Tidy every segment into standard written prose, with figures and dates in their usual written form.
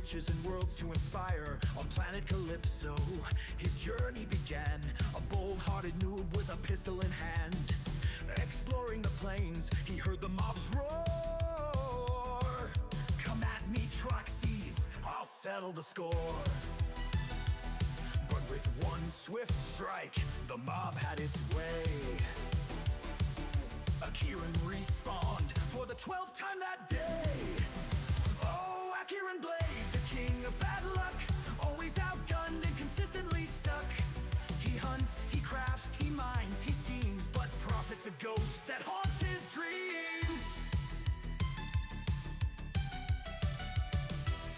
riches and worlds to inspire. On planet Calypso, his journey began. A bold-hearted noob with a pistol in hand. Exploring the plains, he heard the mobs roar. Come at me, Troxys, I'll settle the score. But with one swift strike, the mob had its way. Akiran respawned for the 12th time that day. Oh, Akiran Blade, the king of bad luck, always outgunned and consistently stuck. He hunts, he crafts, he mines, he schemes, but profit's a ghost that haunts his dreams.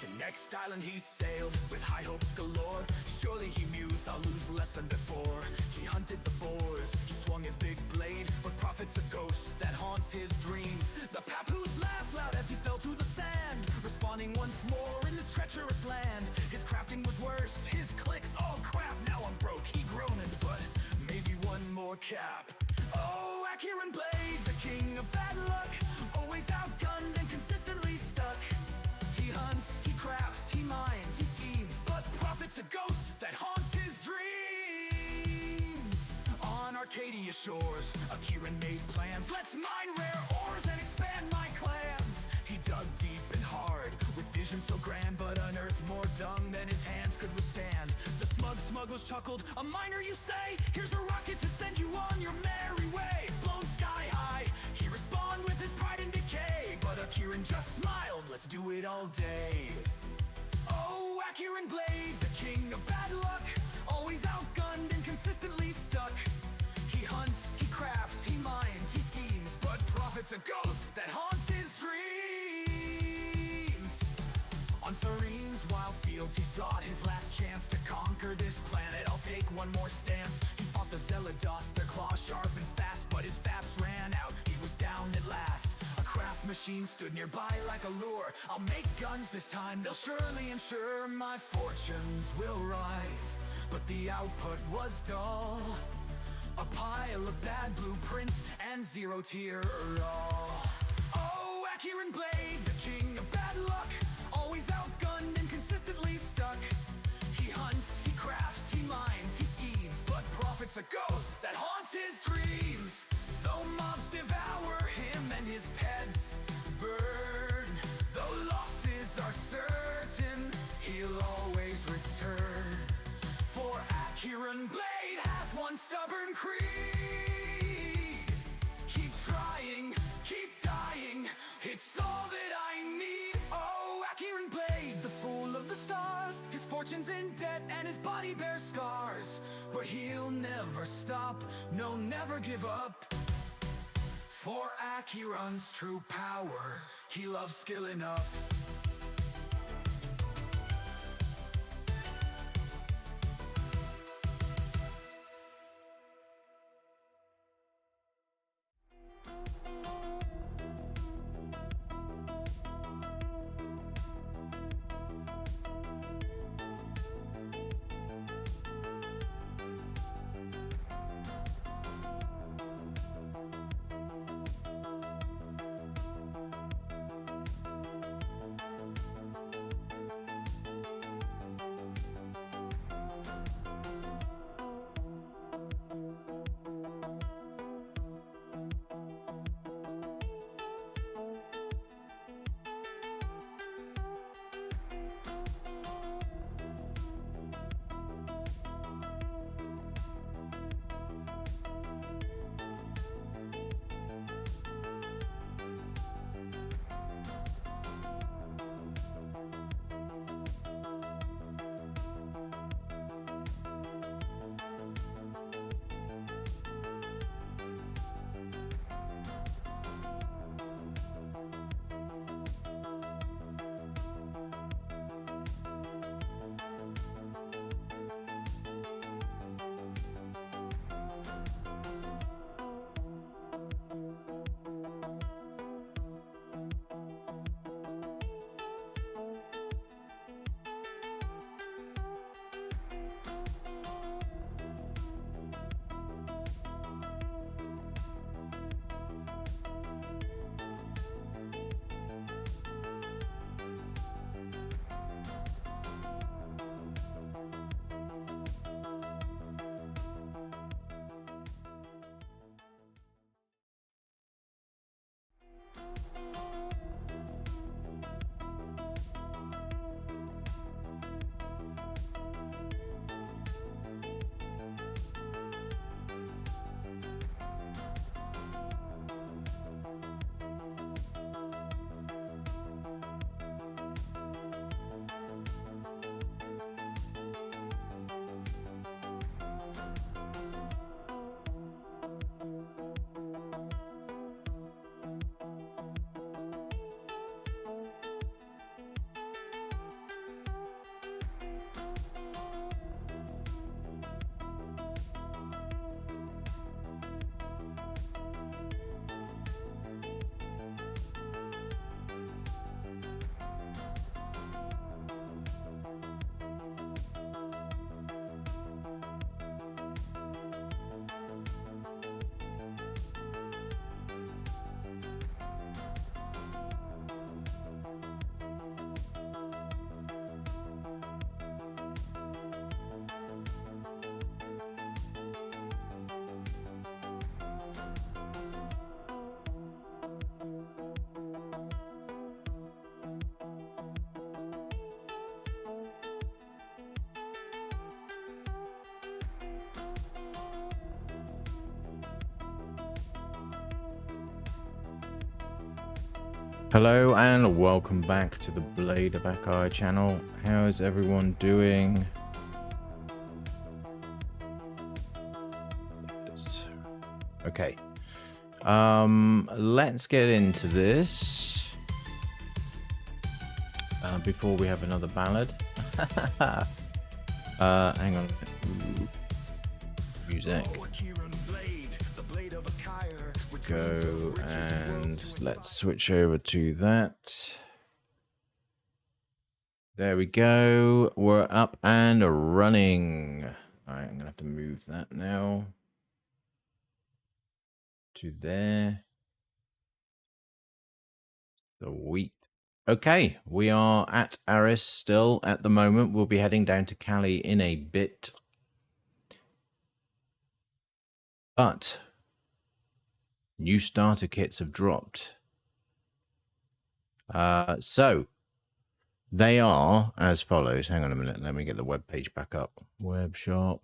To next island he sailed with high hopes galore. Surely he mused, I'll lose less than before. He hunted the boars, he swung his big blade, but profit's a ghost that haunts his dreams. The papoose laughed loud as he fell to the sand, respawning once more in this treacherous land. His crafting was worse, his clicks, oh crap, now I'm broke, he groaned, but maybe one more cap. Oh, Akiran Blade, the king of bad luck, always outgunned and consistently stuck. He hunts, he crafts, he mines, he schemes, but profit's a ghost that haunts his dreams. On Arcadia shores, Akiran made plans. Let's mine rare ores and expand my clans. He dug deep and hard, with vision so grand, but unearthed more dung than his hands could withstand. The smug smugglers chuckled, a miner you say? Here's a rocket to send you on your merry way. Blown sky high, he respawned with his pride and decay. But Akiran just smiled, let's do it all day. Oh, Akiran Blade, the king of bad luck, always outgunned and consistently stuck. He hunts, he crafts, he mines, he schemes, but profit's a ghost that haunts his dreams. On Serene's wild fields he sought his last chance to conquer this planet. I'll take one more stance. He fought the Zelados, their claws sharp and fast, but his vaps ran out, he was down at last. A craft machine stood nearby like a lure. I'll make guns this time, they'll surely ensure my fortunes will rise. But the output was dull, a pile of bad blueprints and zero tier raw. Oh, Akiran Blade, the king of bad luck, always outgunned and consistently stuck. He hunts, he crafts, he mines, he schemes, but profit's a ghost that haunts his dreams. Though mobs devour him and his pets burn, though losses are certain, he'll always return. For Akiran Blade has one stubborn creed: keep trying, keep dying, it's all that I need. Oh, Akiran Blade, the fool of the stars, his fortune's in debt and his body bears scars. But he'll never stop, no, never give up. For Akiran's true power, he loves skilling up. Hello and welcome back to the Blade of Akai channel. How's everyone doing? Okay. Let's get into this. Before we have another ballad. Hang on. Music. Go and let's switch over to that. There we go. We're up and running. Alright, I'm gonna have to move that now to there. The wheat. Okay, we are at Aris still at the moment. We'll be heading down to Cali in a bit. But new starter kits have dropped. So they are as follows. Hang on a minute. Let me get the web page back up. Web shop.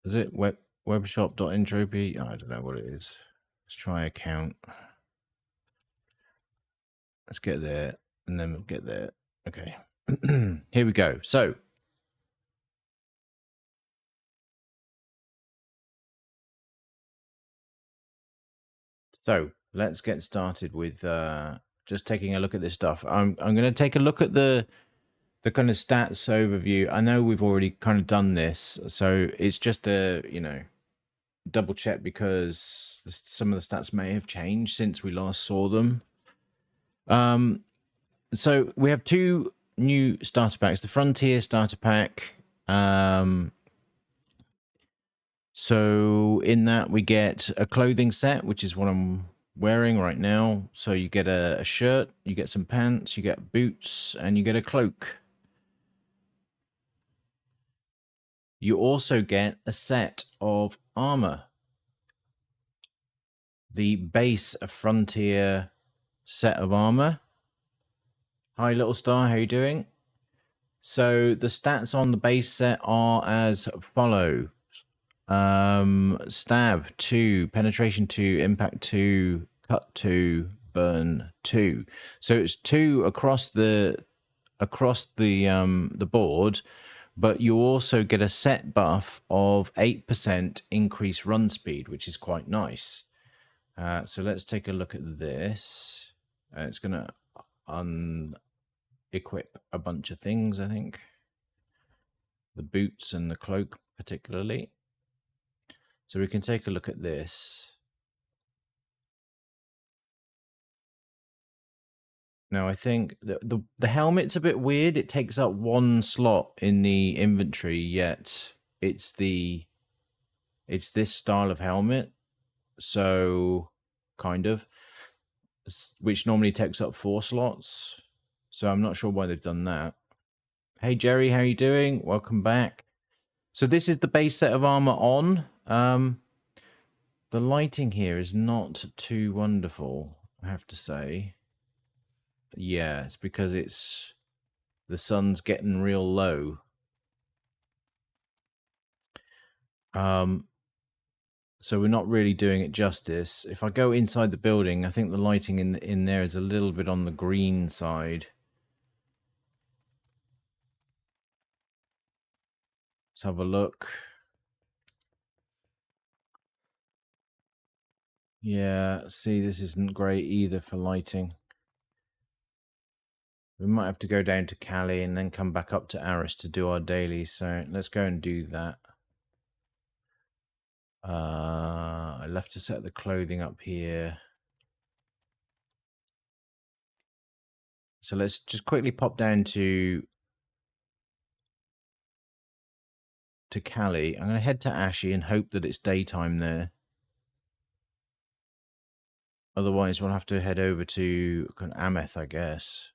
Is it webshop.entropy? I don't know what it is. Let's try account. Let's get there and then we'll get there. Okay. Here we go. So let's get started with just taking a look at this stuff. I'm going to take a look at the kind of stats overview. I know we've already kind of done this, so it's just a double check because some of the stats may have changed since we last saw them. So we have two new starter packs. The Frontier starter pack. So in that we get a clothing set, which is what I'm wearing right now. So you get a shirt, you get some pants, you get boots, and you get a cloak. You also get a set of armor. The base Frontier set of armor. Hi, Little Star, how you doing? So the stats on the base set are as follow. Stab 2, penetration 2, impact 2, cut 2, burn 2. So it's 2 across the board, but you also get a set buff of 8% increased run speed, which is quite nice. So let's take a look at this. It's going to unequip a bunch of things, I think. The boots and the cloak particularly. So we can take a look at this. Now, I think the helmet's a bit weird. It takes up one slot in the inventory, yet it's this style of helmet. So, kind of, which normally takes up 4 slots. So I'm not sure why they've done that. Hey, Jerry, how you doing? Welcome back. So this is the base set of armor on. The lighting here is not too wonderful, I have to say. Yeah, it's because the sun's getting real low. So we're not really doing it justice. If I go inside the building, I think the lighting in there is a little bit on the green side. Let's have a look. Yeah, see, this isn't great either for lighting. We might have to go down to Cali and then come back up to Aris to do our daily. So let's go and do that. I left to set the clothing up here. So let's just quickly pop down to Cali. I'm going to head to Ashy and hope that it's daytime there. Otherwise, we'll have to head over to Ameth, I guess.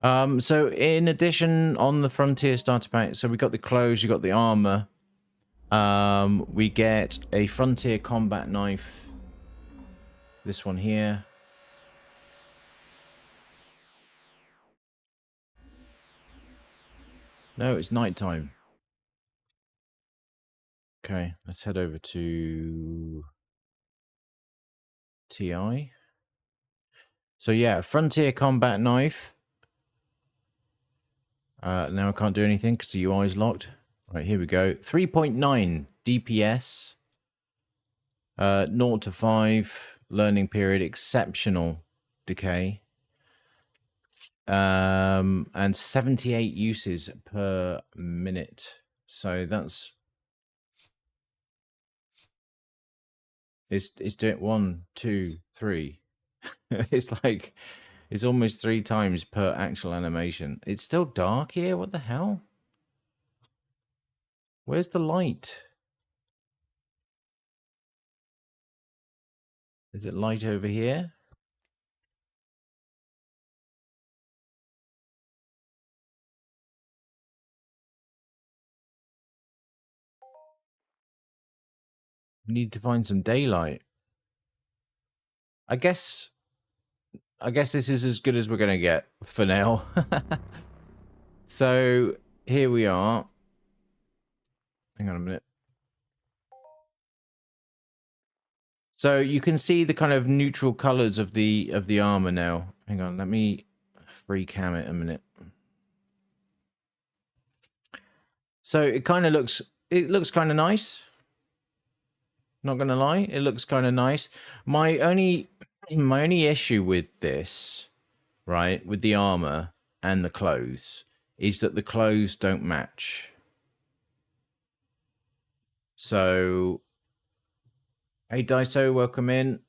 So in addition, on the Frontier starter pack, so we got the clothes, you got the armor. We get a Frontier combat knife. This one here. No, it's nighttime. Okay, let's head over to Ti. So yeah, Frontier Combat Knife. Now I can't do anything because the UI is locked. Right, here we go. 3.9 DPS. 0 to 5 learning period, exceptional decay. And 78 uses per minute. So that's it's doing 1, 2, 3. It's like it's almost 3 times per actual animation. It's still dark here. What the hell? Where's the light? Is it light over here? Need to find some daylight. I guess this is as good as we're gonna get for now. So here we are. Hang on a minute. So you can see the kind of neutral colors of the armor now. Hang on, let me free cam it a minute. So it kind of looks kind of nice. Not gonna lie, it looks kind of nice. My only issue with this, right, with the armor and the clothes, is that the clothes don't match. So, hey Daiso, welcome in.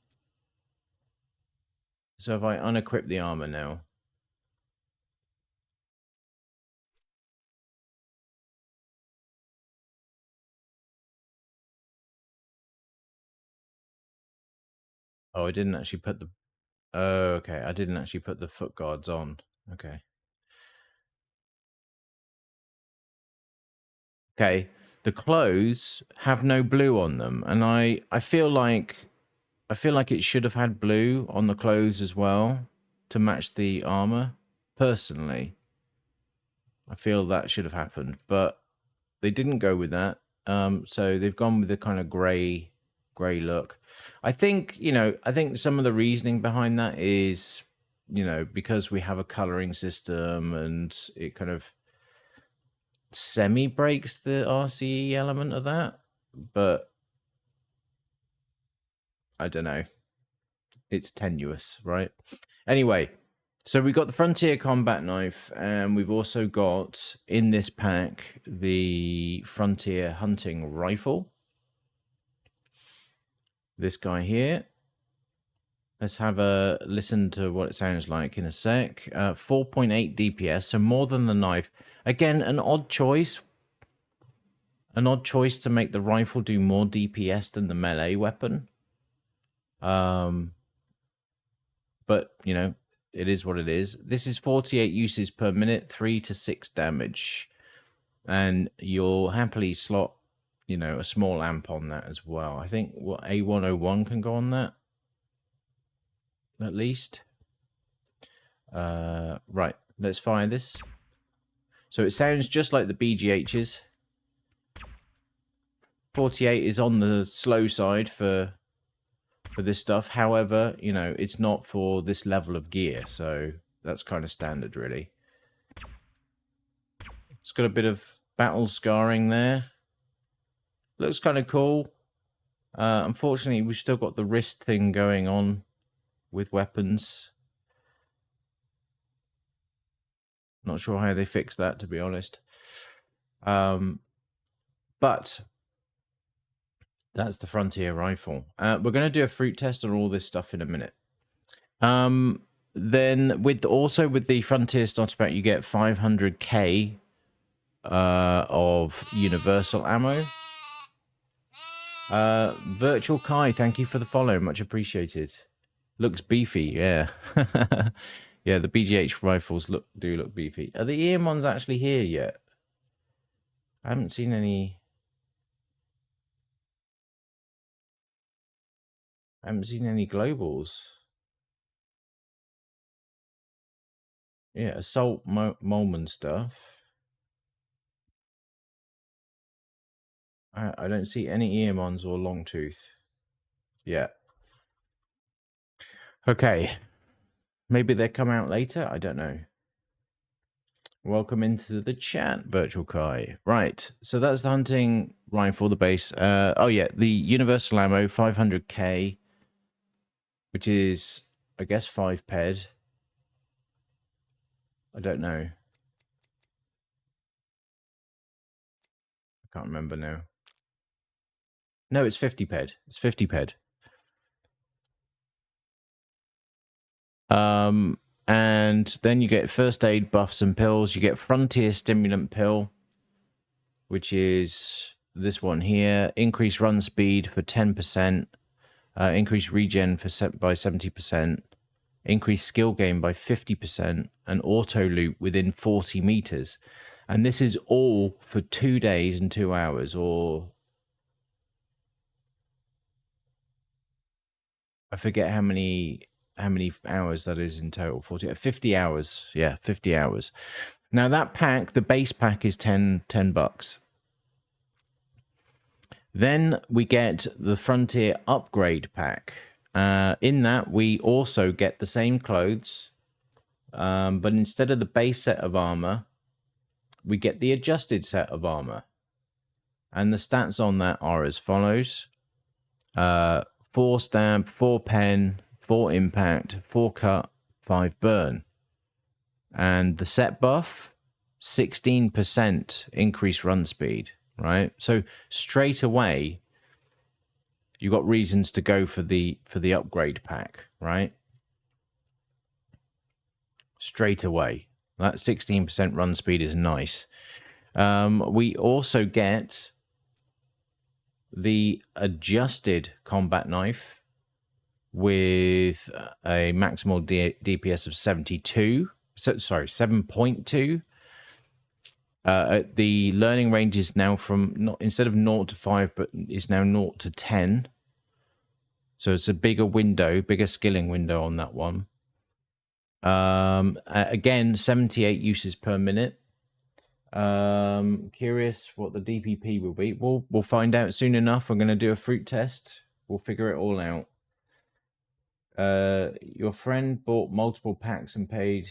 So if I unequip the armor now, oh, I didn't actually put the. Oh, okay, I didn't actually put the foot guards on. Okay. Okay, the clothes have no blue on them, and I feel like it should have had blue on the clothes as well to match the armor. Personally, I feel that should have happened, but they didn't go with that. So they've gone with the kind of gray look. I think some of the reasoning behind that is, because we have a coloring system and it kind of semi breaks the RCE element of that, but I don't know. It's tenuous, right? Anyway, so we got the Frontier Combat Knife, and we've also got in this pack the Frontier Hunting Rifle. This guy here. Let's have a listen to what it sounds like in a sec. 4.8 DPS, so more than the knife. Again, an odd choice. An odd choice to make the rifle do more DPS than the melee weapon. But, it is what it is. This is 48 uses per minute, 3 to 6 damage. And you'll happily slot, a small amp on that as well. I think what A101 can go on that. At least. Right, let's fire this. So it sounds just like the BGHs. 48 is on the slow side for this stuff. However, it's not for this level of gear, so that's kind of standard, really. It's got a bit of battle scarring there. Looks kind of cool. Unfortunately, we've still got the wrist thing going on with weapons. Not sure how they fixed that, to be honest. But that's the Frontier rifle. We're going to do a fruit test on all this stuff in a minute. Then with the Frontier starter pack, you get 500k of universal ammo. Virtual Kai, thank you for the follow, much appreciated. Looks beefy, yeah. Yeah, the BGH rifles do look beefy. Are the EM1s actually here yet? I haven't seen any. I haven't seen any globals. Yeah, Assault Molman stuff. I don't see any EM1s or Longtooth. Yeah. Okay. Maybe they come out later. I don't know. Welcome into the chat, Virtual Kai. Right. So that's the hunting rifle, the base. Oh, yeah. The universal ammo, 500k, which is, I guess, 5 ped. I don't know. I can't remember now. No, it's 50 ped. It's 50 ped. And then you get first aid buffs and pills. You get Frontier Stimulant Pill, which is this one here. Increase run speed for 10%. Increase regen by 70%. Increase skill gain by 50%. And auto loop within 40 meters. And this is all for 2 days and 2 hours, or I forget how many hours that is in total. 50 hours. Yeah, 50 hours. Now that pack, the base pack is 10 bucks. Then we get the Frontier upgrade pack. In that, we also get the same clothes, but instead of the base set of armor, we get the adjusted set of armor. And the stats on that are as follows. 4 stab, 4 pen, 4 impact, 4 cut, 5 burn. And the set buff, 16% increased run speed, right? So straight away, you got reasons to go for the upgrade pack, right? Straight away. That 16% run speed is nice. We also get the adjusted combat knife with a maximal DPS of 72. Sorry, 7.2. The learning range is now from instead of 0 to 5, but is now 0 to 10. So it's a bigger window, bigger skilling window on that one. Again, 78 uses per minute. Curious what the DPP will be. We'll find out soon enough. I'm going to do a fruit test. We'll figure it all out. Your friend bought multiple packs and paid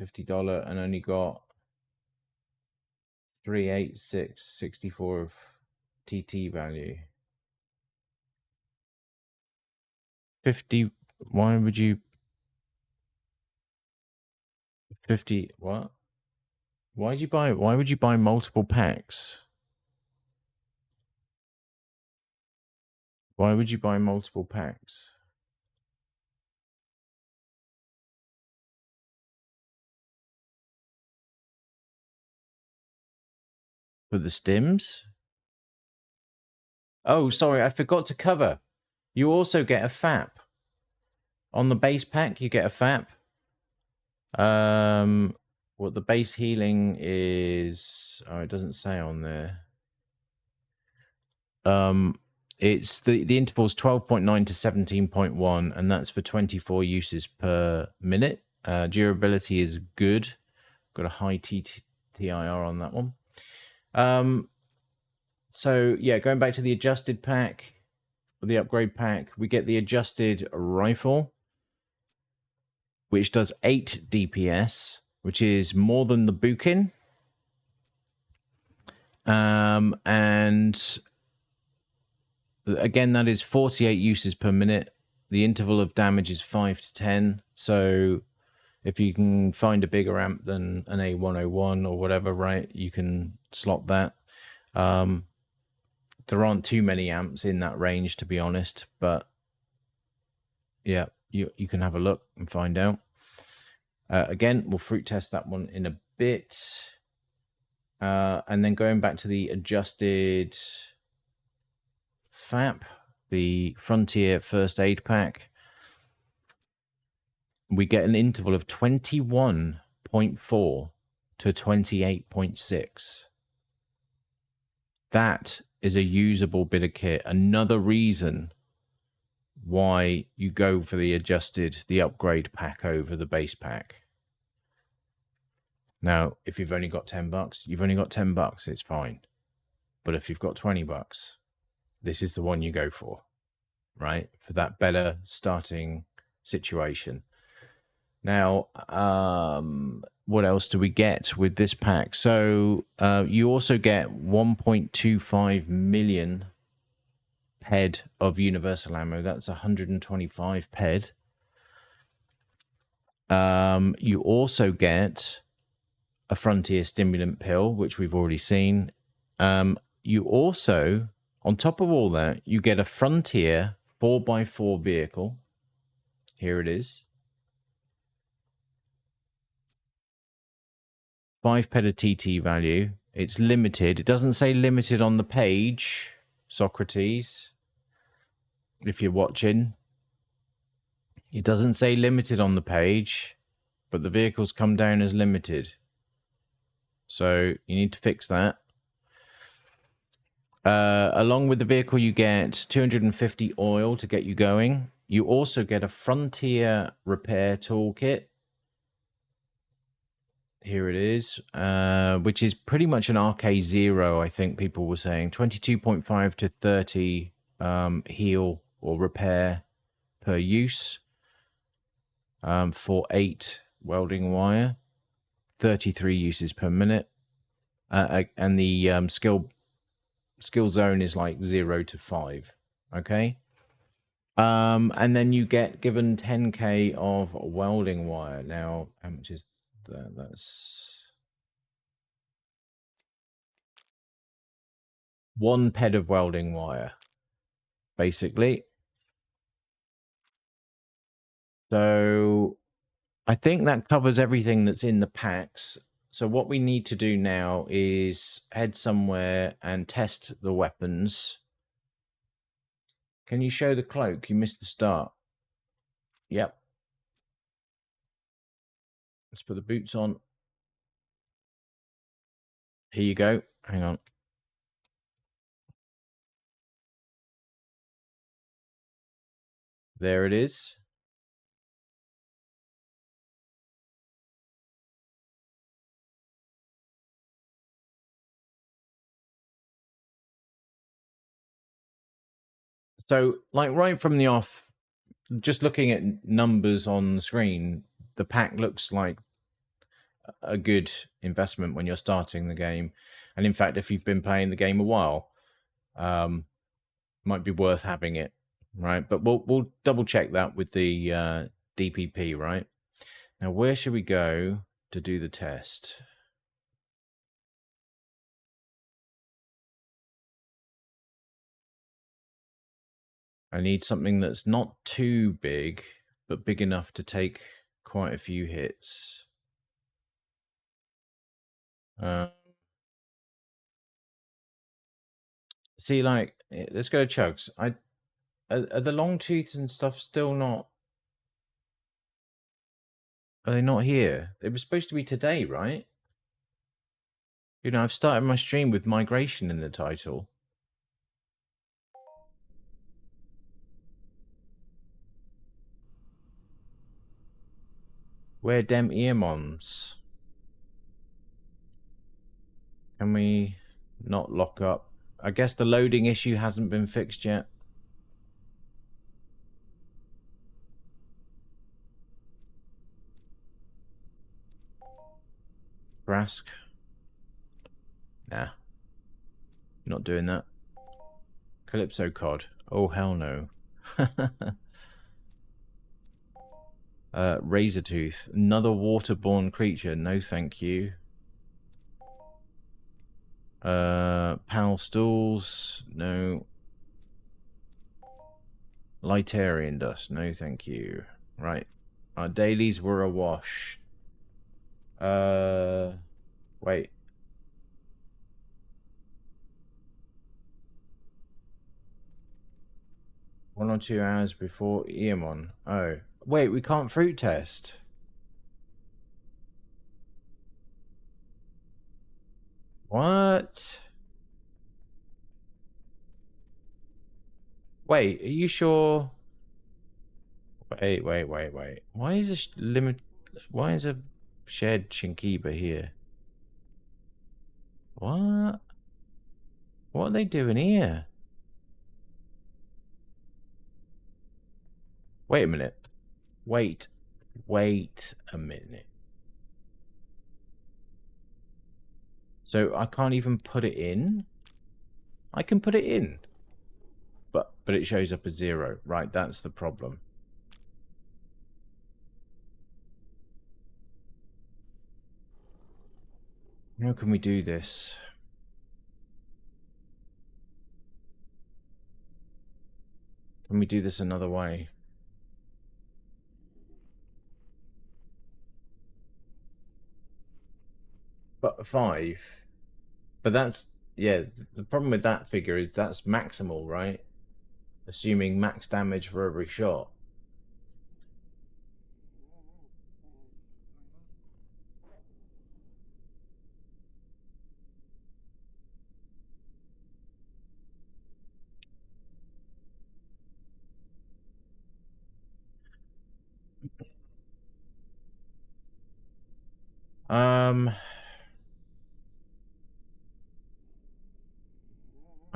$50 and only got 386.64 of TT value. 50. Why would you 50? What? Why would you buy multiple packs? Why would you buy multiple packs? For the stims? Oh, sorry, I forgot to cover. You also get a FAP. On the base pack, you get a FAP. What the base healing is... Oh, it doesn't say on there. It's the interval's 12.9 to 17.1, and that's for 24 uses per minute. Durability is good. Got a high TIR on that one. So yeah, going back to the adjusted pack, the upgrade pack, we get the adjusted rifle, which does 8 DPS, which is more than the Bukin. And again, that is 48 uses per minute. The interval of damage is 5 to 10. So if you can find a bigger amp than an A101 or whatever, right, you can slot that. There aren't too many amps in that range, to be honest, but yeah, you can have a look and find out. Again, we'll fruit test that one in a bit. And then going back to the adjusted FAP, the Frontier First Aid Pack, we get an interval of 21.4 to 28.6. That is a usable bit of kit. Another reason why you go for the upgrade pack over the base pack. Now, if you've only got $10, you've only got $10. It's fine. But if you've got $20, this is the one you go for, right? For that better starting situation. Now, what else do we get with this pack? So you also get 1.25 million ped of universal ammo. That's 125 ped. You also get a Frontier stimulant pill, which we've already seen. You also, on top of all that, you get a Frontier 4x4 vehicle. Here it is. 5 ped of TT value. It's limited. It doesn't say limited on the page, Socrates, if you're watching. It doesn't say limited on the page, but the vehicles come down as limited. So you need to fix that. Along with the vehicle, you get 250 oil to get you going. You also get a Frontier repair toolkit. Here it is, which is pretty much an RK0, I think people were saying. 22.5 to 30 heal or repair per use for 8 welding wire. 33 uses per minute. And the skill zone is like 0 to 5. Okay. And then you get given 10k of welding wire. Now, how much is that? That's 1 ped of welding wire, basically. So I think that covers everything that's in the packs. So what we need to do now is head somewhere and test the weapons. Can you show the cloak? You missed the start. Yep. Let's put the boots on. Here you go. Hang on. There it is. So, like right from the off, just looking at numbers on the screen, the pack looks like a good investment when you're starting the game. And in fact, if you've been playing the game a while, might be worth having it, right? But we'll double check that with the DPP, right? Now, where should we go to do the test? I need something that's not too big, but big enough to take quite a few hits. See, like, let's go to Chugs. Are the long tooth and stuff still not? Are they not here? They were supposed to be today, right? You know, I've started my stream with migration in the title. Where dem earmons? Can we not lock up? I guess the loading issue hasn't been fixed yet. Brask? Nah. Not doing that. Calypso Cod. Oh, hell no. Razortooth. Another waterborne creature. No, thank you. Pal Stools. No. Lightarian Dust. No, thank you. Right. Our dailies were a wash. Wait. One or 2 hours before Eamon. Oh. Wait, we can't fruit test. What? Wait, are you sure? Wait. Why is a limit? Why is a shared Chinkiba here? What? What are they doing here? Wait a minute. Wait a minute. So I can't even put it in? I can put it in. But it shows up as 0. Right, that's the problem. How can we do this? Can we do this another way? But 5. But that's, yeah, the problem with that figure is that's maximal, right? Assuming max damage for every shot.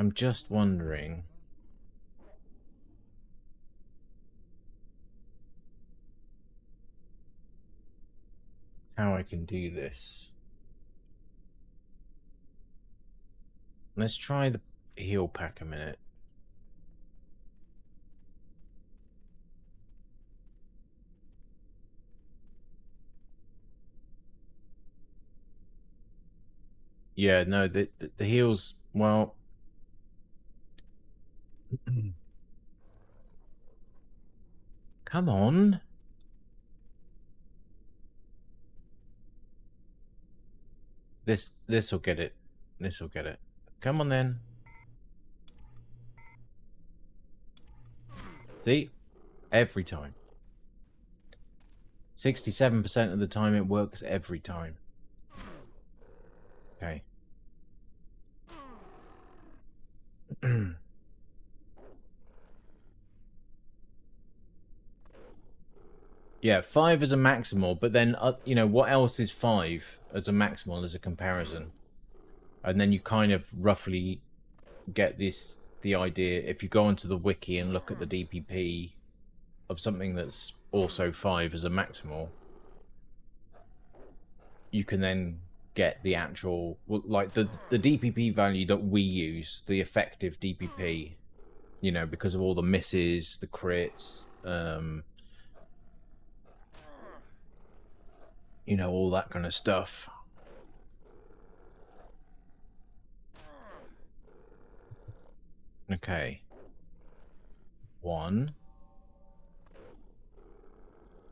I'm just wondering how I can do this. Let's try the heal pack a minute. Yeah, no, the heals, well... Come on. This'll get it. This'll get it. Come on then. See? Every time. 67% of the time it works every time. Okay. Yeah, 5 is a maximal, but then, you know, what else is 5 as a maximal as a comparison? And then you kind of roughly get the idea, if you go onto the wiki and look at the DPP of something that's also 5 as a maximal, you can then get the actual, like the DPP value that we use, the effective DPP, you know, because of all the misses, the crits, you know, all that kind of stuff. Okay. 1,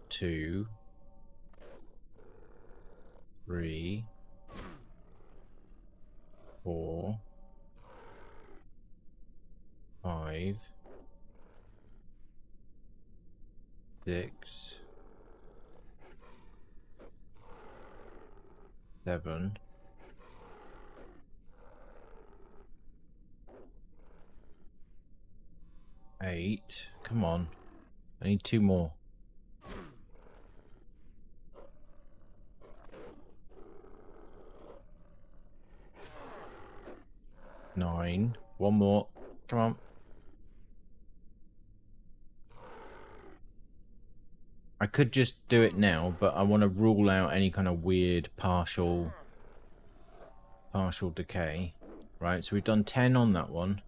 2, 3, 4, 5, 6, 7, 8. Come on. I need 2 more. 9. 1 more. Come on. I could just do it now, but I want to rule out any kind of weird partial decay. Right, so we've done 10 on that one.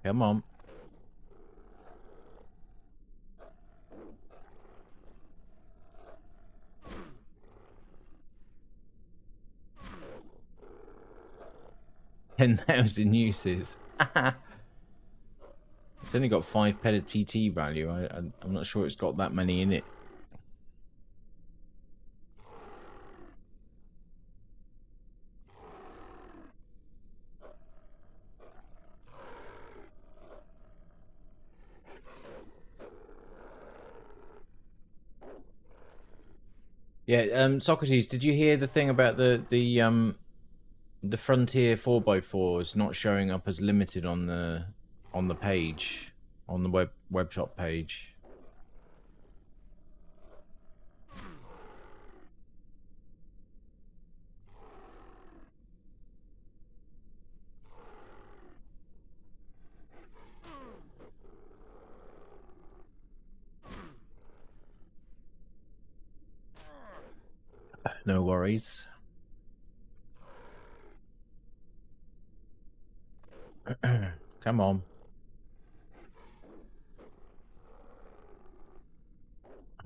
Come on. $10,000 uses. It's only got 5 peta TT value. I'm not sure it's got that many in it. Yeah, Socrates, did you hear the thing about the Frontier 4x4s not showing up as limited on the page, on the web shop page? No worries. Come on.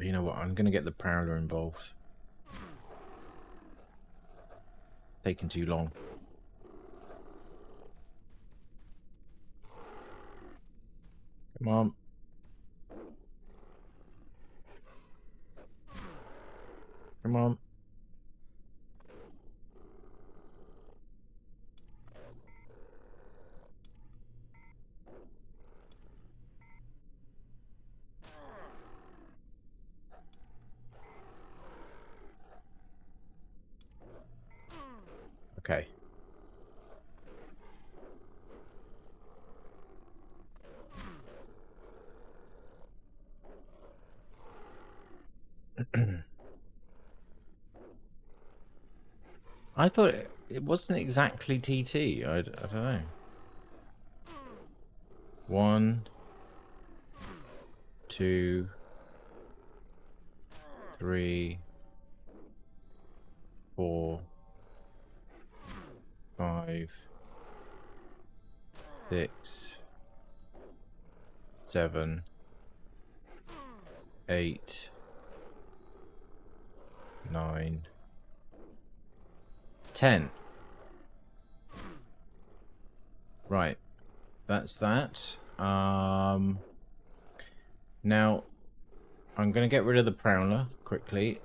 You know what? I'm going to get the Prowler involved. Taking too long. Come on. Come on. Okay. I thought it wasn't exactly TT. I don't know. 1, 2, 3, 4, 5, 6, 7, 8, 9, 10. Right. That's that. Now I'm going to get rid of the Prowler quickly.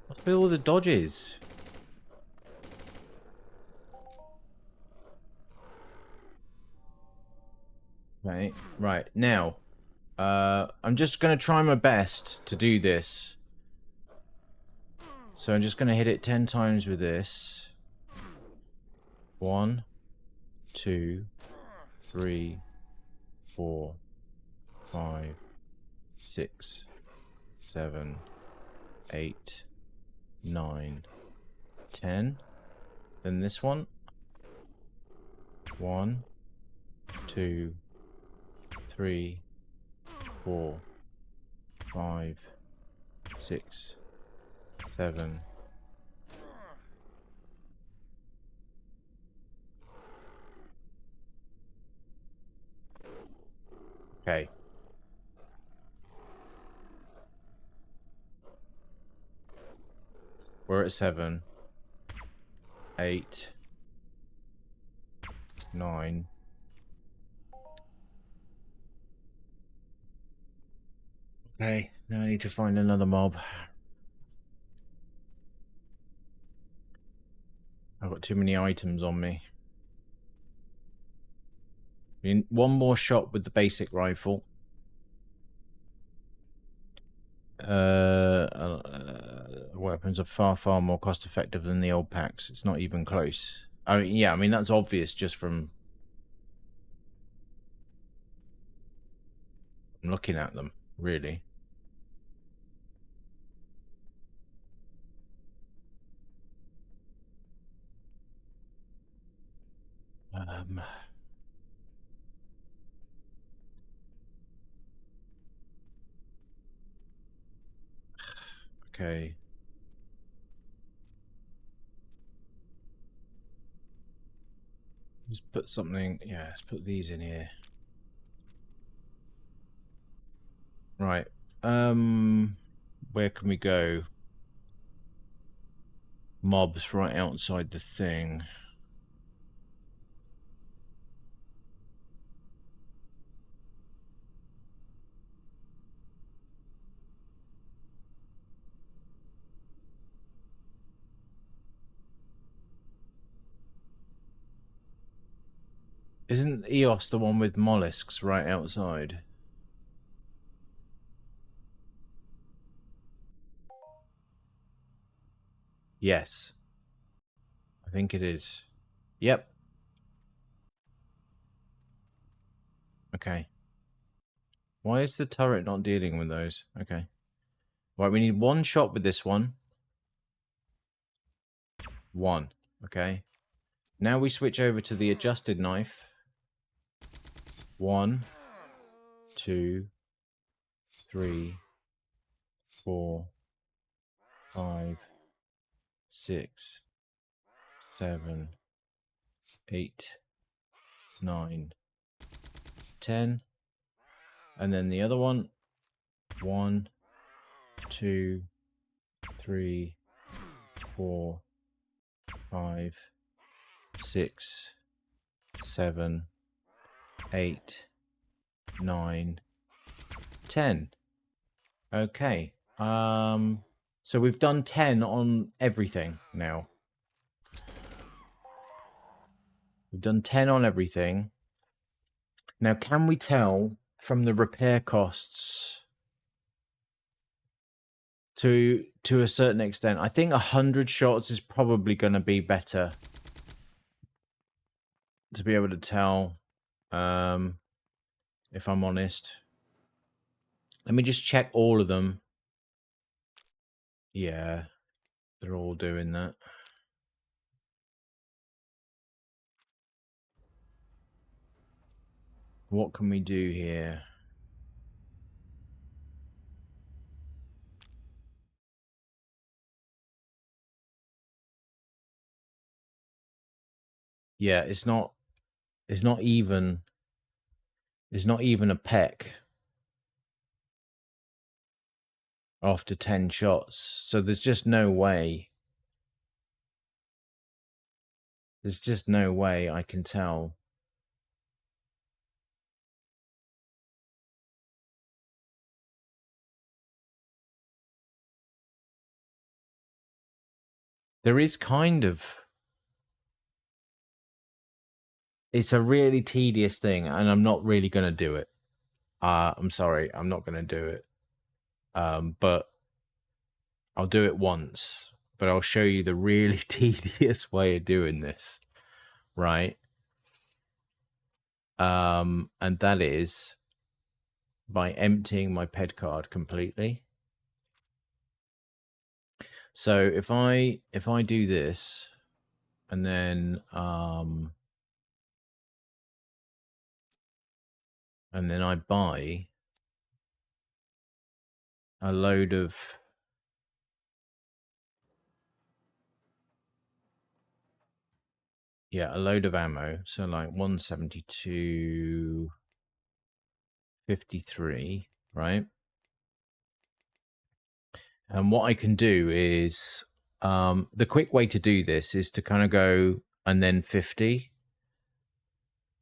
What's with all the dodges? Okay, right. Now, I'm just going to try my best to do this. So I'm just going to hit it 10 times with this. 1, 2, 3, 4, 5, 6, 7, 8, 9, 10. Then this one. 1, 2, 3, 4, 5, 6, 7. Okay. We're at 7, 8, 9. Okay, now I need to find another mob. I've got too many items on me. I mean, one more shot with the basic rifle. Weapons are far, far more cost effective than the old packs. It's not even close. I mean, yeah, I mean, that's obvious just from looking at them, really. Okay. Let's put something. Yeah, let's put these in here. Right. Where can we go? Mobs right outside the thing. Isn't Eos the one with mollusks right outside? Yes. I think it is. Yep. Okay. Why is the turret not dealing with those? Okay. Right, we need one shot with this one. 1. Okay. Now we switch over to the adjusted knife. 1, 2, 3, 4, 5, 6, 7, 8, 9, 10. And then the other one. 1, 2, 3, 4, 5, 6, 7, 8, 9, 10. Okay. So we've done 10 on everything now. We've done 10 on everything. Now, can we tell from the repair costs to a certain extent? I think 100 shots is probably going to be better to be able to tell, if I'm honest. Let me just check all of them. Yeah, they're all doing that. What can we do here? Yeah, it's not even a peck after 10 shots. So there's just no way. There's just no way I can tell. There is kind of... It's a really tedious thing, and I'm not really going to do it. I'm sorry, I'm not going to do it. But I'll do it once. But I'll show you the really tedious way of doing this, right? And that is by emptying my ped card completely. So if I do this, and then I buy a load of a load of ammo, so like 172.53, right? And what I can do is, the quick way to do this is to kind of go and then 50,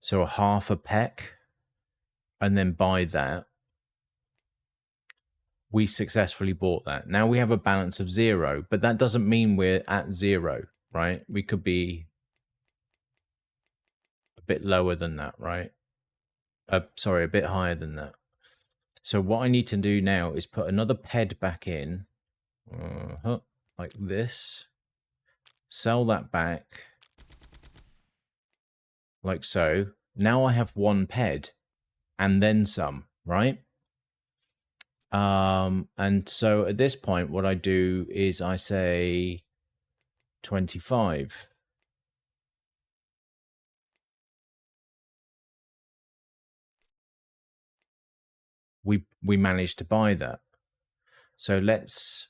so a half a peck, and then buy that. We successfully bought that. Now we have a balance of 0, but that doesn't mean we're at 0, right? We could be a bit lower than that, right? Sorry, a bit higher than that. So what I need to do now is put another ped back in, like this, sell that back, like so. Now I have one ped and then some, right? And so at this point, what I do is I say 25. We managed to buy that. So let's...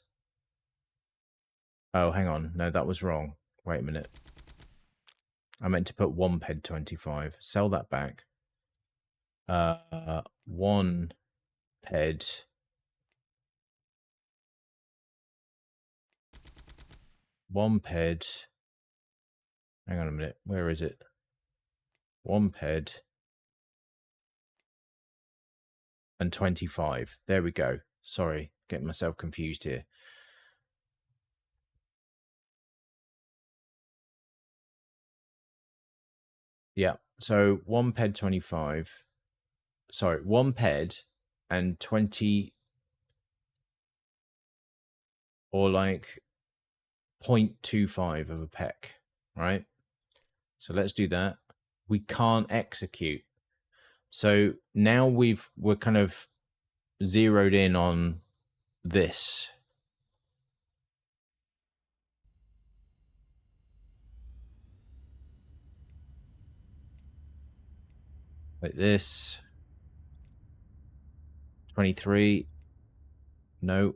Oh, hang on. No, that was wrong. Wait a minute. I meant to put one ped 25. Sell that back. One ped. One ped. Hang on a minute. Where is it? One ped. And 25. There we go. Sorry, getting myself confused here. Yeah, so one ped 25. Sorry, one ped and 20, or like 0.25 of a peck, right? So let's do that. We can't execute. So now we're kind of zeroed in on this. Like this. 23. No.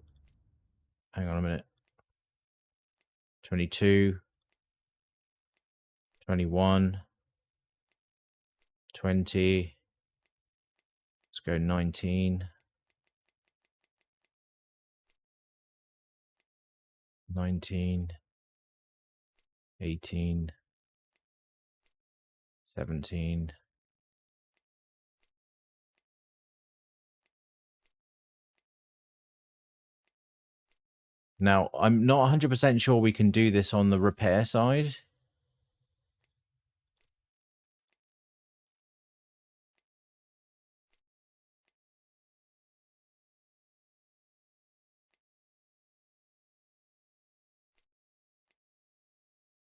Hang on a minute. 22. 21. 20. Let's go 19. 19. 18. 17. Now, I'm not 100% sure we can do this on the repair side.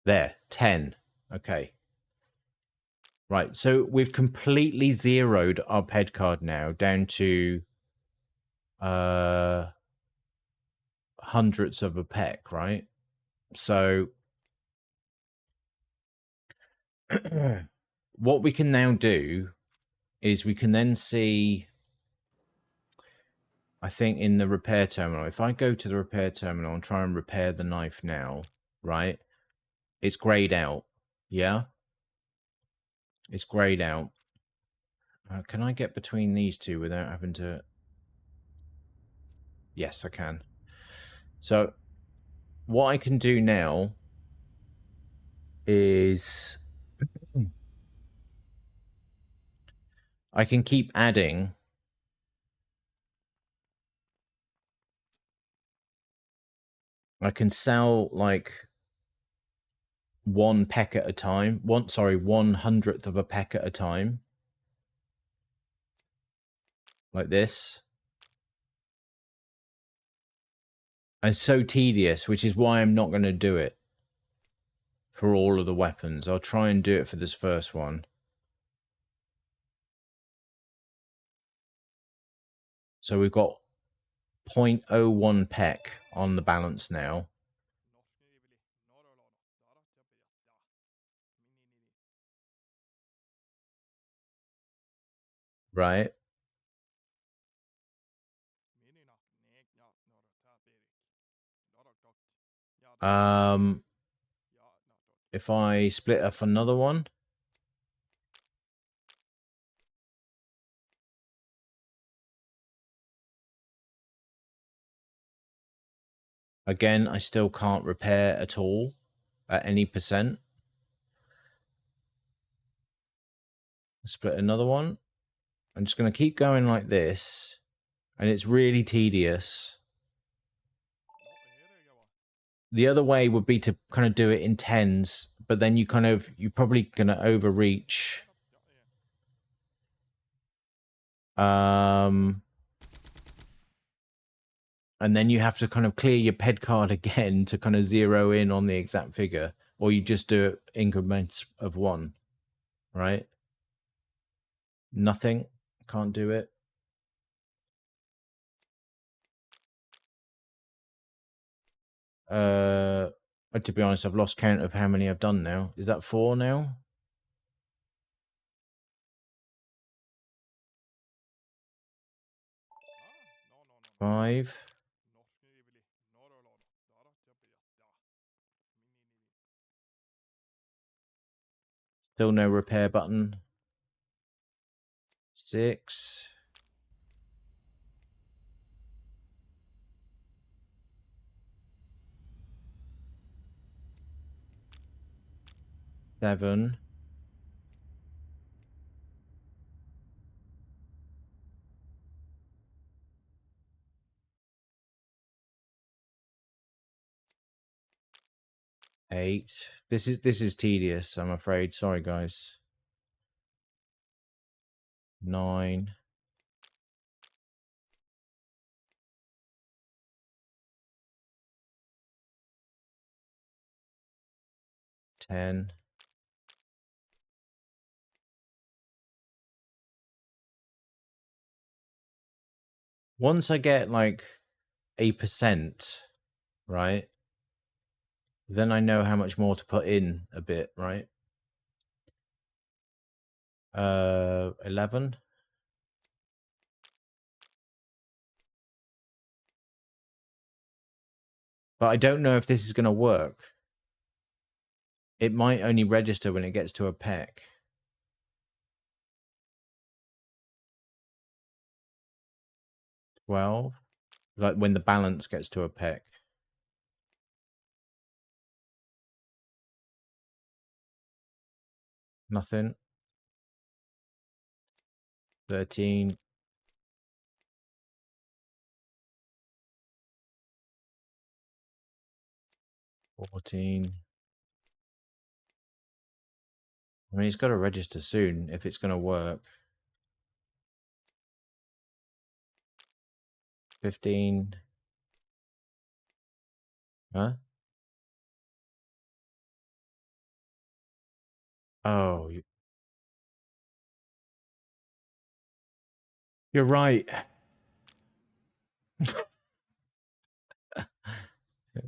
There, 10. Okay. Right, so we've completely zeroed our ped card now down to hundredths of a peck, right? So what we can now do is we can then see, I think, in the repair terminal, if I go to the repair terminal and try and repair the knife now, right? It's grayed out. Yeah? It's grayed out. Can I get between these two without having to... Yes, I can. So what I can do now is I can keep adding. I can sell like 1 peck at a time. 1/100th of a peck at a time. Like this. And so tedious, which is why I'm not going to do it for all of the weapons. I'll try and do it for this first one. So we've got 0.01 peck on the balance now. Right. If I split off another one. Again, I still can't repair at all at any percent. Split another one. I'm just going to keep going like this. And it's really tedious. The other way would be to kind of do it in tens, but then you're probably going to overreach. And then you have to kind of clear your ped card again to kind of zero in on the exact figure, or you just do it increments of 1, right? Nothing. Can't do it. To be honest, I've lost count of how many I've done now. Is that 4 now? Five. Still no repair button. 6. 7. 8. This is tedious, I'm afraid. Sorry, guys. 9. 10. Once I get like a percent, right? Then I know how much more to put in a bit, right? 11. But I don't know if this is going to work. It might only register when it gets to a peck. 12. Like when the balance gets to a peck. Nothing. 13. 14. I mean, it's got to register soon if it's going to work. 15. Huh? Oh, you're right.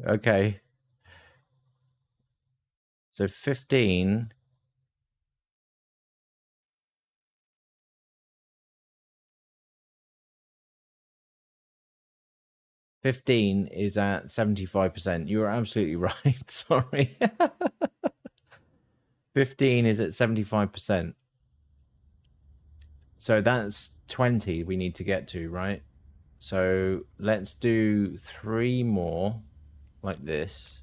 Okay. So 15. 15 is at 75%. You are absolutely right. Sorry. 15 is at 75%. So that's 20 we need to get to, right? So let's do 3 more like this.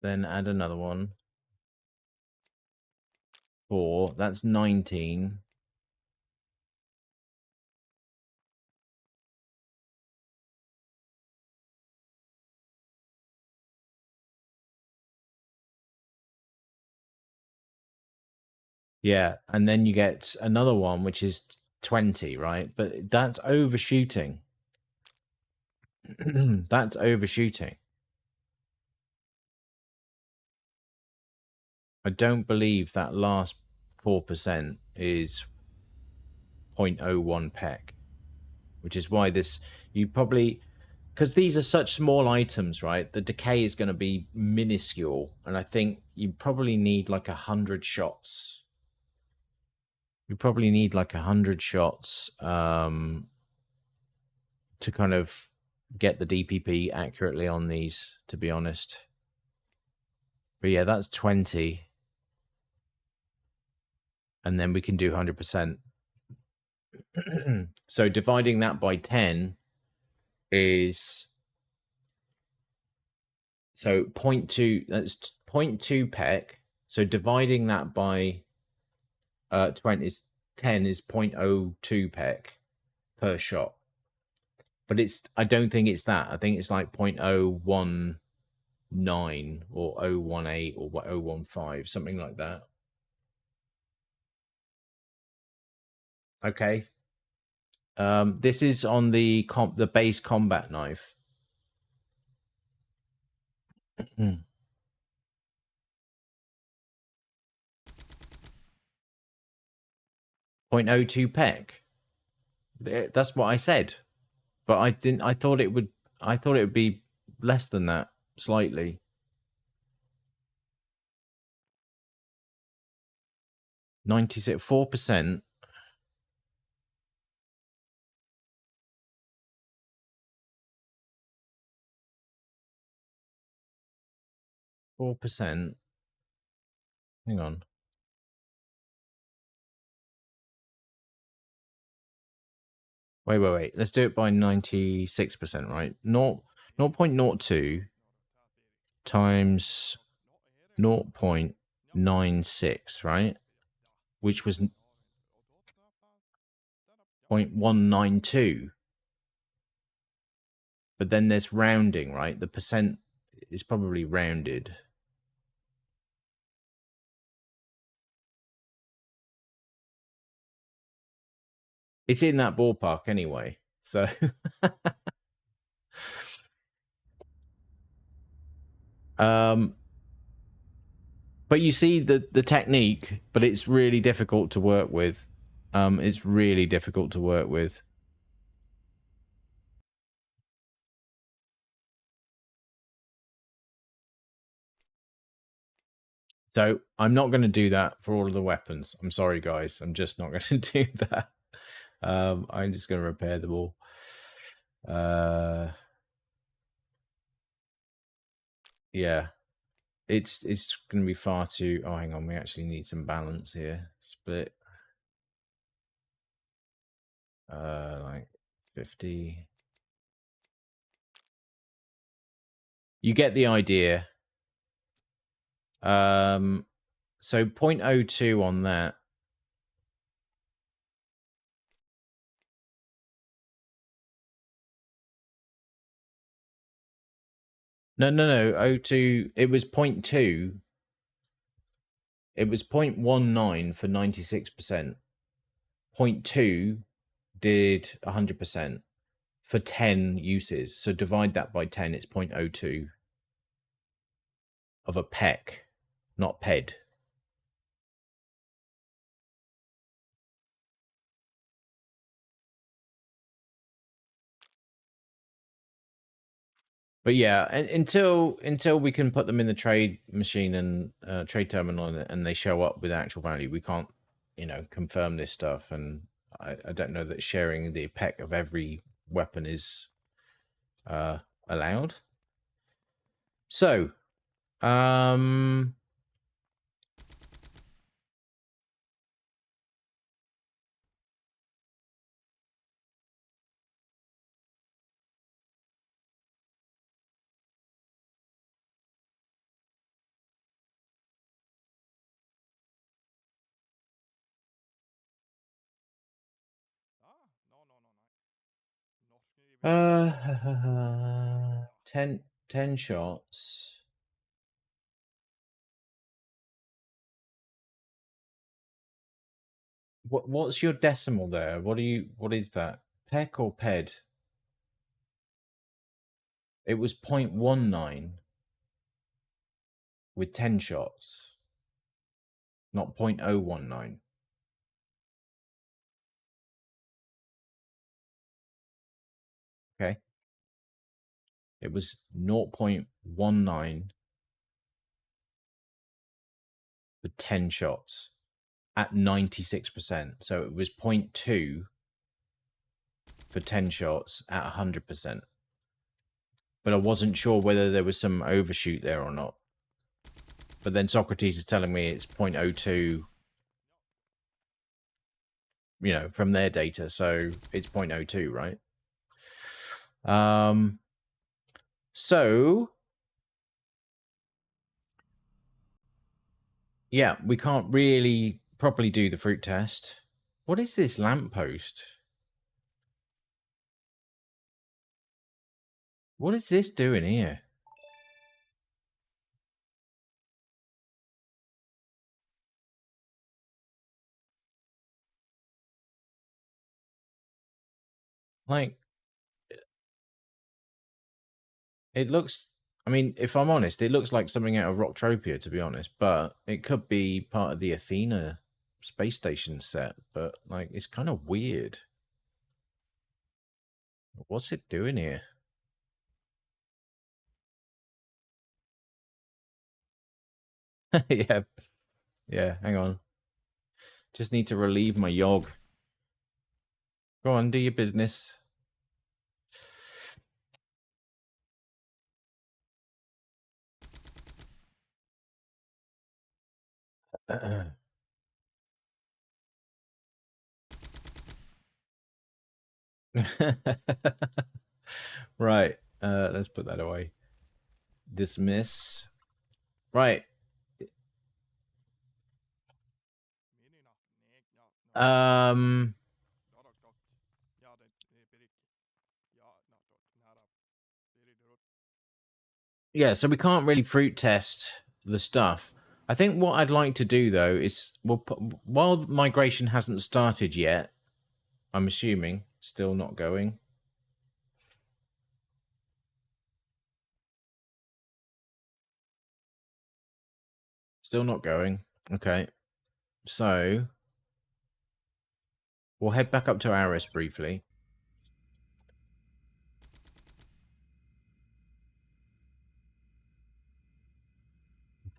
Then add another one. 4. That's 19. Yeah, and then you get another one, which is 20, right? But that's overshooting. That's overshooting. I don't believe that last 4% is 0.01 peck, which is why this, you probably, because these are such small items, right? The decay is going to be minuscule. And I think you probably need like 100 shots. You probably need like 100 shots to kind of get the DPP accurately on these, to be honest. But yeah, that's 20. And then we can do 100%. So dividing that by 10 is, so 0.2, that's 0.2 peck. So dividing that by 20 is 10 is 0.02 peck per shot. But it's, I don't think it's that. I think it's like 0.019 or 018 or 015, something like that. Okay. This is on the base combat knife. 0.02 peck. That's what I said. But I didn't, I thought it would, I thought it would be less than that slightly. 96, 4%. 4%. Hang on. Wait. Let's do it by 96%, right? 0.02 times 0.96, right? Which was 0.192. But then there's rounding, right? The percent is probably rounded. It's in that ballpark anyway. So but you see the technique, but it's really difficult to work with. It's really difficult to work with. So I'm not going to do that for all of the weapons. I'm sorry, guys. I'm just not going to do that. I'm just going to repair them all. Yeah, it's going to be far too. Oh, hang on. We actually need some balance here. Split. Like 50. You get the idea. So 0.02 on that. No. 02. It was 0.2. It was 0.19 for 96%. 0.2 did 100% for 10 uses. So divide that by 10, it's 0.02 of a peck, not ped. But yeah, until we can put them in the trade machine and trade terminal and they show up with actual value, we can't, confirm this stuff. And I don't know that sharing the peck of every weapon is allowed. So, uh, 10 shots. What's your decimal there? What is that? Peck or ped? It was 0.19 with 10 shots, not 0.019. Okay. It was 0.19 with 10 shots at 96%. So it was 0.2 for 10 shots at 100%. But I wasn't sure whether there was some overshoot there or not. But then Socrates is telling me it's 0.02, from their data. So it's 0.02, right? So yeah, we can't really properly do the fruit test. What is this lamppost? What is this doing here? Like, it looks, I mean, if I'm honest, it looks like something out of Rocktropia, to be honest, but it could be part of the Athena space station set, but like, it's kind of weird. What's it doing here? Yeah, yeah, hang on. Just need to relieve my yog. Go on, do your business. Right, let's put that away. Dismiss. Right. Um yeah, so we can't really fruit test the stuff. I think what I'd like to do though is while migration hasn't started yet, I'm assuming still not going. Still not going. Okay. So we'll head back up to Aris briefly.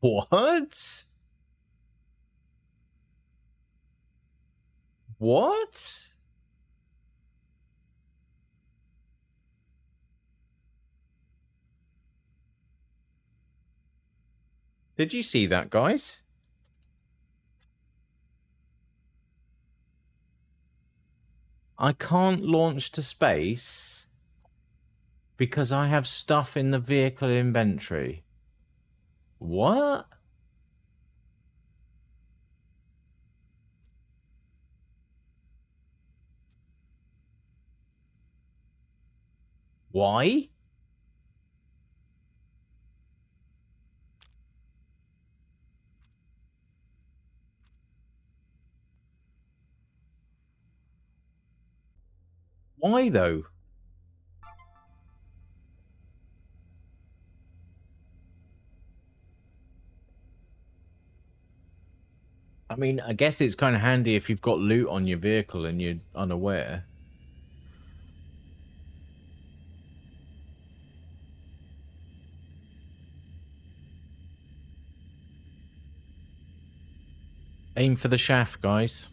What? What? Did you see that, guys? I can't launch to space because I have stuff in the vehicle inventory. What? Why? Why though? I mean, I guess it's kind of handy if you've got loot on your vehicle and you're unaware. Aim for the shaft, guys.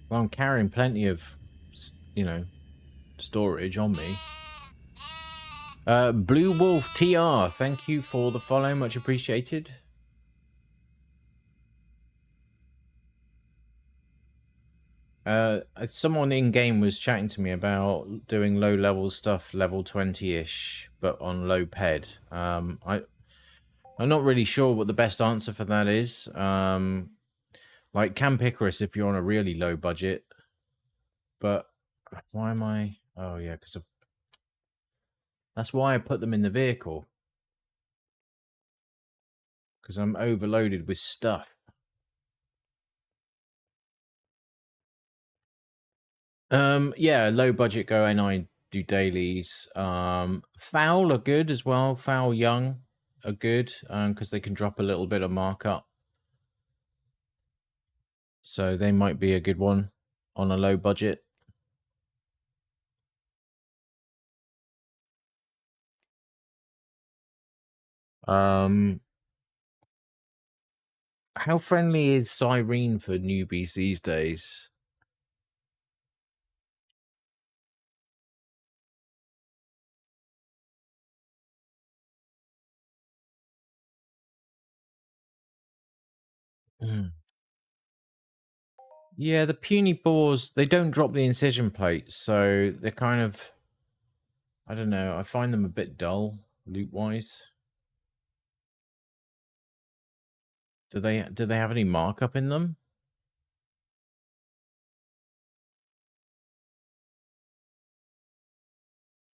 Well, I'm carrying plenty of, you know, storage on me. Blue Wolf TR, thank you for the follow, much appreciated. Someone in game was chatting to me about doing low level stuff, level 20-ish, but on low ped. I'm not really sure what the best answer for that is. Like Camp Icarus if you're on a really low budget, but why am I? Oh yeah, because that's why I put them in the vehicle, because I'm overloaded with stuff. Yeah, low budget go and I do dailies. Foul are good as well. Foul young are good because they can drop a little bit of markup, so they might be a good one on a low budget. Um, how friendly is Cyrene for newbies these days? Mm. Yeah, the puny boars, they don't drop the incision plates, so they're kind of, I don't know, I find them a bit dull loot wise. Do they have any markup in them?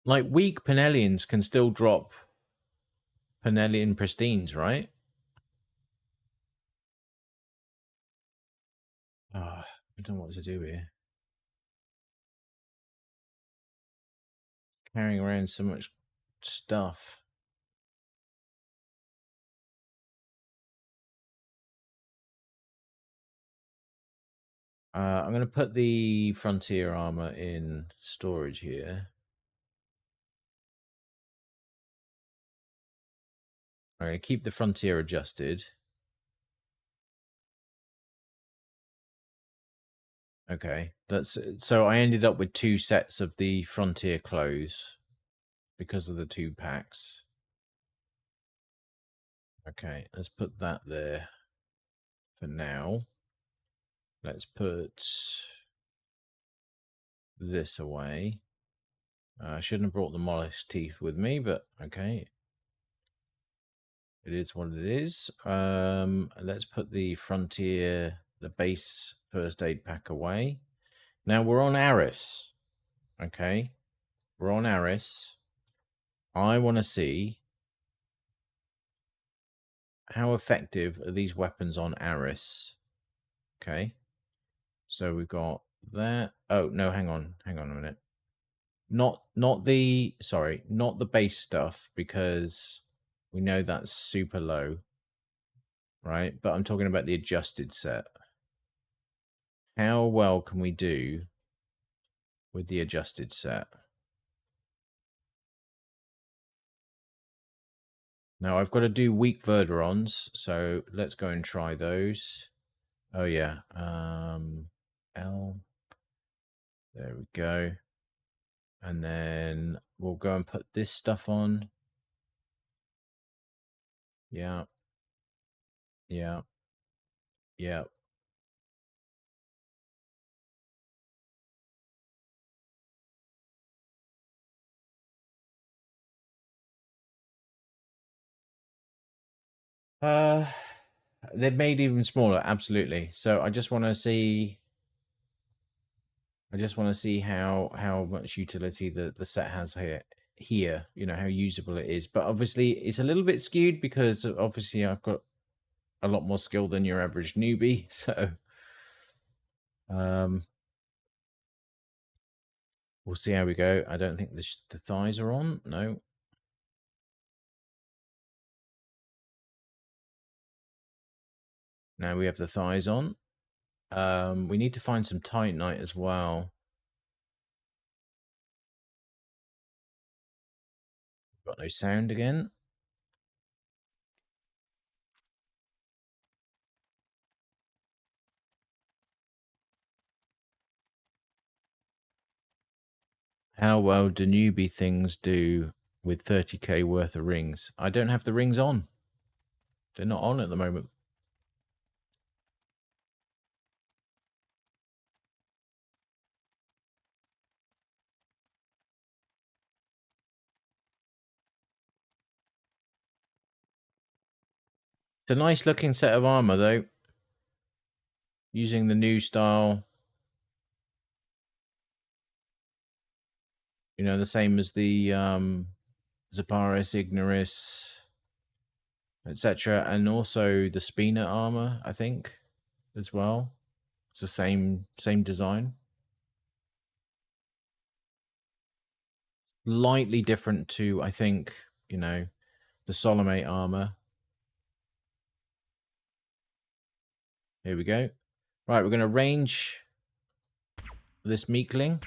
Like weak Penellians can still drop Penellian pristines, right? Oh, I don't know what to do here. Carrying around so much stuff. I'm going to put the frontier armor in storage here. I'm going to keep the frontier adjusted. Okay, that's so I ended up with 2 sets of the frontier clothes because of the 2 packs. Okay, let's put that there for now. Let's put this away. I shouldn't have brought the mollusk teeth with me, but okay. It is what it is. Let's put the frontier, the base first aid pack away. Now we're on Aris. Okay. We're on Aris. I want to see how effective are these weapons on Aris. Okay. So we've got that. Oh, no, hang on. Hang on a minute. not the sorry, not the base stuff, because we know that's super low, right? But I'm talking about the adjusted set. How well can we do with the adjusted set? Now I've got to do weak verderons, so let's go and try those. Oh yeah, L. There we go. And then we'll go and put this stuff on. Yeah. Yeah. Yeah. Uh, they've made even smaller, absolutely. So I just want to see. I just want to see how much utility the set has here. Here, you know how usable it is. But obviously, it's a little bit skewed because obviously I've got a lot more skill than your average newbie. So, um, we'll see how we go. I don't think the thighs are on. No. Now we have the thighs on. We need to find some titanite as well. Got no sound again. How well do newbie things do with 30k worth of rings? I don't have the rings on. They're not on at the moment. It's a nice looking set of armor though. Using the new style. You know, the same as the Zaparis, Ignoris, etc. And also the Spina armor, I think, as well. It's the same design. Lightly different to, I think, you know, the Solomate armor. Here we go. Right, we're going to range this Meekling.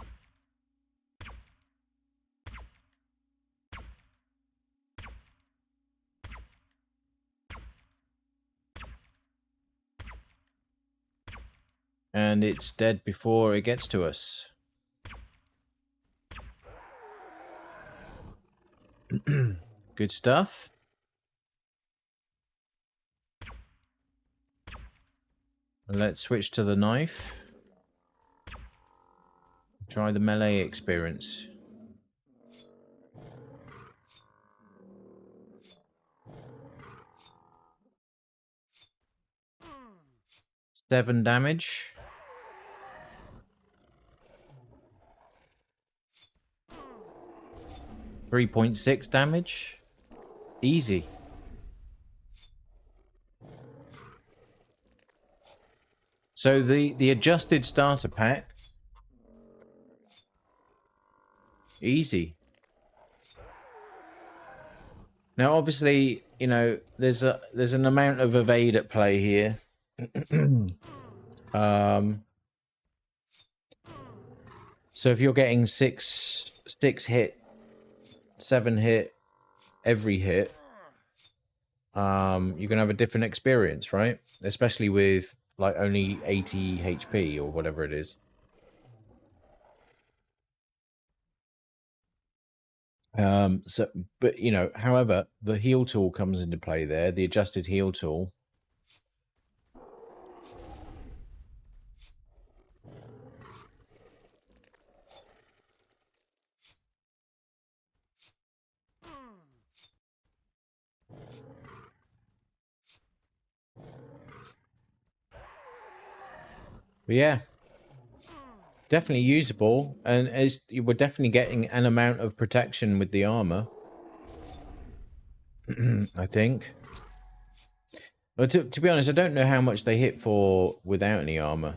And it's dead before it gets to us. Good stuff. Let's switch to the knife. Try the melee experience. Seven damage. 3.6 damage. Easy. So the adjusted starter pack. Easy. Now, obviously, you know, there's an amount of evade at play here. So if you're getting six hit, 7 hit every hit, you're gonna have a different experience, right? Especially with like only 80 HP or whatever it is. So, but you know, however, the heal tool comes into play there, the adjusted heal tool. But yeah, definitely usable, and as you were definitely getting an amount of protection with the armor. I think. But to be honest, I don't know how much they hit for without any armor.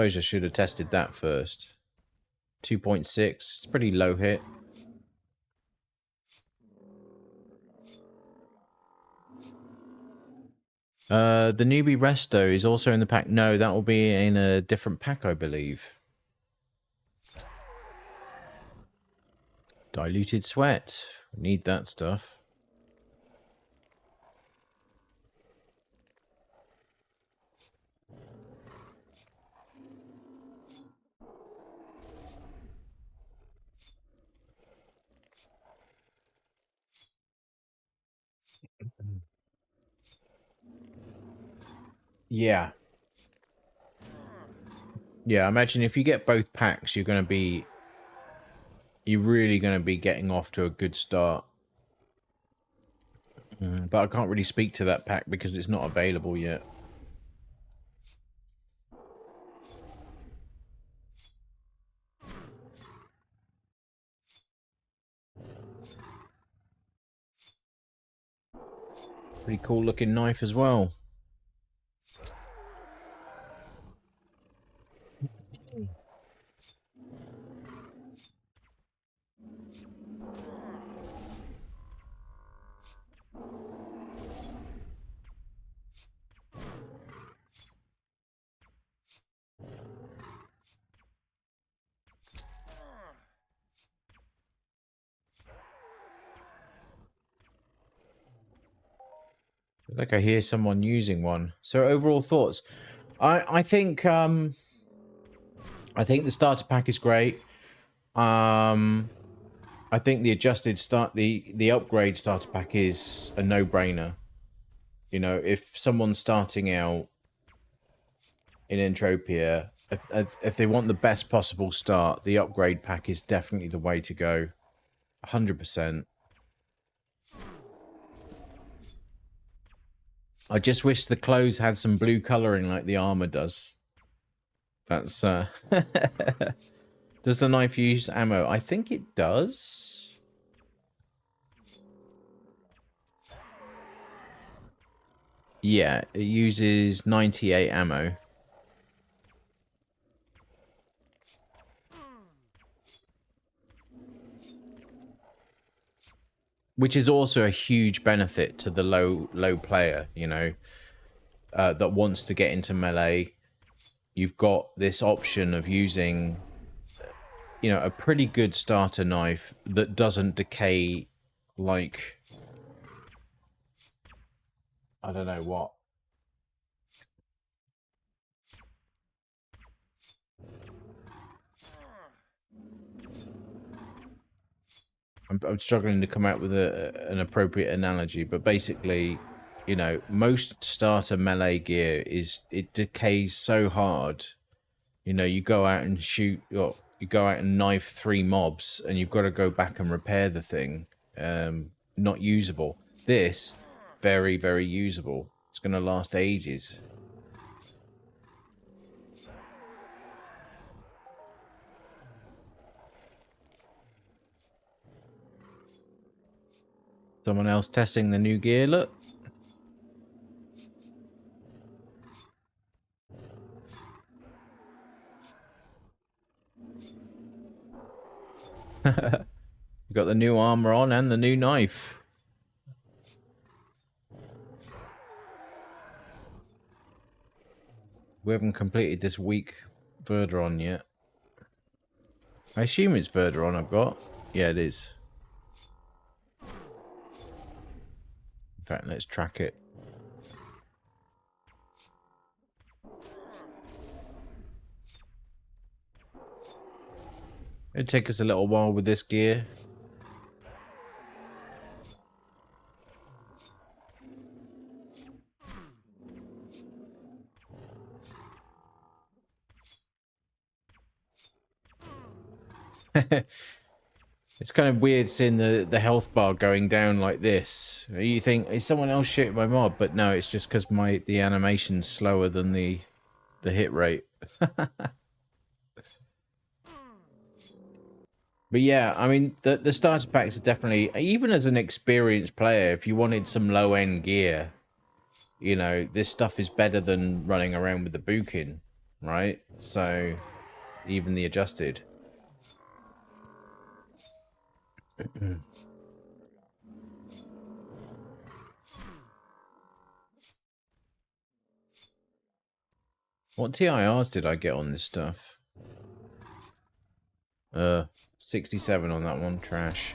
Suppose I should have tested that first. 2.6. It's pretty low hit. The newbie resto is also in the pack. No, that will be in a different pack, I believe. Diluted sweat. Need that stuff. Yeah. Yeah, imagine if you get both packs, you're really going to be getting off to a good start. But I can't really speak to that pack because it's not available yet. Pretty cool looking knife as well. Like I hear someone using one. So overall thoughts. I think the starter pack is great. I think the the upgrade starter pack is a no-brainer. You know, if someone's starting out in Entropia, if they want the best possible start, the upgrade pack is definitely the way to go. 100%. I just wish the clothes had some blue coloring like the armor does. That's Does the knife use ammo? I think it does. Yeah, it uses 98 ammo. Which is also a huge benefit to the low player, you know, that wants to get into melee. You've got this option of using, you know, a pretty good starter knife that doesn't decay like, I don't know what. I'm struggling to come out with an appropriate analogy, but basically, you know, most starter melee gear it decays so hard. You know, you go out and shoot, or you go out and knife 3 mobs, and you've got to go back and repair the thing. Not usable. This, very, very usable. It's going to last ages. Someone else testing the new gear, look. You got the new armor on and the new knife. We haven't completed this week Verderon yet. I assume it's Verderon I've got. Yeah, it is. In fact, let's track it. It'll take us a little while with this gear. It's kind of weird seeing the health bar going down like this. You think, is someone else shooting my mob? But no, it's just because the animation's slower than the hit rate. But yeah, I mean, the starter packs are definitely, even as an experienced player, if you wanted some low-end gear, you know, this stuff is better than running around with the Bukin. right? So evenly adjusted. What TIRs did I get on this stuff? 67 on that one. Trash.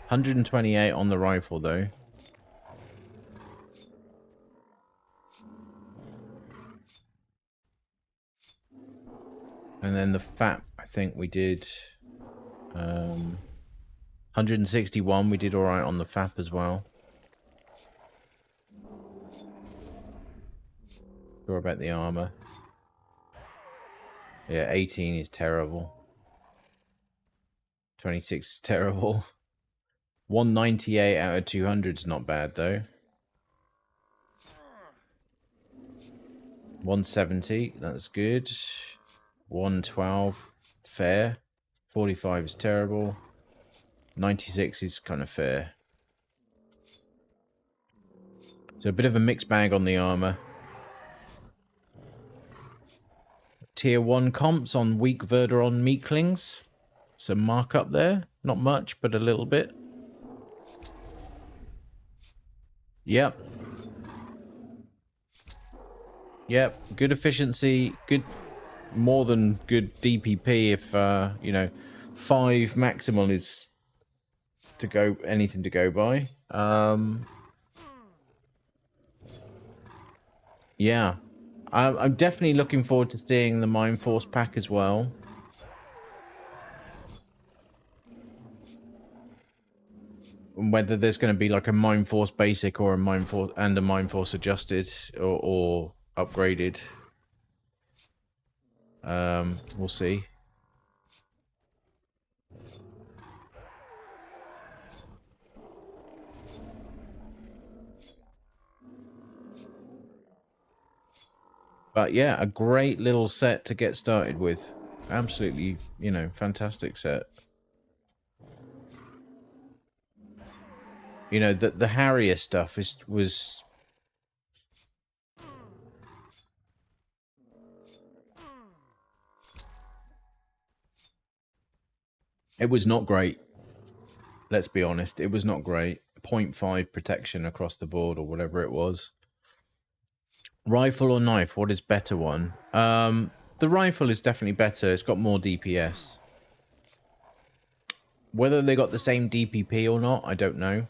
128 on the rifle, though. And then the FAP, I think we did... 161, we did alright on the FAP as well. Sure about the armor. Yeah, 18 is terrible. 26 is terrible. 198 out of 200 is not bad, though. 170, that's good. 112, fair. 45 is terrible. 96 is kind of fair. So a bit of a mixed bag on the armor. Tier 1 comps on weak Verderon Meeklings. Some markup there. Not much, but a little bit. Yep. Yep. Good efficiency. Good. More than good DPP if, you know, 5 maximal is to go, anything to go by. Yeah. I'm definitely looking forward to seeing the Mind Force pack as well. Whether there's going to be like a Mind Force basic or a Mind Force and a Mind Force adjusted or upgraded. We'll see. But yeah, a great little set to get started with. Absolutely, you know, fantastic set. You know, the Harrier stuff was... It was not great. Let's be honest, it was not great. 0.5 protection across the board or whatever it was. Rifle or knife, what is better one? The rifle is definitely better. It's got more DPS. Whether they got the same DPP or not, I don't know.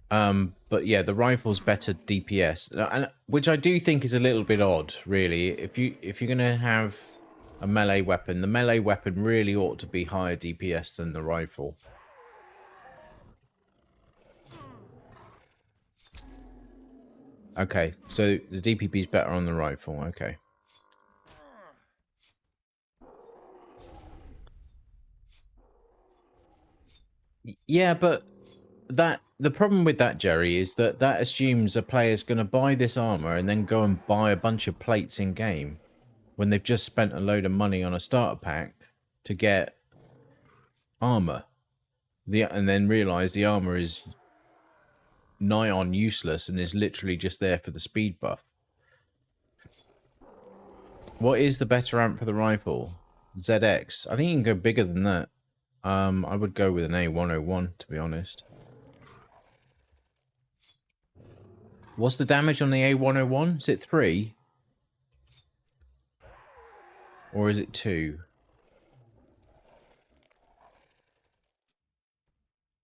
But yeah, the rifle's better DPS, and which I do think is a little bit odd, really. If you're gonna have a melee weapon, the melee weapon really ought to be higher DPS than the rifle. Okay, so the DPP is better on the rifle. Okay. Yeah, but the problem with that, Jerry, is that assumes a player's going to buy this armor and then go and buy a bunch of plates in game when they've just spent a load of money on a starter pack to get armor. And then realize the armor is nigh on useless and is literally just there for the speed buff. What is the better amp for the rifle? ZX. I think you can go bigger than that. I would go with an A101, to be honest. What's the damage on the A101? Is it 3? Or is it 2?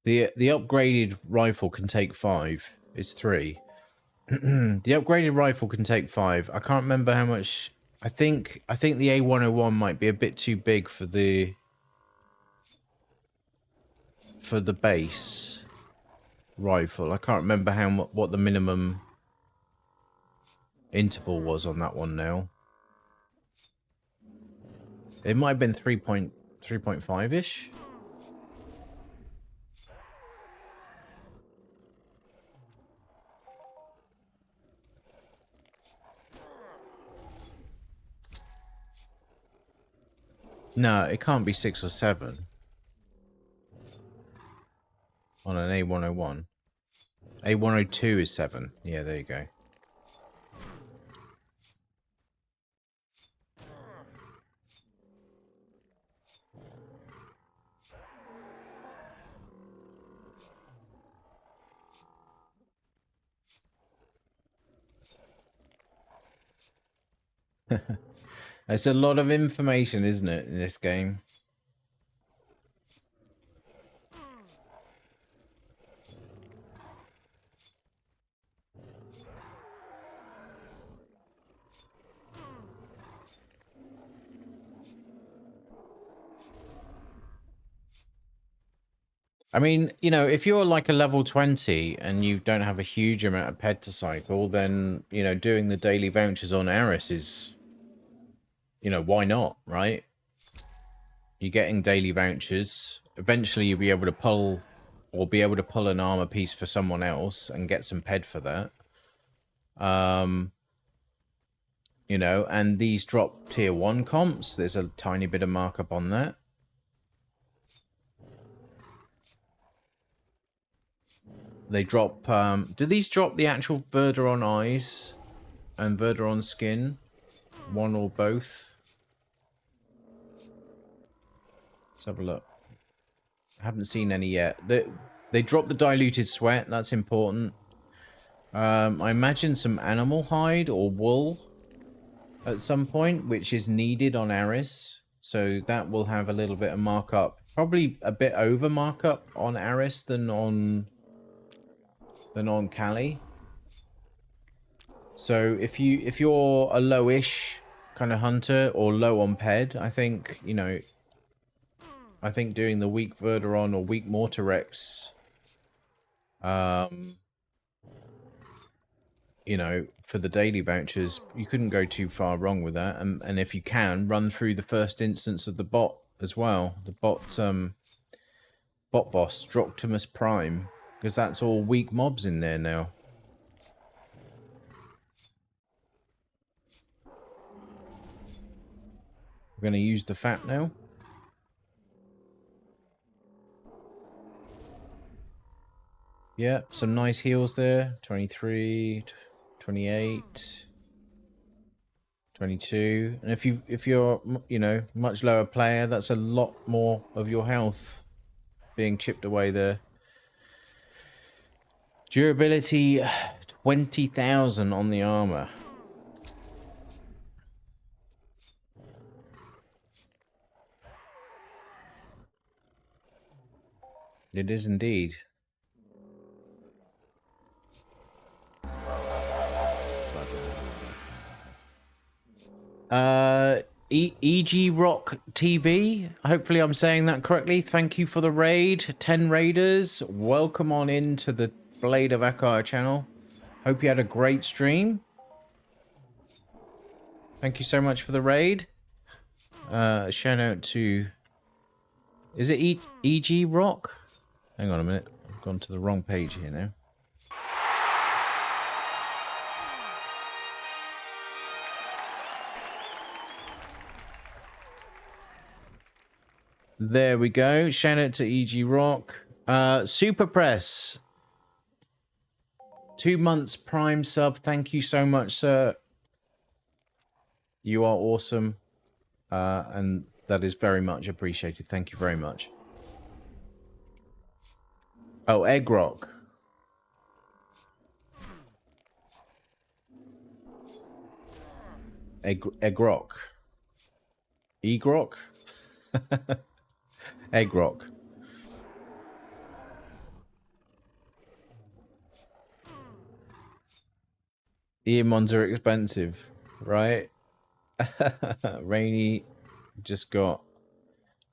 The upgraded rifle can take 5. It's 3. The upgraded rifle can take 5. I can't remember how much. I think the A101 might be a bit too big for the base rifle. I can't remember what the minimum interval was on that one now. It might have been 3.5-ish. No, it can't be 6 or 7 on an A101. A102 is 7. Yeah, there you go. It's a lot of information, isn't it, in this game? I mean, you know, if you're like a level 20 and you don't have a huge amount of ped to cycle, then, you know, doing the daily vouchers on Aris is, you know, why not, right? You're getting daily vouchers. Eventually you'll be able to pull an armor piece for someone else and get some ped for that. You know, and these drop tier 1 comps. There's a tiny bit of markup on that. They drop, do these drop the actual Verderon eyes and Verderon skin? One or both? Let's have a look. I haven't seen any yet. They drop the diluted sweat. That's important. I imagine some animal hide or wool at some point, which is needed on Aris. So that will have a little bit of markup. Probably a bit over markup on Aris than on Kali. So if you're a lowish kind of hunter or low on ped, I think, you know, I think doing the weak Verderon or weak Mortarex, you know, for the daily vouchers, you couldn't go too far wrong with that. And if you can, run through the first instance of the bot as well. The bot boss, Droctimus Prime, because that's all weak mobs in there now. We're going to use the fat now. Yeah, some nice heals there. 23, 28, 22. And if you're, you know, much lower player, that's a lot more of your health being chipped away there. Durability 20,000 on the armor. It is indeed. EG Rock TV. Hopefully I'm saying that correctly. Thank you for the raid. 10 raiders. Welcome on into the Blade of Akar channel. Hope you had a great stream. Thank you so much for the raid. Shout out to... Is it EG Rock? Hang on a minute. I've gone to the wrong page here now. There we go. Shout out to EG Rock. Super Press. 2 months Prime sub. Thank you so much, sir. You are awesome. And that is very much appreciated. Thank you very much. Oh, Egg Rock. Egg Rock. Egrock? Egg Rock. Earmons are expensive, right? Rainy just got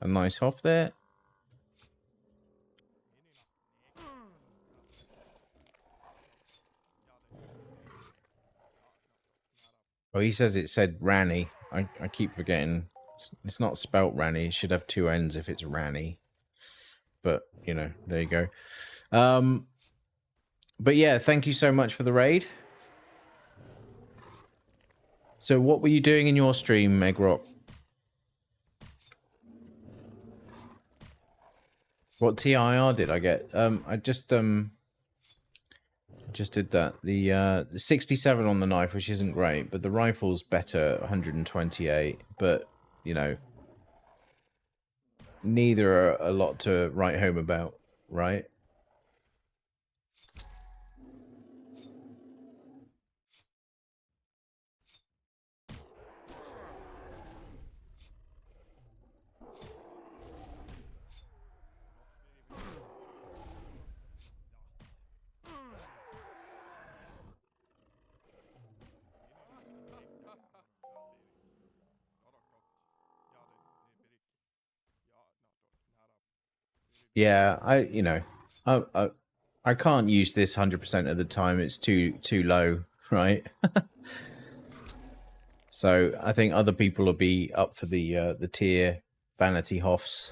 a nice off there. Oh, he says it said Ranny. I keep forgetting. It's not spelt Ranny. It should have 2 N's if it's Ranny. But, you know, there you go. But yeah, thank you so much for the raid. So what were you doing in your stream, Megrock? What TIR did I get? I just did that. The 67 on the knife, which isn't great, but the rifle's better, 128. But, you know, neither are a lot to write home about, right? Yeah, I can't use this 100% of the time. It's too low, right? So I think other people will be up for the tier vanity hoffs.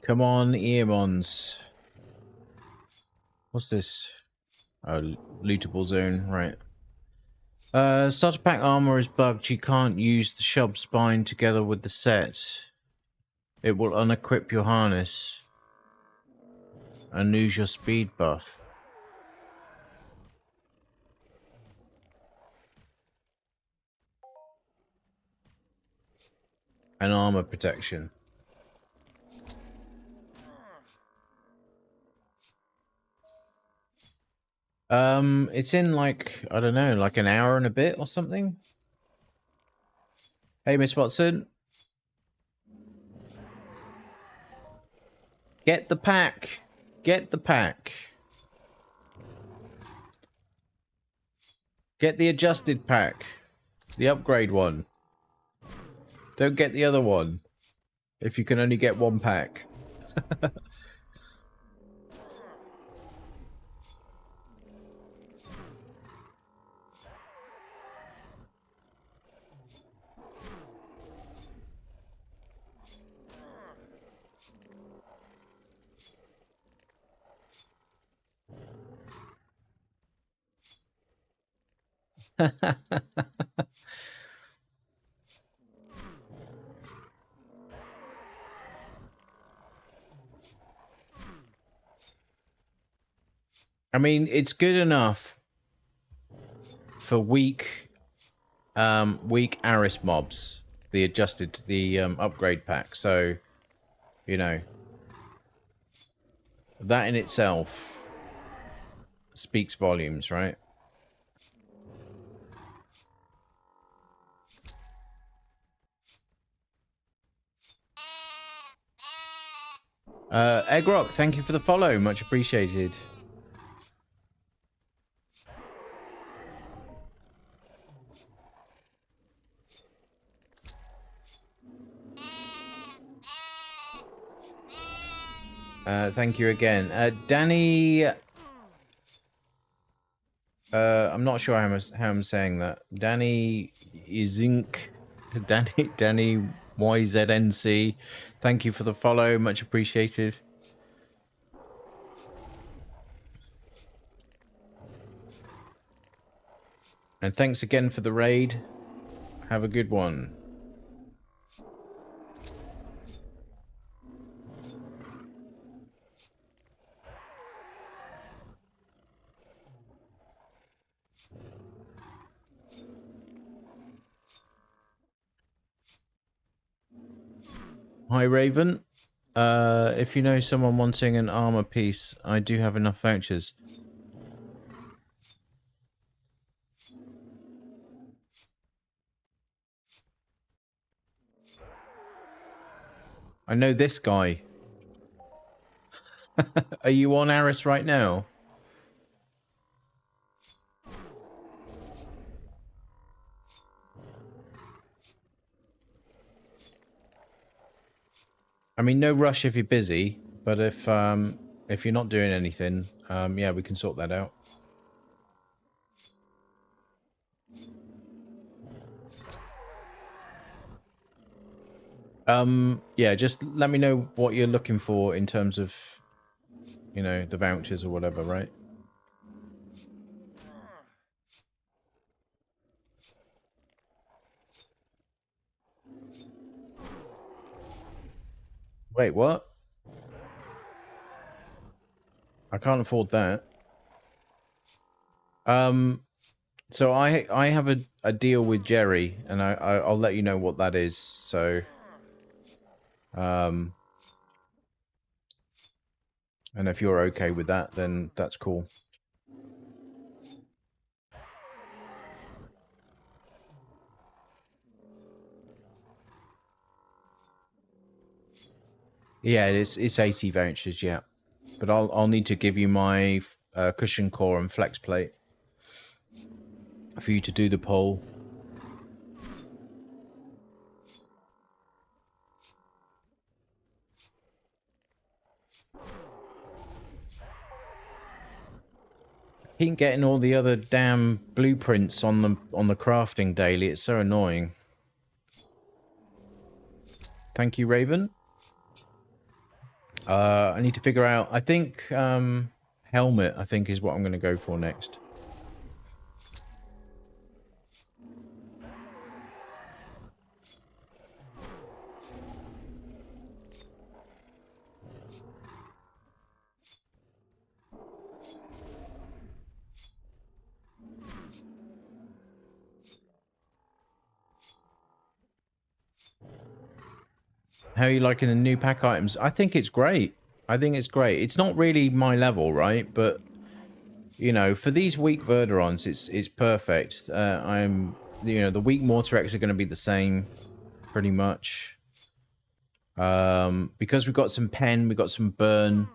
Come on, Eamons. What's this? Oh, lootable zone, right. Starter pack armor is bugged. You can't use the shub spine together with the set. It will unequip your harness and lose your speed buff. And armor protection. It's in like, I don't know, like an hour and a bit or something. Hey, Miss Watson. Get the pack. Get the pack. Get the adjusted pack. The upgrade one. Don't get the other one. If you can only get one pack. I mean, it's good enough for weak Aris mobs. The upgrade pack. So, you know, that in itself speaks volumes, right? Eggrock, thank you for the follow. Much appreciated. Thank you again. Danny... I'm not sure how I'm saying that. Danny Izink... Danny YZNC. Thank you for the follow. Much appreciated. And thanks again for the raid. Have a good one. Hi, Raven. If you know someone wanting an armor piece, I do have enough vouchers. I know this guy. Are you on Aris right now? I mean, no rush if you're busy, but if you're not doing anything, yeah, we can sort that out. Yeah, just let me know what you're looking for in terms of, you know, the vouchers or whatever, right? Wait, what? I can't afford that. So I have a deal with Jerry, and I'll let you know what that is. So, and if you're okay with that, then that's cool. Yeah, it's 80 vouchers, yeah. But I'll need to give you my cushion core and flex plate for you to do the poll. Keep getting all the other damn blueprints on the crafting daily. It's so annoying. Thank you, Raven. I need to figure out. I think helmet. I think is what I'm going to go for next. How are you liking the new pack items? I think it's great. I think it's great. It's not really my level, right? But you know, for these weak Verderons, it's perfect. The weak Mortarex are going to be the same, pretty much. Because we've got some pen, we've got some burn.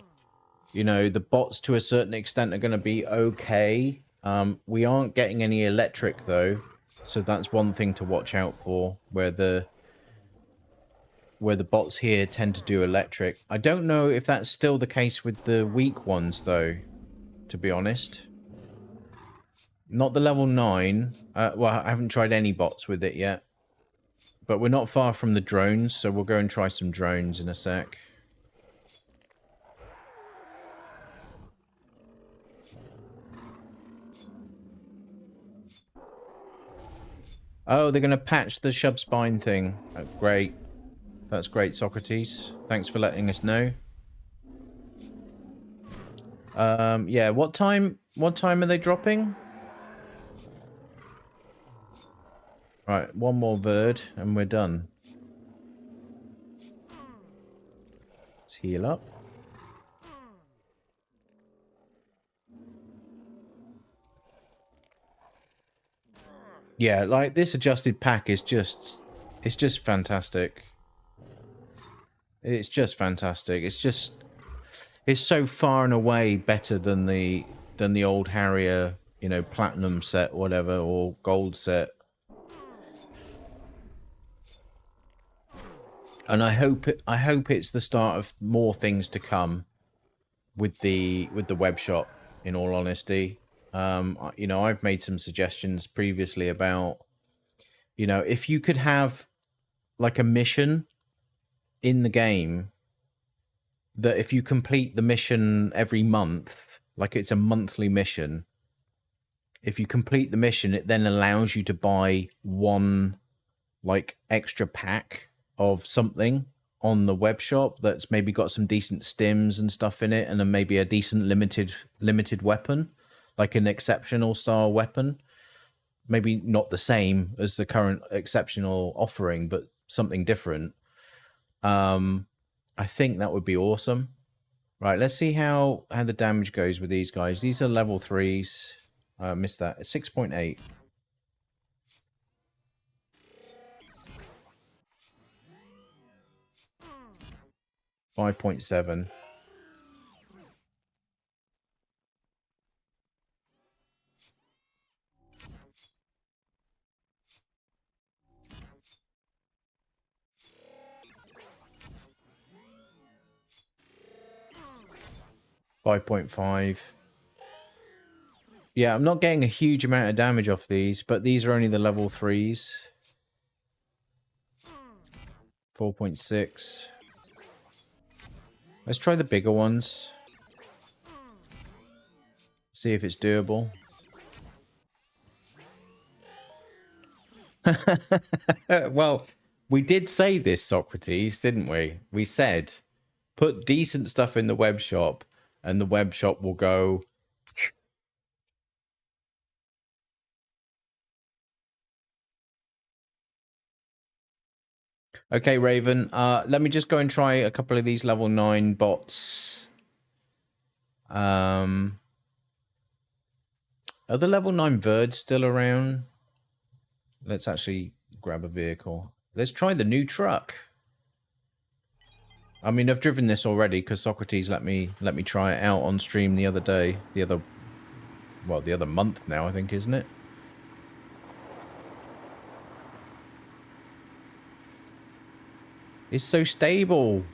You know, the bots to a certain extent are going to be okay. We aren't getting any electric though, so that's one thing to watch out for. Where the bots here tend to do electric. I don't know if that's still the case with the weak ones though, to be honest. Not the level 9. Well, I haven't tried any bots with it yet. But we're not far from the drones, so we'll go and try some drones in a sec. Oh, they're going to patch the shub spine thing. Oh, great. That's great, Socrates. Thanks for letting us know. Yeah, what time are they dropping? Right, one more Verd and we're done. Let's heal up. Yeah, like this adjusted pack is just fantastic. It's just fantastic. It's so far and away better than the old Harrier, you know, platinum set, whatever, or gold set. And I hope it's the start of more things to come with the web shop. In all honesty, you know, I've made some suggestions previously about, you know, if you could have like a mission in the game that if you complete the mission every month, like it's a monthly mission, if you complete the mission, it then allows you to buy one like extra pack of something on the web shop that's maybe got some decent stims and stuff in it, and then maybe a decent limited weapon, like an exceptional style weapon. Maybe not the same as the current exceptional offering, but something different. I think that would be awesome. Right, let's see how the damage goes with these guys. These are level 3s. Missed that. 6.8. 5.7. .5. Yeah, I'm not getting a huge amount of damage off these, but these are only the level 3s. 4.6. Let's try the bigger ones. See if it's doable. Well, we did say this, Socrates, didn't we? We said, put decent stuff in the web shop, and the web shop will go... Okay, Raven. Let me just go and try a couple of these level 9 bots. Are the level 9 birds still around? Let's actually grab a vehicle. Let's try the new truck. I mean, I've driven this already because Socrates let me try it out on stream the other day. The other month now, I think, isn't it? It's so stable.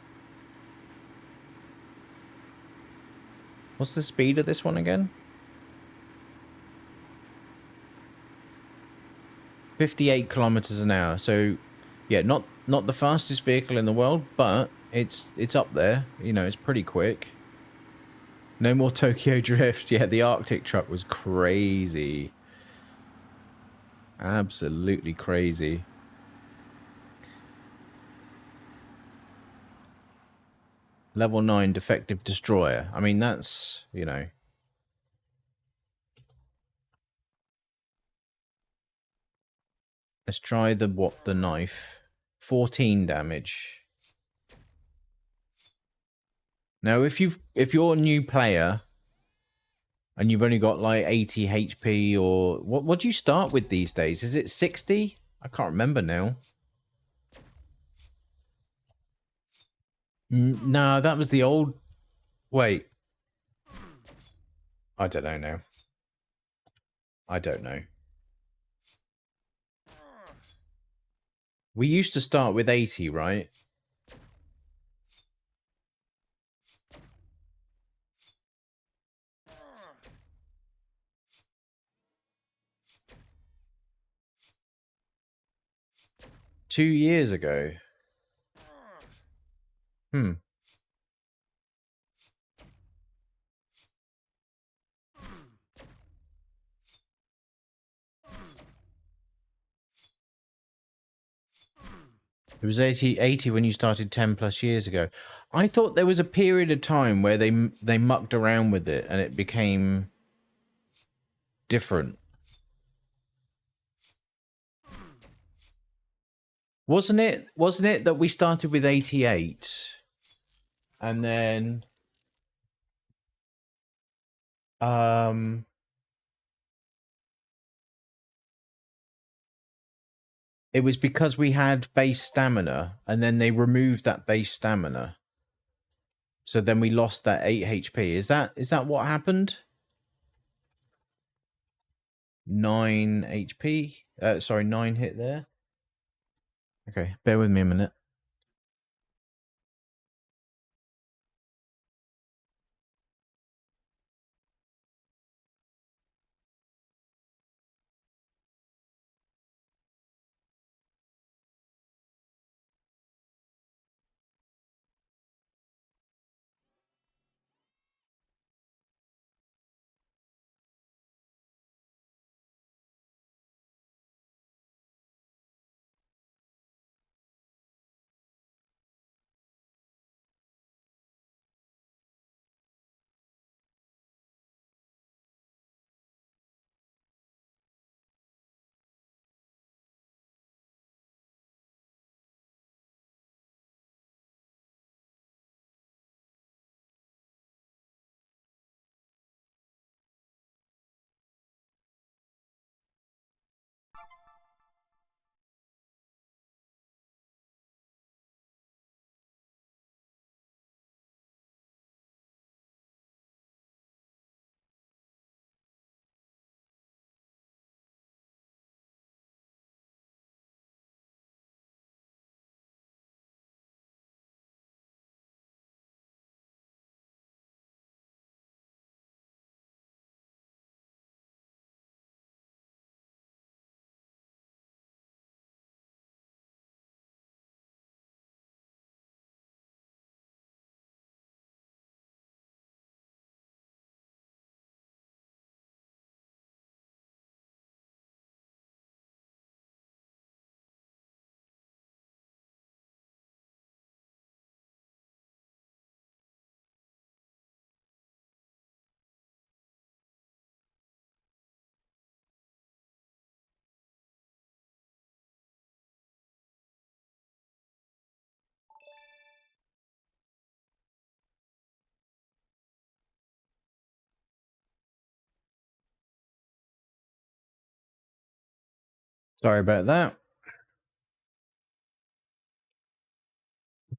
What's the speed of this one again? 58 kilometers an hour. So, yeah, not the fastest vehicle in the world, but it's up there. You know, it's pretty quick. No more Tokyo Drift. Yeah, the Arctic truck was crazy. Absolutely crazy. Level 9 defective destroyer. I mean, that's, you know. Let's try the knife. 14 damage. Now, if you're a new player and you've only got like 80 HP or what do you start with these days? Is it 60? I can't remember now. No, that was the old. Wait. I don't know now. I don't know. We used to start with 80, right? Two years ago. Hmm. It was 80 when you started 10 plus years ago. I thought there was a period of time where they mucked around with it and it became different. Wasn't it that we started with 88 and then it was because we had base stamina and then they removed that base stamina. So then we lost that 8 HP. Is that what happened? 9 HP. Sorry, 9 hit there. Okay, bear with me a minute. Sorry about that.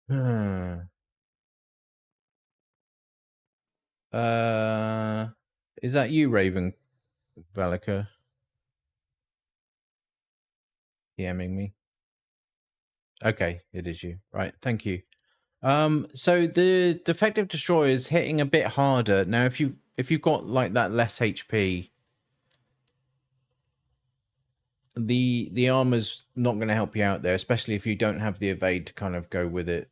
Hmm. Is that you, Raven Valika? DMing me. Okay, it is you. Right, thank you. So the defective destroyer is hitting a bit harder now. If you've got like that less HP, the armor's not going to help you out there, especially if you don't have the evade to kind of go with it.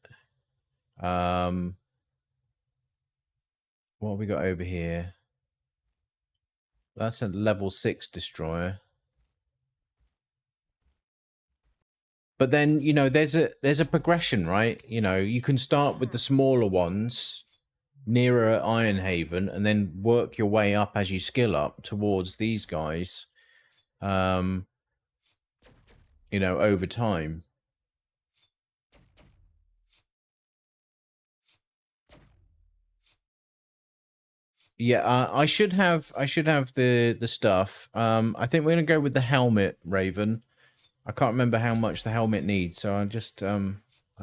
What have we got over here? That's a level 6 destroyer. But then, you know, there's a progression, right? You know, you can start with the smaller ones nearer Ironhaven and then work your way up as you skill up towards these guys. You know, over time. Yeah, I should have the stuff. I think we're gonna go with the helmet, Raven. I can't remember how much the helmet needs, so I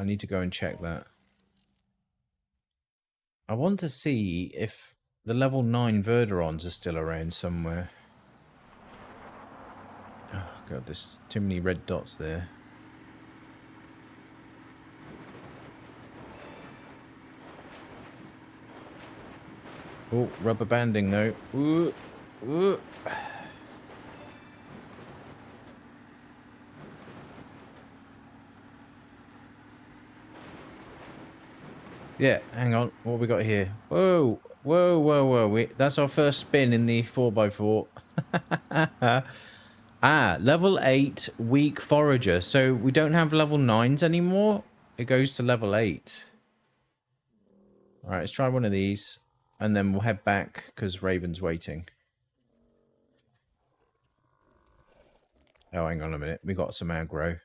need to go and check that. I want to see if the level 9 Verderons are still around somewhere. Oh god, there's too many red dots there. Oh, rubber banding though. Ooh, ooh. Yeah, hang on. What we got here? Whoa, whoa, whoa, whoa. That's our first spin in the 4x4. Ah, level 8 weak forager. So we don't have level 9s anymore. It goes to level 8. Alright, let's try one of these. And then we'll head back because Raven's waiting. Oh, hang on a minute. We got some aggro.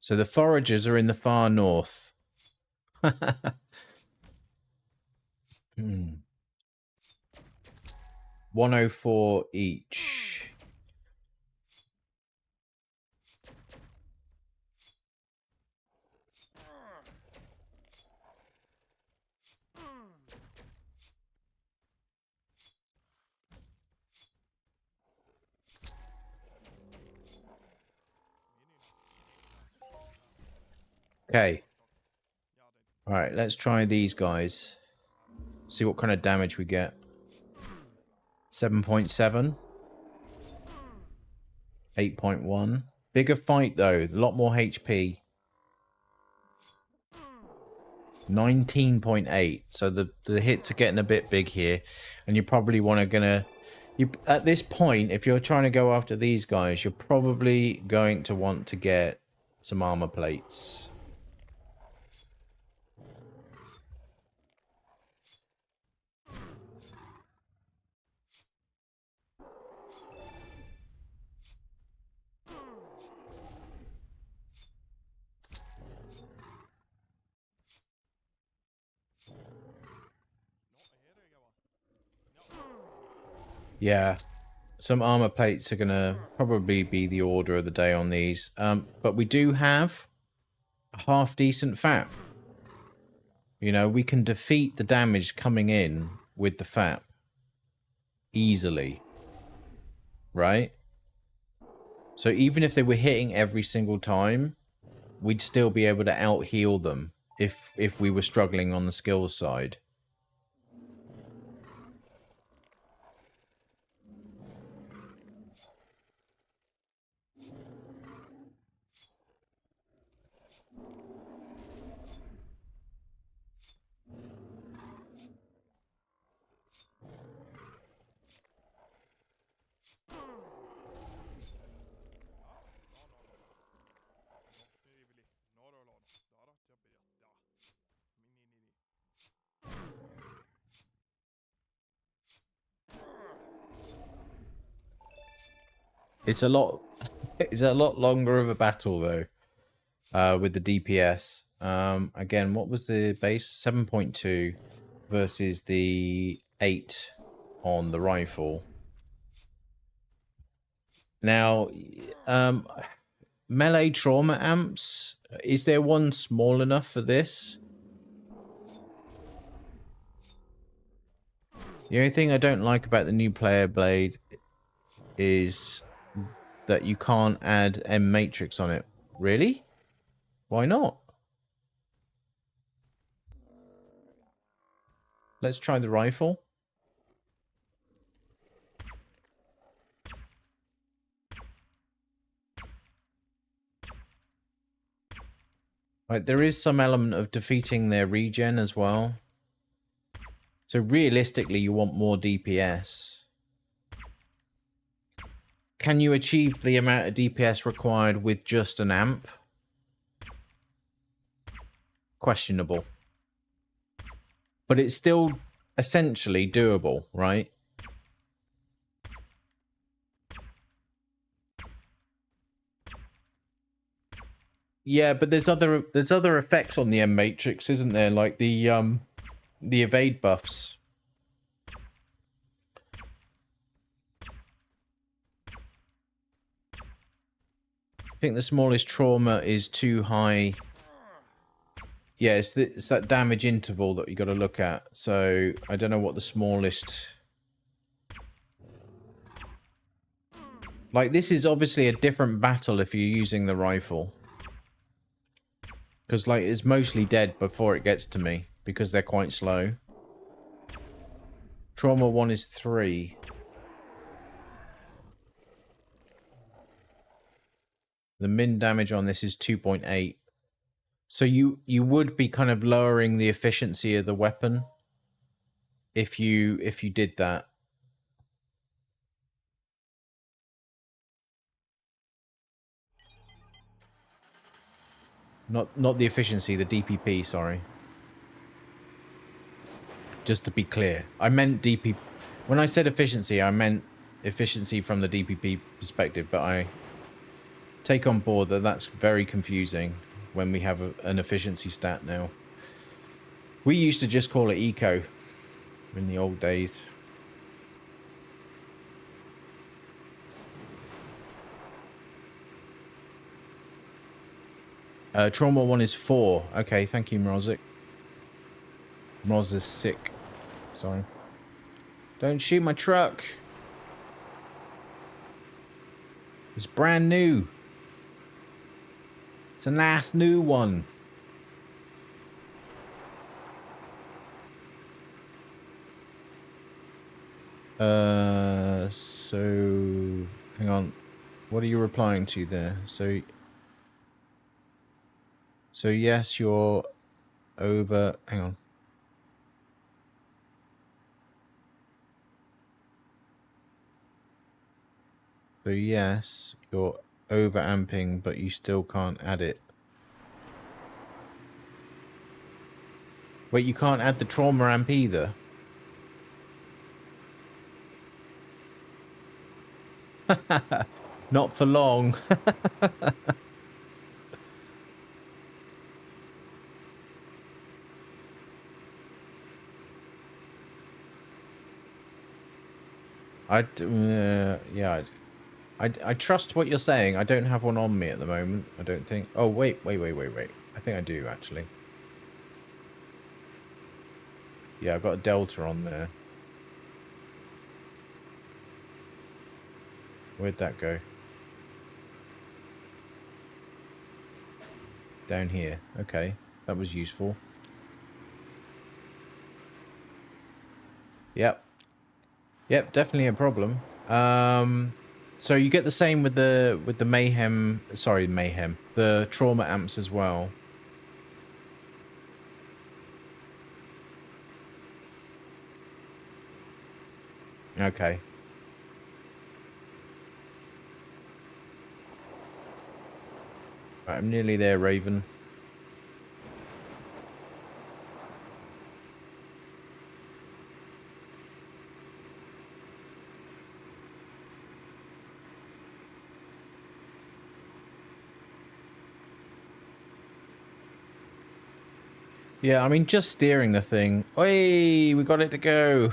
So the foragers are in the far north. 104 each. Okay. Alright, let's try these guys. See what kind of damage we get. 7.7. 8.1. Bigger fight though. A lot more HP. 19.8. So the hits are getting a bit big here. And you probably want to at this point, if you're trying to go after these guys, you're probably going to want to get some armor plates. Yeah. Some armor plates are going to probably be the order of the day on these. But we do have a half decent FAP. You know, we can defeat the damage coming in with the FAP easily. Right? So even if they were hitting every single time, we'd still be able to out-heal them if we were struggling on the skills side. It's a lot it's a lot longer of a battle though, with the DPS. Again, what was the base? 7.2 versus the 8 on the rifle. Now, um, melee trauma amps. Is there one small enough for this? The only thing I don't like about the new player blade is that you can't add M matrix on it. Really? Why not? Let's try the rifle. Right, there is some element of defeating their regen as well. So realistically, you want more DPS. Can you achieve the amount of DPS required with just an amp? Questionable. But it's still essentially doable, right? Yeah, but there's other effects on the M matrix, isn't there? Like the evade buffs. I think the smallest trauma is too high. Yeah, it's that damage interval that you got to look at. So I don't know what the smallest. Like, this is obviously a different battle if you're using the rifle. Because, like, it's mostly dead before it gets to me. Because they're quite slow. Trauma 1 is 3. The min damage on this is 2.8. So you would be kind of lowering the efficiency of the weapon. If you did that. Not the efficiency, the DPP, sorry. Just to be clear. I meant DPP. When I said efficiency, I meant efficiency from the DPP perspective, but I take on board that that's very confusing when we have an efficiency stat now. We used to just call it eco in the old days. Trauma 1 is 4. Okay, thank you, Mrozik. Mroz is sick. Sorry. Don't shoot my truck. It's brand new. It's a nice new one. So hang on. What are you replying to there? So yes, you're over. Hang on. So yes, you're over amping, but you still can't add it. Wait, you can't add the trauma amp either? Not for long. Yeah, I trust what you're saying. I don't have one on me at the moment, I don't think. Oh, wait. I think I do, actually. Yeah, I've got a Delta on there. Where'd that go? Down here. Okay, that was useful. Yep. Yep, definitely a problem. So you get the same with the mayhem. Sorry, mayhem. The trauma amps as well. Okay. Right, I'm nearly there, Raven. Yeah, I mean, just steering the thing. Oi, we got it to go.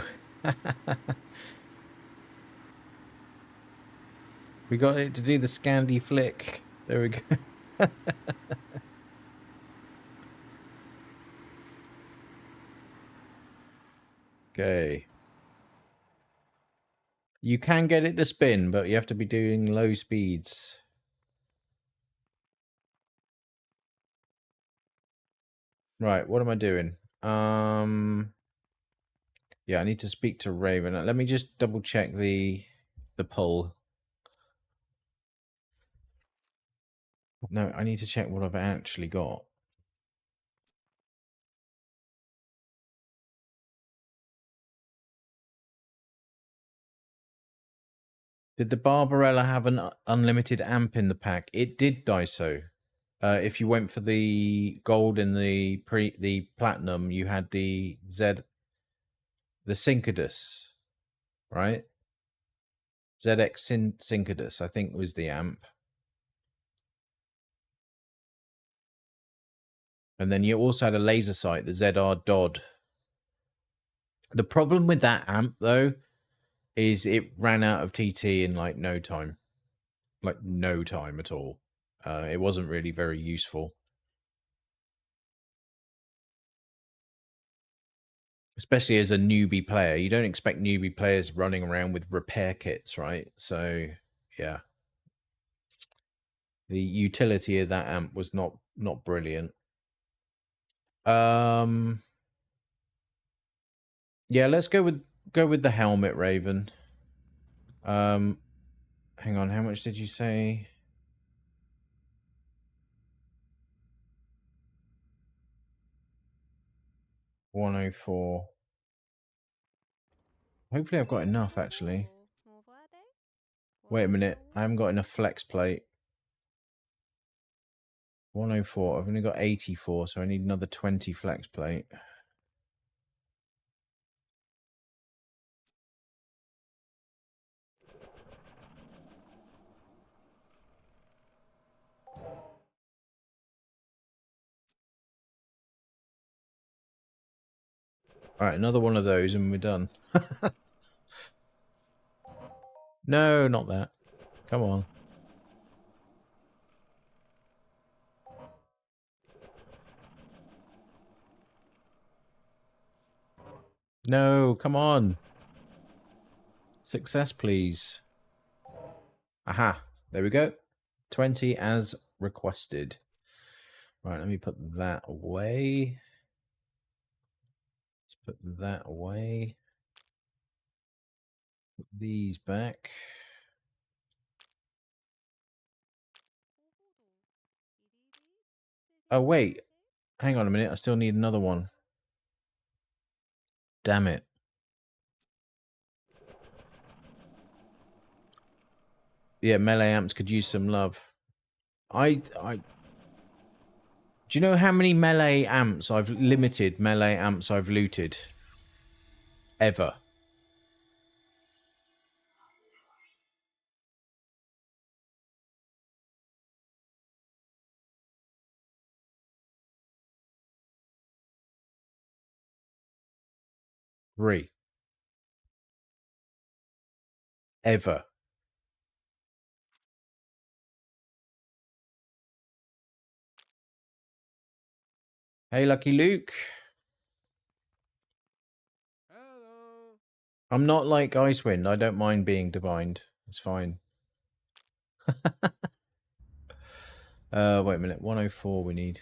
We got it to do the Scandi flick. There we go. Okay. You can get it to spin, but you have to be doing low speeds. Right, what am I doing? Yeah, I need to speak to Raven. Let me just double check the poll. No, I need to check what I've actually got. Did the Barbarella have an unlimited amp in the pack? It did, Daiso. If you went for the gold and the platinum, you had the Syncadus, right? ZX Syncadus, I think, was the amp. And then you also had a laser sight, the ZR Dodd. The problem with that amp, though, is it ran out of TT in like no time. Like no time at all. It wasn't really very useful. Especially as a newbie player. You don't expect newbie players running around with repair kits, right? So, yeah. The utility of that amp was not brilliant. Yeah, let's go with the helmet, Raven. Hang on, how much did you say? 104. Hopefully I've got enough, actually. Wait a minute. I haven't got enough flex plate. 104. I've only got 84, so I need another 20 flex plate. Alright, another one of those and we're done. No, not that. Come on. No, come on. Success, please. Aha. There we go. 20 as requested. Right, let me put that away. Let's put that away. Put these back. Oh, wait. Hang on a minute. I still need another one. Damn it. Yeah, melee amps could use some love. Do you know how many limited melee amps I've looted? Ever. Three. Ever. Hey, Lucky Luke. Hello. I'm not like Icewind. I don't mind being divined. It's fine. Wait a minute. 104 we need.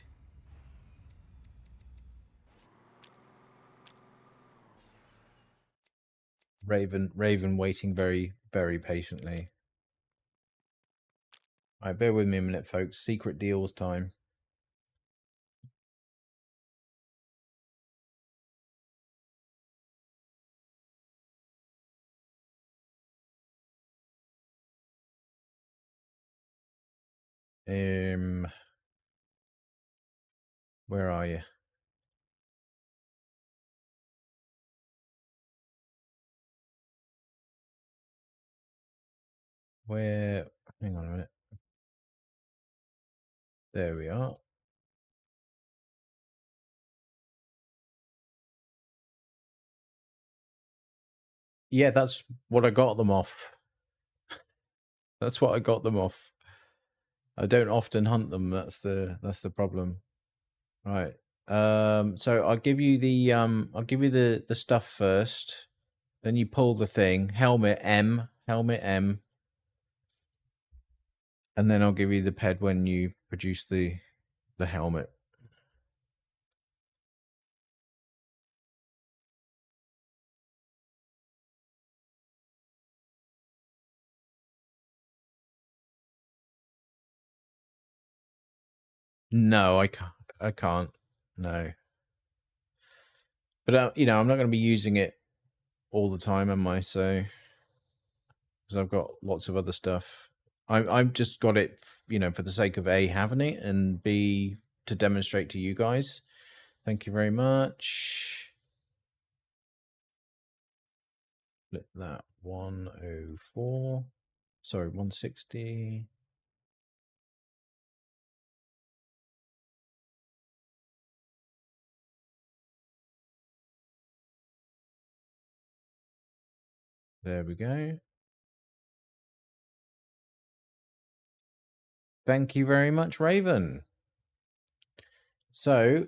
Raven waiting very, very patiently. Alright, bear with me a minute, folks. Secret deals time. Where are you? Where? Hang on a minute. There we are. Yeah, that's what I got them off. That's what I got them off. I don't often hunt them. That's the problem. Right. So I'll give you the stuff first. Then you pull the thing. Helmet M. And then I'll give you the ped when you produce the helmet. No, I can't. I can't. No. But you know, I'm not going to be using it all the time, am I? So because I've got lots of other stuff. I've just got it, you know, for the sake of A, having it, and B, to demonstrate to you guys. Thank you very much. Flip that 104. Sorry, 160. There we go. Thank you very much, Raven. So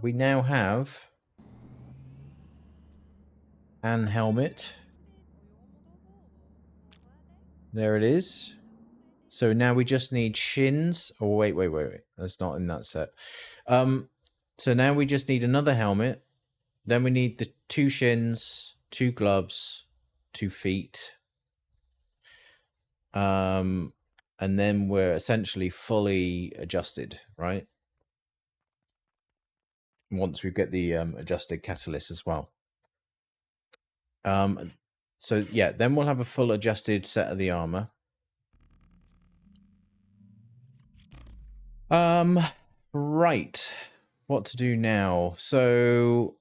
we now have an helmet. There it is. So now we just need shins. Oh, wait. That's not in that set. So now we just need another helmet. Then we need the 2 shins, 2 gloves, 2 feet. And then we're essentially fully adjusted, right? Once we get the adjusted catalyst as well. So yeah, then we'll have a full adjusted set of the armor. Right. What to do now? So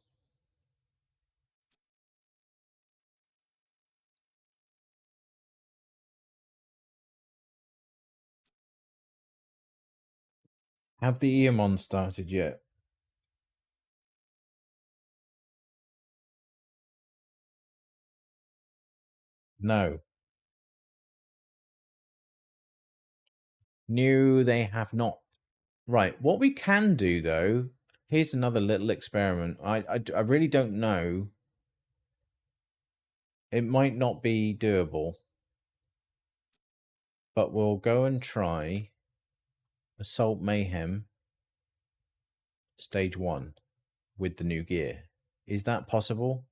have the Eamon started yet? No. No, they have not. Right. What we can do, though, here's another little experiment. I really don't know. It might not be doable. But we'll go and try Assault Mayhem Stage 1 with the new gear. Is that possible?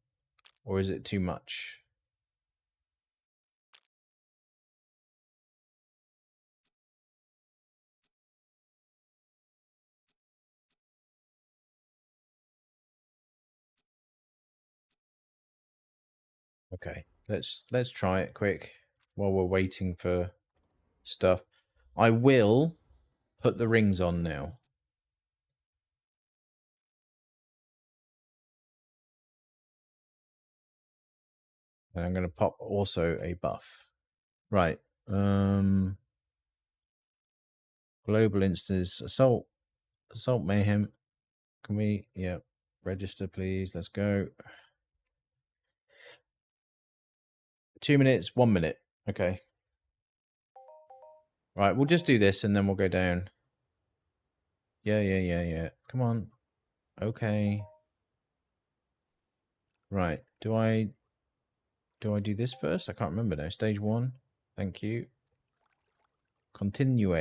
Or is it too much? Okay, let's try it quick while we're waiting for stuff. I will put the rings on now. And I'm going to pop also a buff. Right. Global instance assault mayhem. Can we register please? Let's go. 2 minutes, 1 minute. Okay. Right, we'll just do this and then we'll go down. Yeah. Come on. Okay. Right. Do I do this first? I can't remember now. Stage 1. Thank you. Continue.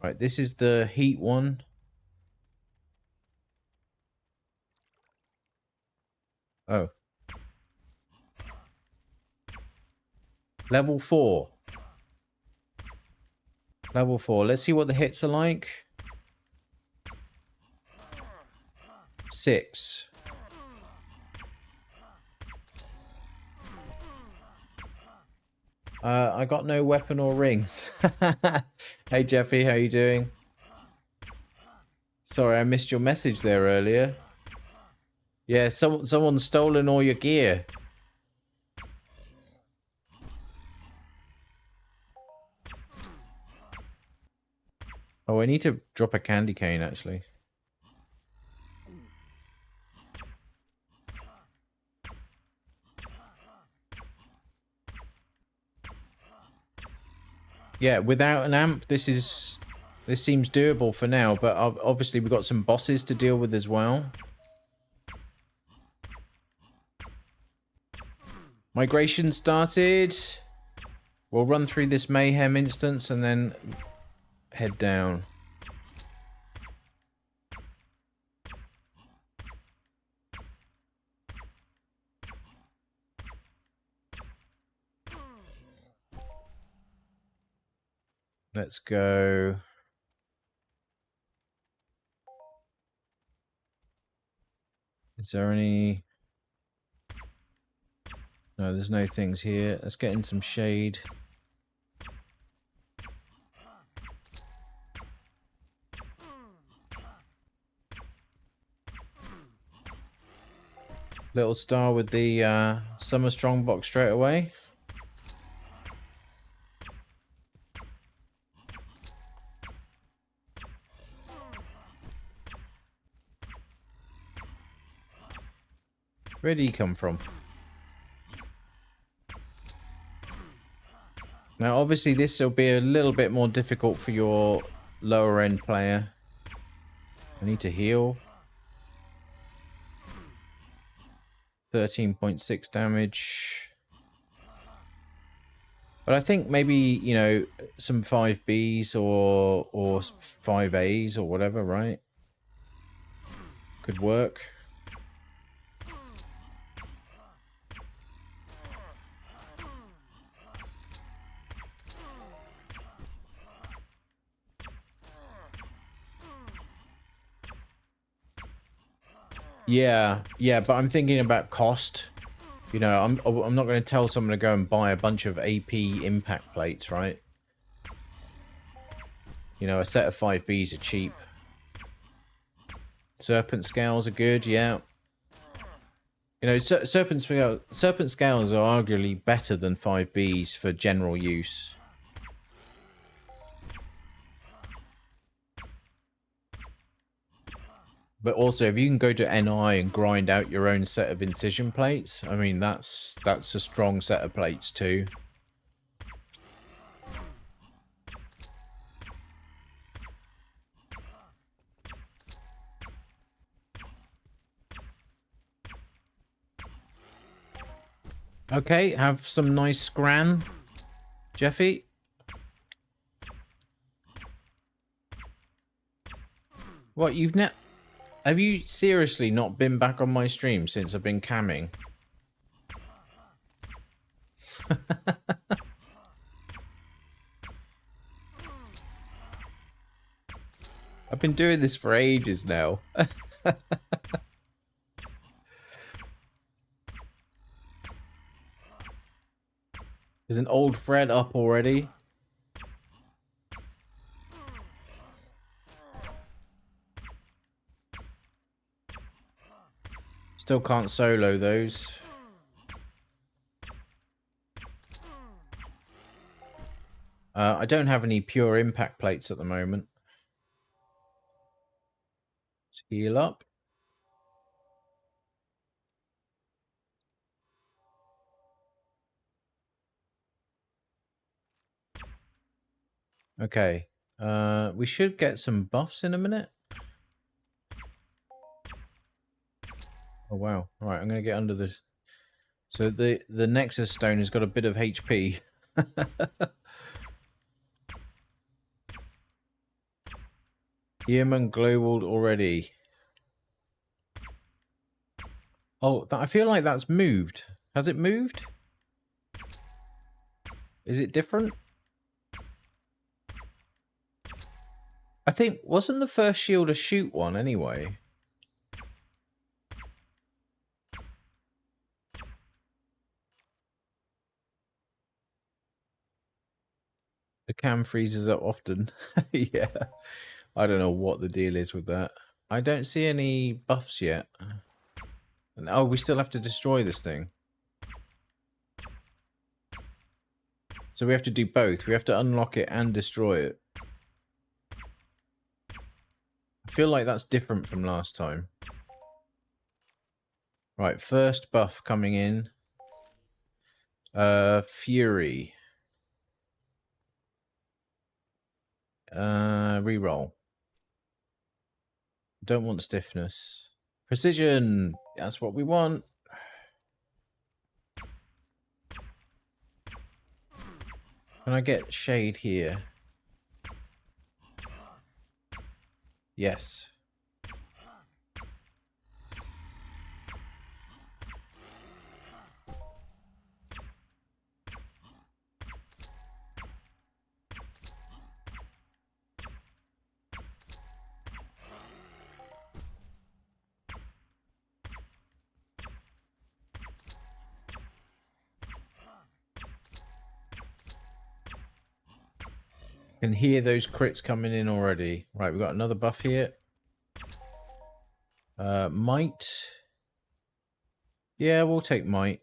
Right, this is the heat one. Oh. Level 4. Level 4. Let's see what the hits are like. 6. I got no weapon or rings. Hey Jeffy, how you doing? Sorry, I missed your message there earlier. Yeah, someone's stolen all your gear. Oh, I need to drop a candy cane, actually. Yeah, without an amp, this seems doable for now, but obviously we've got some bosses to deal with as well. Migration started. We'll run through this mayhem instance and then head down. Let's go. Is there any... No, there's no things here. Let's get in some shade. Little star with the Summer Strongbox straight away. Where did he come from? Now, obviously, this will be a little bit more difficult for your lower end player. I need to heal. 13.6 damage. But I think maybe, you know, some 5Bs or 5As or whatever, right? Could work. Yeah, but I'm thinking about cost. You know, I'm not going to tell someone to go and buy a bunch of AP impact plates, right? You know, a set of 5Bs are cheap. Serpent scales are good, yeah. You know, serpent scales are arguably better than 5Bs for general use. But also, if you can go to NI and grind out your own set of incision plates, I mean, that's a strong set of plates too. Okay, have some nice scran, Jeffy. What, have you seriously not been back on my stream since I've been camming? I've been doing this for ages now. Is an old Fred up already? Still can't solo those. I don't have any pure impact plates at the moment. Let's heal up. Okay. We should get some buffs in a minute. Oh wow. Alright, I'm gonna get under this. So the Nexus Stone has got a bit of HP. Yeoman global already. Oh, I feel like that's moved. Has it moved? Is it different? I think, wasn't the first shield a shoot one anyway? The cam freezes up often. Yeah. I don't know what the deal is with that. I don't see any buffs yet. And, oh, we still have to destroy this thing. So we have to do both. We have to unlock it and destroy it. I feel like that's different from last time. Right, first buff coming in. Fury. Reroll. Don't want stiffness. Precision. That's what we want. Can I get shade here? Yes. Can hear those crits coming in already. Right, we've got another buff here. Might. Yeah, we'll take might.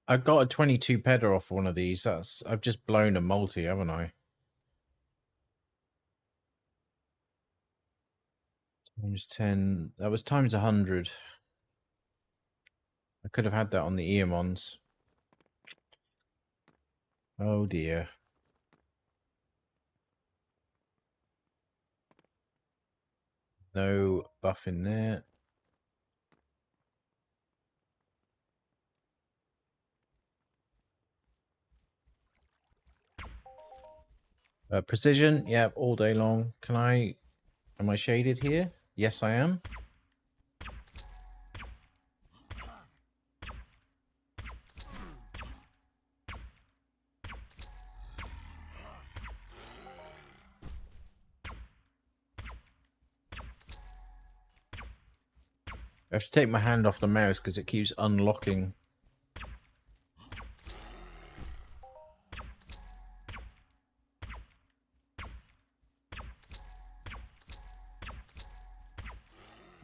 I got a 22 pedder off one of these. I've just blown a multi, haven't I? Times 10. That was times 100. I could have had that on the Eamons. Oh dear. No buff in there. Precision, yeah, all day long. Am I shaded here? Yes, I am. I have to take my hand off the mouse because it keeps unlocking.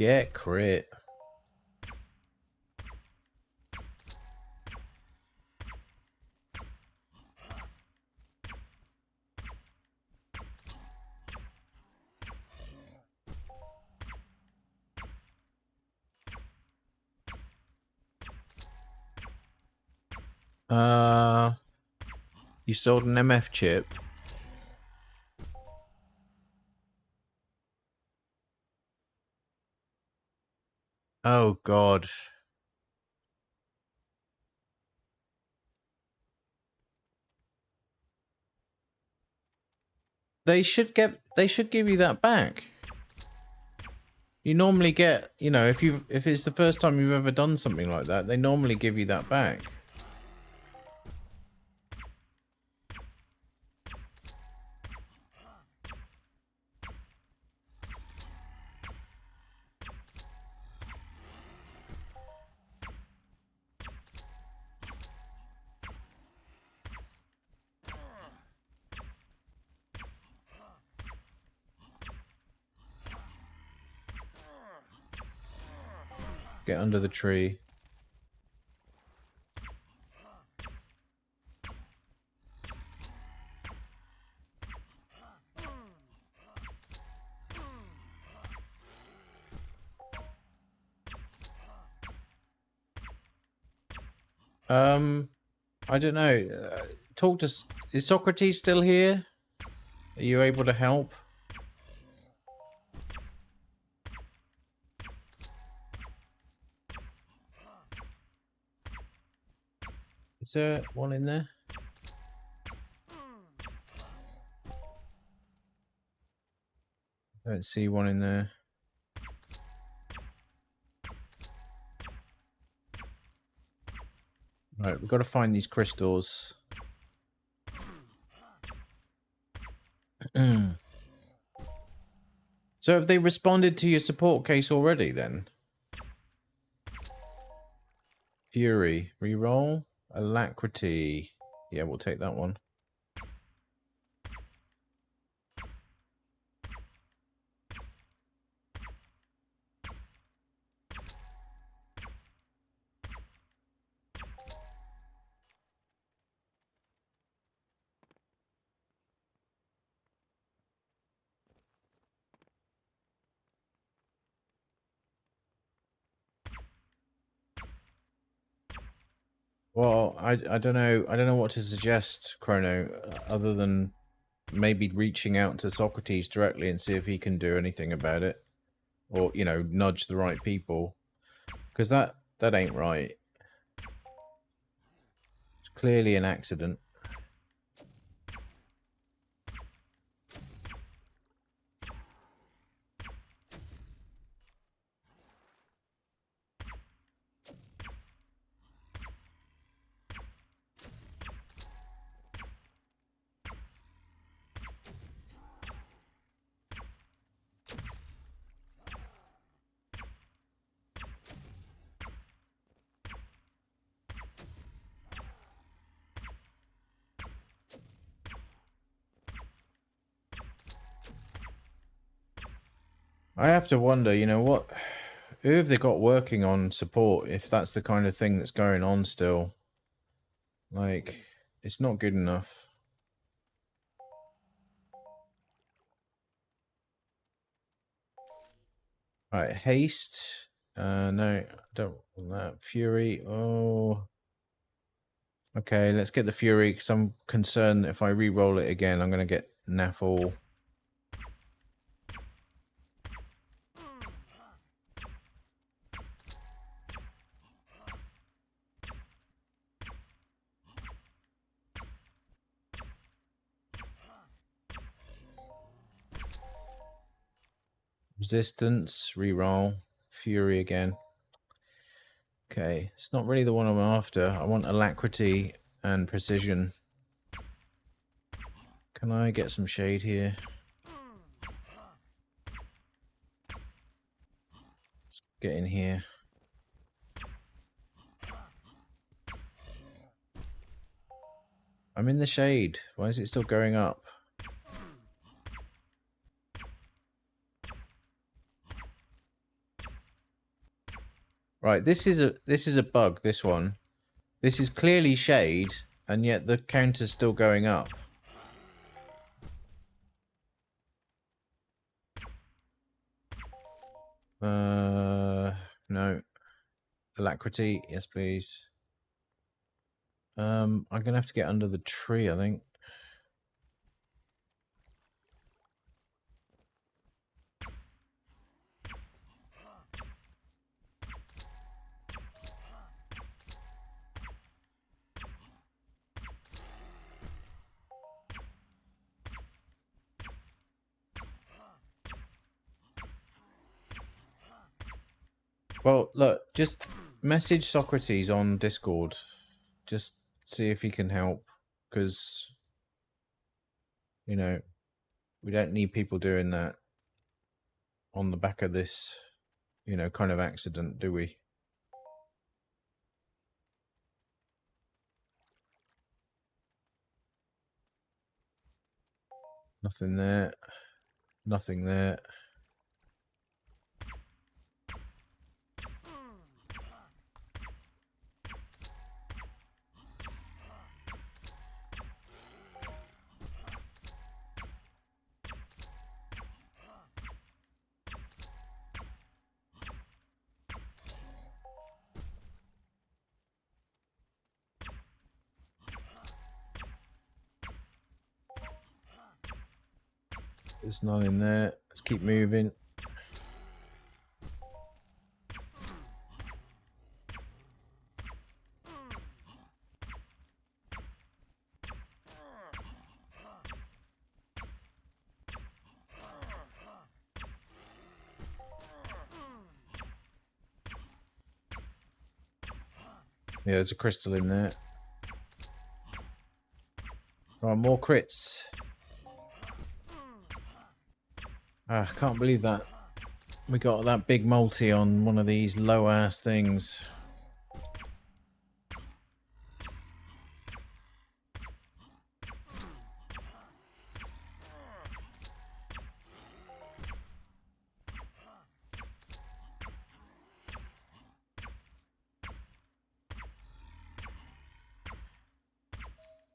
Yeah, crit. You sold an MF chip. Oh god. They should give you that back. You normally get, you know, if it's the first time you've ever done something like that, they normally give you that back. Get under the tree. I don't know. Talk to... Is Socrates still here? Are you able to help? Is there one in there? I don't see one in there. Right, we've got to find these crystals. So have they responded to your support case already then? Fury. Reroll. Alacrity. Yeah, we'll take that one. Well, I don't know. I don't know what to suggest, Chrono, other than maybe reaching out to Socrates directly and see if he can do anything about it, or you know, nudge the right people, because that ain't right. It's clearly an accident. I have to wonder, you know, who have they got working on support if that's the kind of thing that's going on still? Like, it's not good enough. Right, haste. No, I don't want that. Fury. Oh. Okay, let's get the Fury, because I'm concerned that if I re-roll it again, I'm going to get Naffle. Resistance, re-roll. Fury again. Okay, it's not really the one I'm after. I want Alacrity and Precision. Can I get some shade here? Let's get in here. I'm in the shade. Why is it still going up? Right, this is a bug, this one. This is clearly shade, and yet the counter's still going up. No. Alacrity, yes please. I'm gonna have to get under the tree, I think. Well, look, just message Socrates on Discord. Just see if he can help, because, you know, we don't need people doing that on the back of this, you know, kind of accident, do we? Nothing there. Nothing there. There's none in there. Let's keep moving. Yeah, there's a crystal in there. Oh, more crits. Ah, I can't believe that. We got that big multi on one of these low-ass things.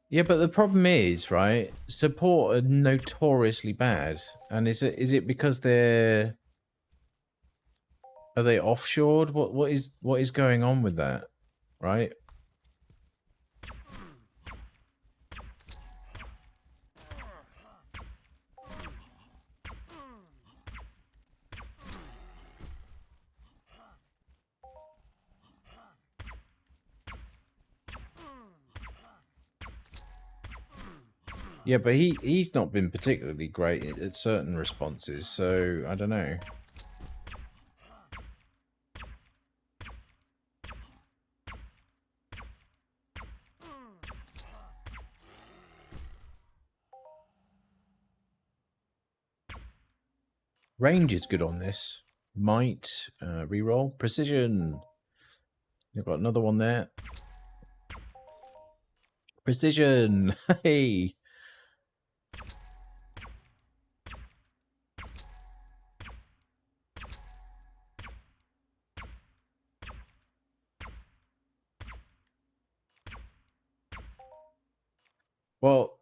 Yeah, but the problem is, right? Support are notoriously bad, and is it because are they offshored? What is going on with that, right? Yeah, but he's not been particularly great at certain responses, so I don't know. Range is good on this. Might, reroll. Precision. You've got another one there. Precision. Hey. Well,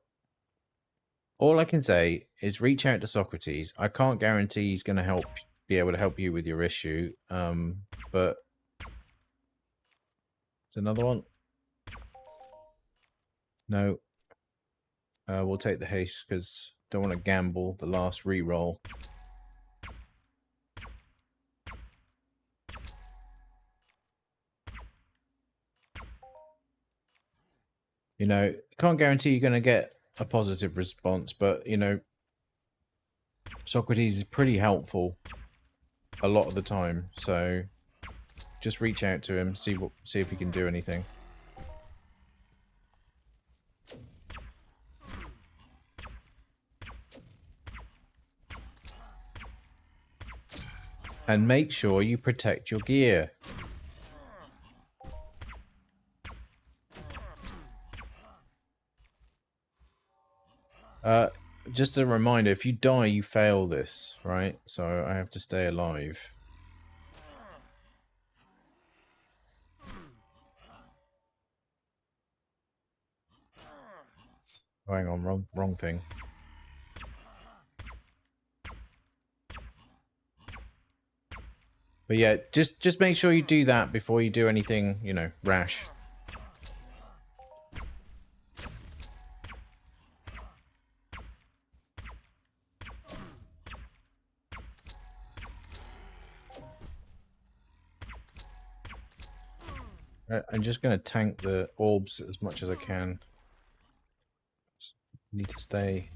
all I can say is reach out to Socrates. I can't guarantee he's going to be able to help you with your issue. But it's another one. No. We'll take the haste because don't want to gamble the last reroll. You know, can't guarantee you're going to get a positive response, but, you know, Socrates is pretty helpful a lot of the time, so just reach out to him, see if he can do anything. And make sure you protect your gear. Just a reminder, if you die, you fail this, right? So I have to stay alive. Oh, hang on, wrong thing. But yeah, just make sure you do that before you do anything, you know, rash. I'm just going to tank the orbs as much as I can. Need to stay.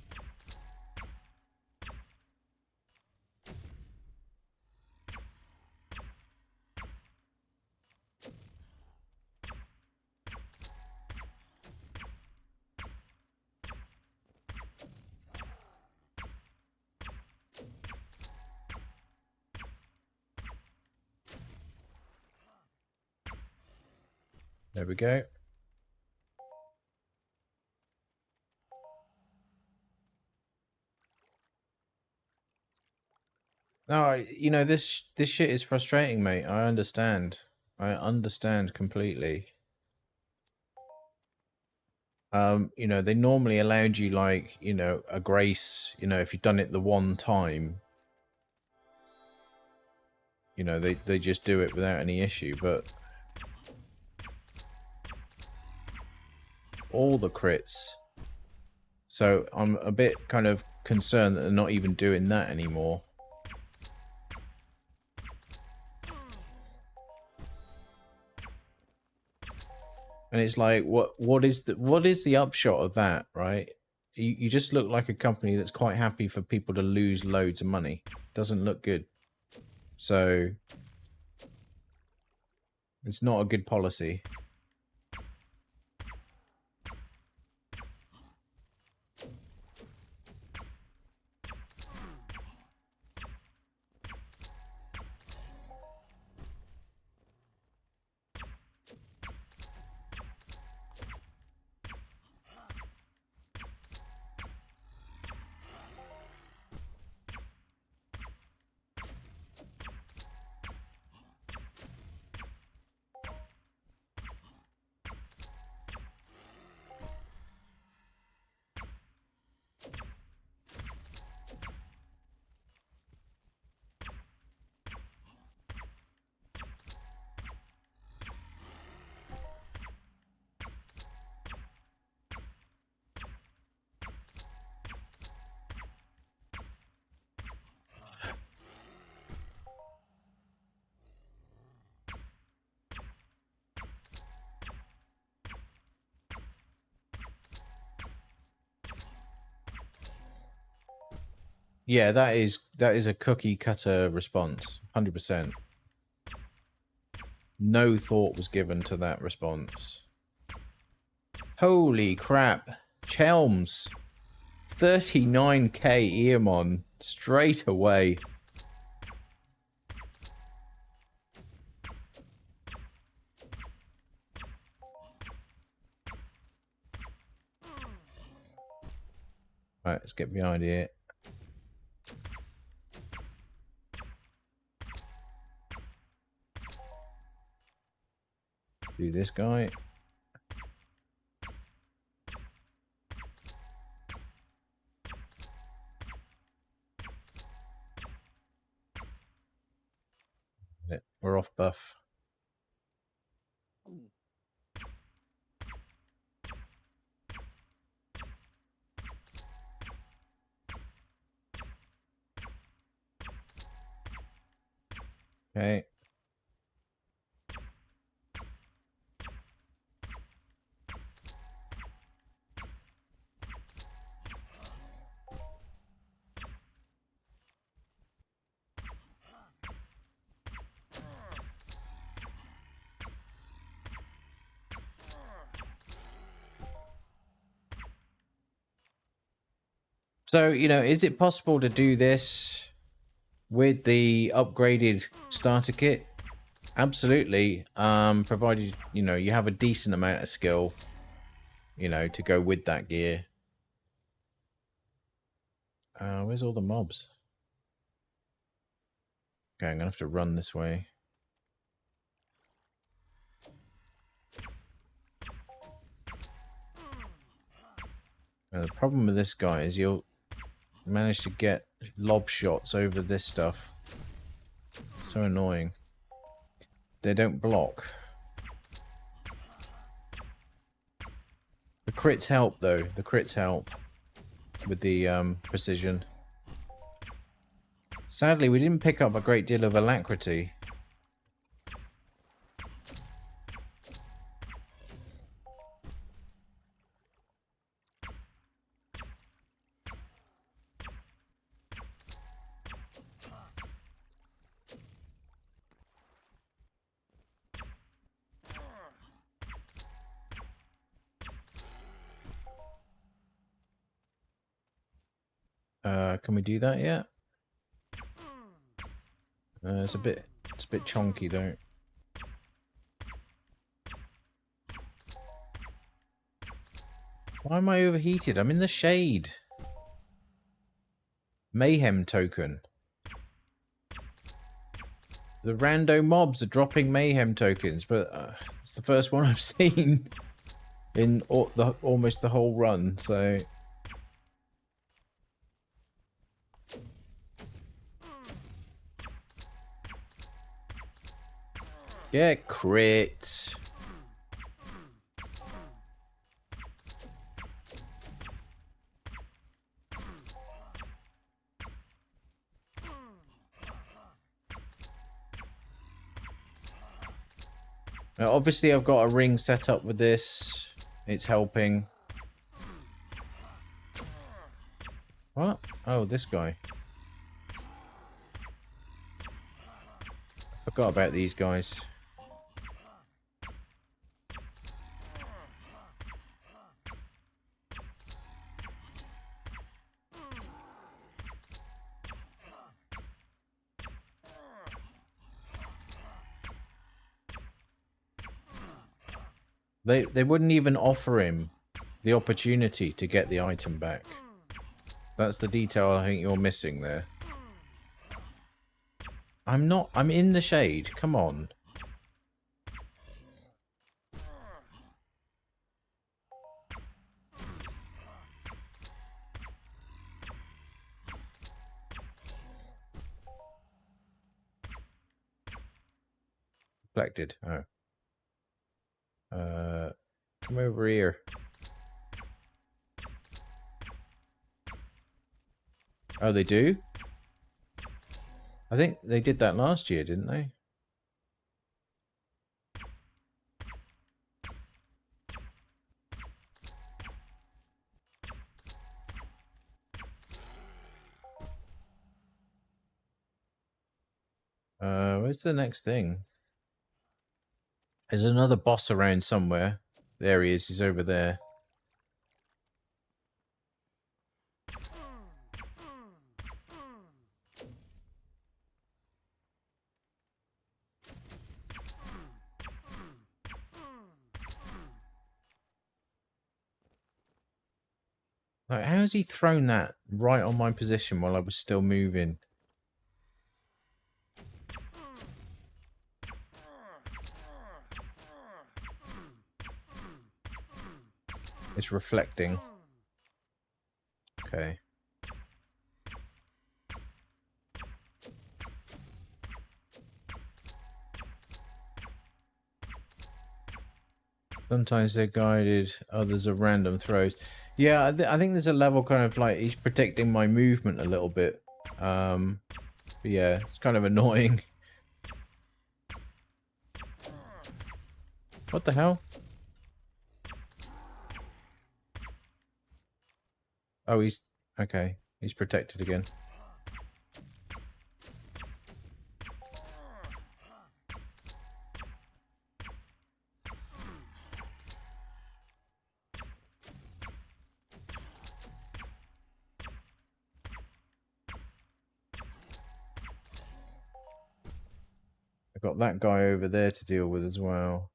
There we go. No, you know, this shit is frustrating, mate. I understand. I understand completely. You know, they normally allowed you, like, you know, a grace, you know, if you've done it the one time. You know, they just do it without any issue, but all the crits. So I'm a bit kind of concerned that they're not even doing that anymore. And it's like, what is the upshot of that, right? You just look like a company that's quite happy for people to lose loads of money. Doesn't look good. So it's not a good policy. Yeah, that is a cookie cutter response. 100%. No thought was given to that response. Holy crap. Chelms. 39k Eamon straight away. Right, let's get behind here. Do this guy. We're off buff. Okay. So, you know, is it possible to do this with the upgraded starter kit? Absolutely. Provided, you know, you have a decent amount of skill, you know, to go with that gear. Where's all the mobs? Okay, I'm gonna have to run this way. Now, the problem with this guy is you'll manage to get lob shots over this stuff. So annoying. They don't block. The crits help, though. The crits help with the precision. Sadly, we didn't pick up a great deal of alacrity. Can we do that yet? It's a bit chonky though. Why am I overheated? I'm in the shade. Mayhem token. The rando mobs are dropping mayhem tokens, but it's the first one I've seen in almost the whole run, so... Yeah, crit. Now, obviously, I've got a ring set up with this. It's helping. What? Oh, this guy. Forgot about these guys. They wouldn't even offer him the opportunity to get the item back. That's the detail I think you're missing there. I'm not... I'm in the shade. Come on. Reflected. Oh. Come over here. Oh, they do? I think they did that last year, didn't they? where's the next thing? There's another boss around somewhere. There he is. He's over there. Like, how has he thrown that right on my position while I was still moving? It's reflecting. Okay. Sometimes they're guided, others are random throws. Yeah, I think there's a level kind of like he's predicting my movement a little bit. But yeah, it's kind of annoying. What the hell? Oh, he's... Okay, he's protected again. I've got that guy over there to deal with as well.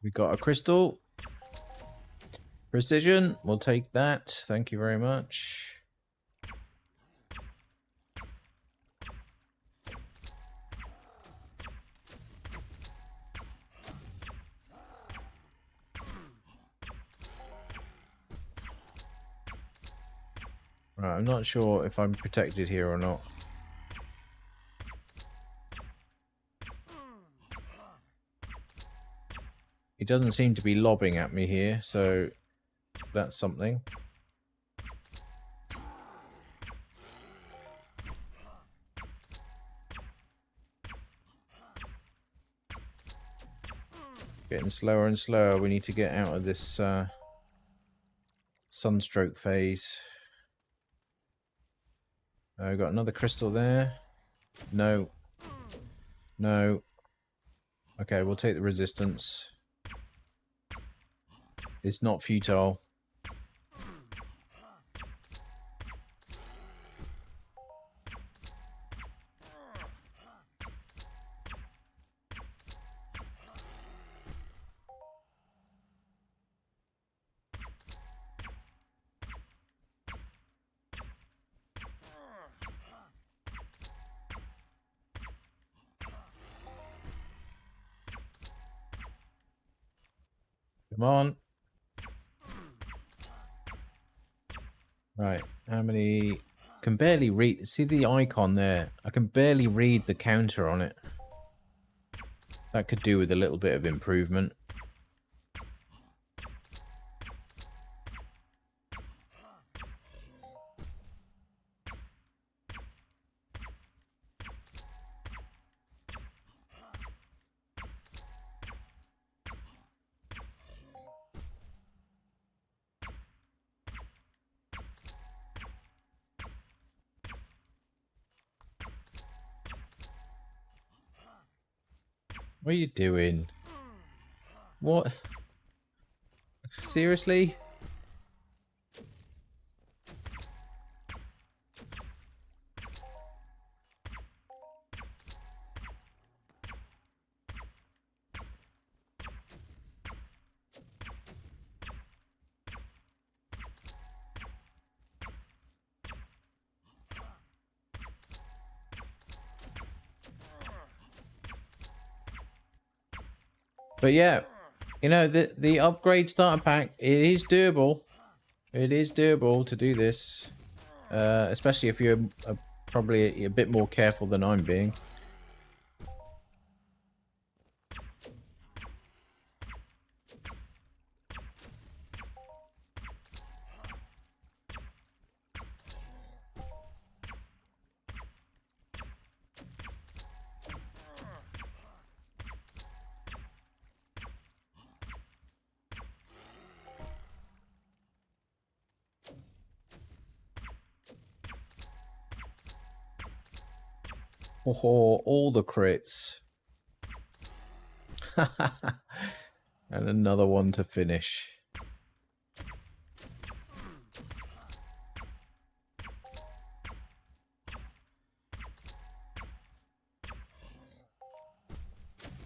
We got a crystal. Precision, we'll take that. Thank you very much. Right, I'm not sure if I'm protected here or not. He doesn't seem to be lobbing at me here, so that's something. Getting slower and slower. We need to get out of this sunstroke phase. I got another crystal there. No. No. Okay, we'll take the resistance. It's not futile. Come on. Right, how many... Can barely read... See the icon there? I can barely read the counter on it. That could do with a little bit of improvement. What are you doing? What? Seriously? But yeah, you know, the upgrade starter pack, it is doable. It is doable to do this. Especially if you're probably a bit more careful than I'm being. Oh, all the crits. And another one to finish.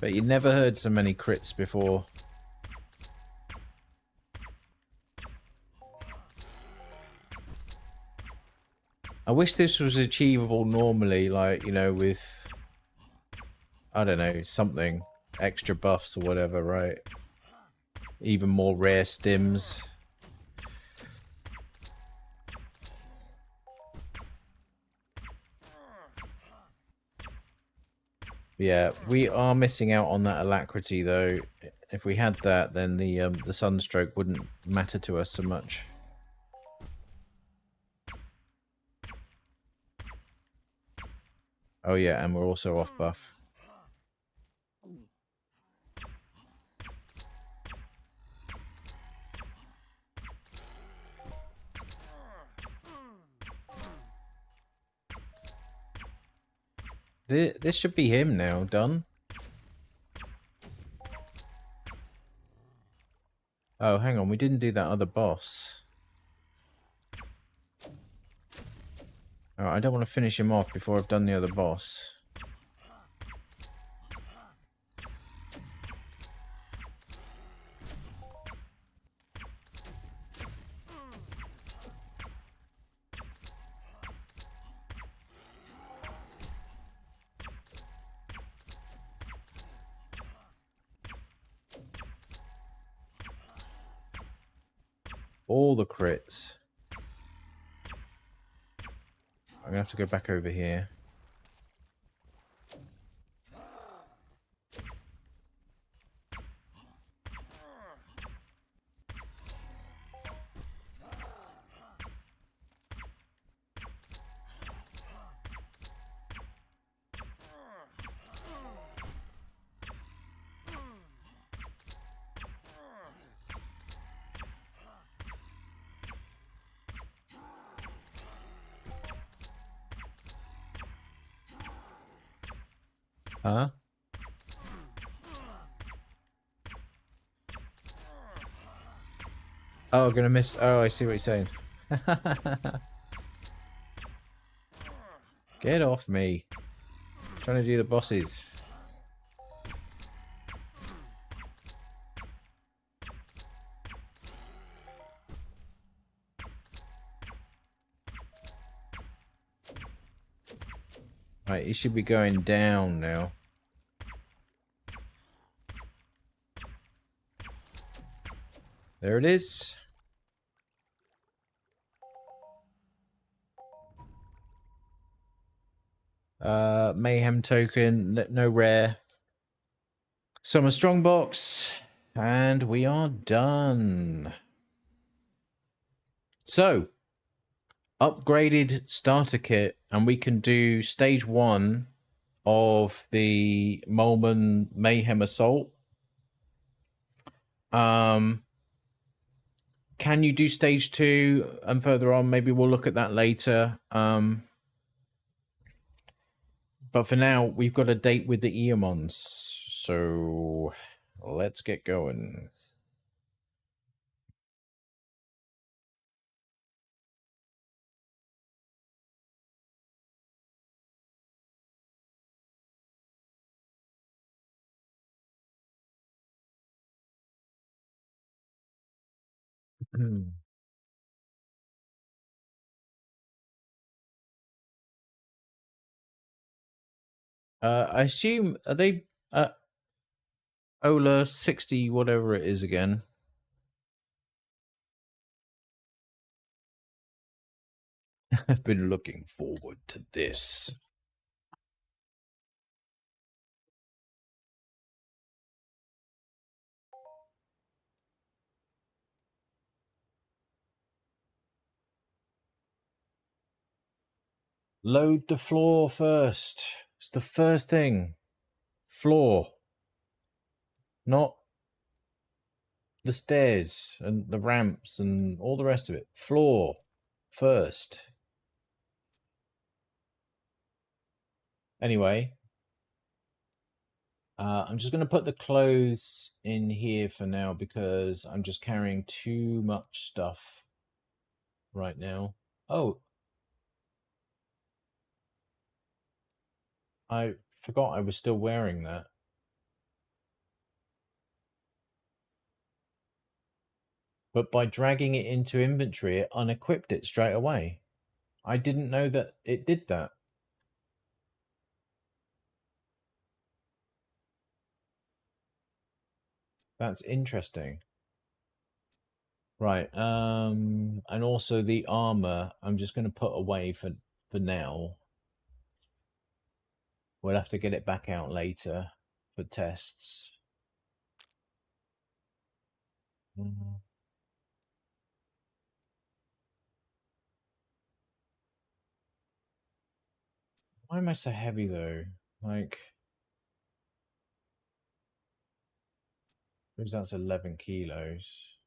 But you never heard so many crits before. I wish this was achievable normally, like, you know, with, I don't know, something. Extra buffs or whatever, right? Even more rare stims. Yeah, we are missing out on that alacrity, though. If we had that, then the sunstroke wouldn't matter to us so much. Oh yeah, and we're also off buff. This should be him now, done. Oh, hang on, we didn't do that other boss. Oh, I don't want to finish him off before I've done the other boss. All the crits. I'm gonna have to go back over here. Huh? Oh, gonna miss. Oh, I see what you're saying. Get off me. I'm trying to do the bosses. Right, he should be going down now. There it is. Mayhem token, no rare. Summer Strongbox, and we are done. So, upgraded starter kit, and we can do stage 1 of the Molman Mayhem Assault. Can you do stage 2 and further on? Maybe we'll look at that later. But for now, we've got a date with the Eamons. So let's get going. I assume, are they Ola 60, whatever it is again? I've been looking forward to this. Load the floor first. It's the first thing. Floor. Not the stairs and the ramps and all the rest of it. Floor first. Anyway, I'm just going to put the clothes in here for now because I'm just carrying too much stuff right now. Oh, I forgot I was still wearing that. But by dragging it into inventory, it unequipped it straight away. I didn't know that it did that. That's interesting. Right. And also the armor, I'm just going to put away for now. We'll have to get it back out later for tests. Why am I so heavy though? Like, because that's 11 kilos.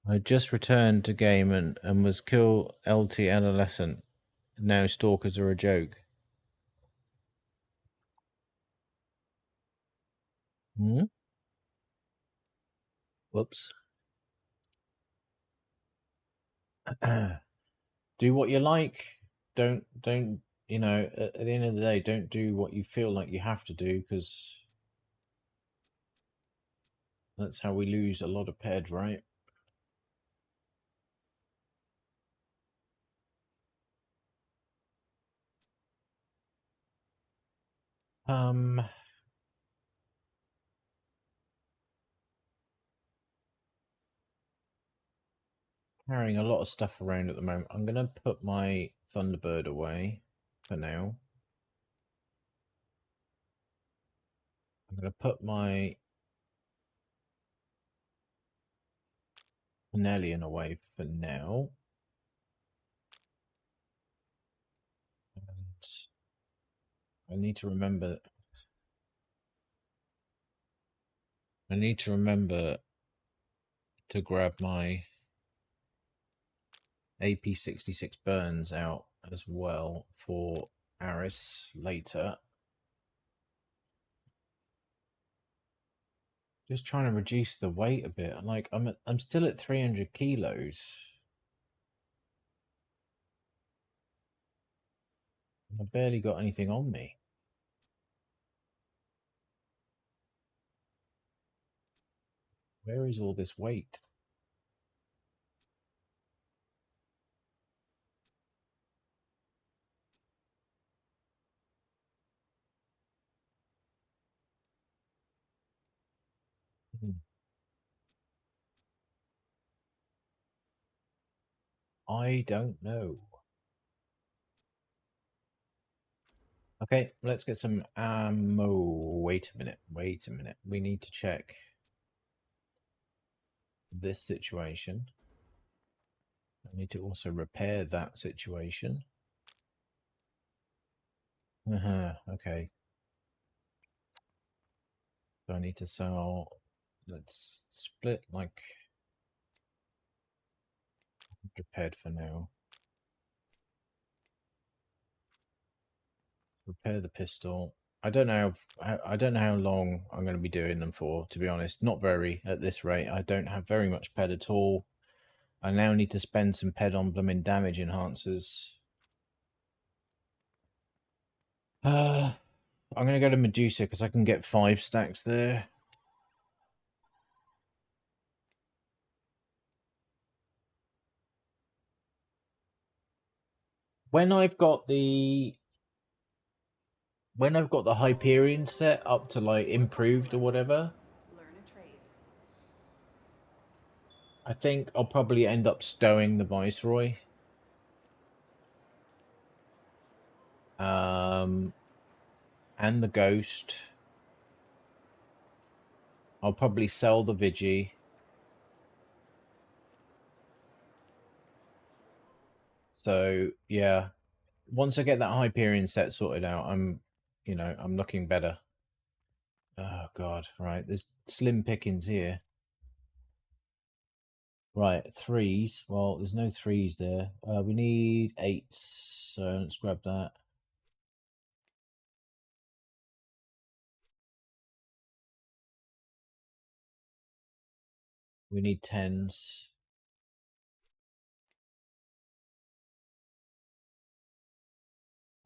I just returned to game and was kill LT adolescent. Now stalkers are a joke. Hmm? Whoops. Do what you like. Don't you know? At the end of the day, don't do what you feel like you have to do because that's how we lose a lot of ped, right? Carrying a lot of stuff around at the moment. I'm gonna put my Thunderbird away for now. I'm gonna put my Cornelian away for now. And I need to remember. I need to remember to grab my AP66 Burns out as well for Aris later. Just trying to reduce the weight a bit. Like I'm still at 300 kilos. I've barely got anything on me. Where is all this weight? I don't know. Okay, let's get some ammo. Wait a minute. Wait a minute. We need to check this situation. I need to also repair that situation. Okay. So I need to sell. Let's split like repaired for now. Repair the pistol. I don't know. I don't know how long I'm going to be doing them for. To be honest, not very at this rate. I don't have very much ped at all. I now need to spend some ped on blooming damage enhancers. I'm going to go to Medusa because I can get 5 stacks there. When I've got the Hyperion set up to like improved or whatever, I think I'll probably end up stowing the Viceroy. And the Ghost. I'll probably sell the Vigi. So yeah, once I get that Hyperion set sorted out, I'm looking better. Oh god, right. There's slim pickings here. Right, threes. Well, there's no threes there. We need eights, so let's grab that. We need tens.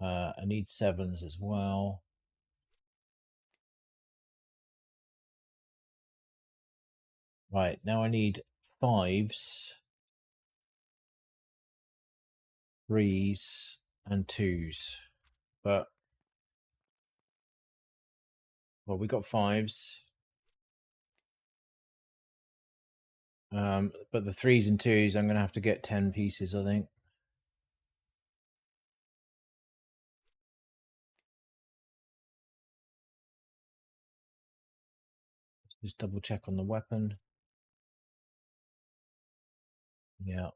I need sevens as well. Right, now I need fives, threes, and twos. But, well, we got fives. But the threes and twos, I'm going to have to get 10 pieces, I think. Just double check on the weapon. Yeah.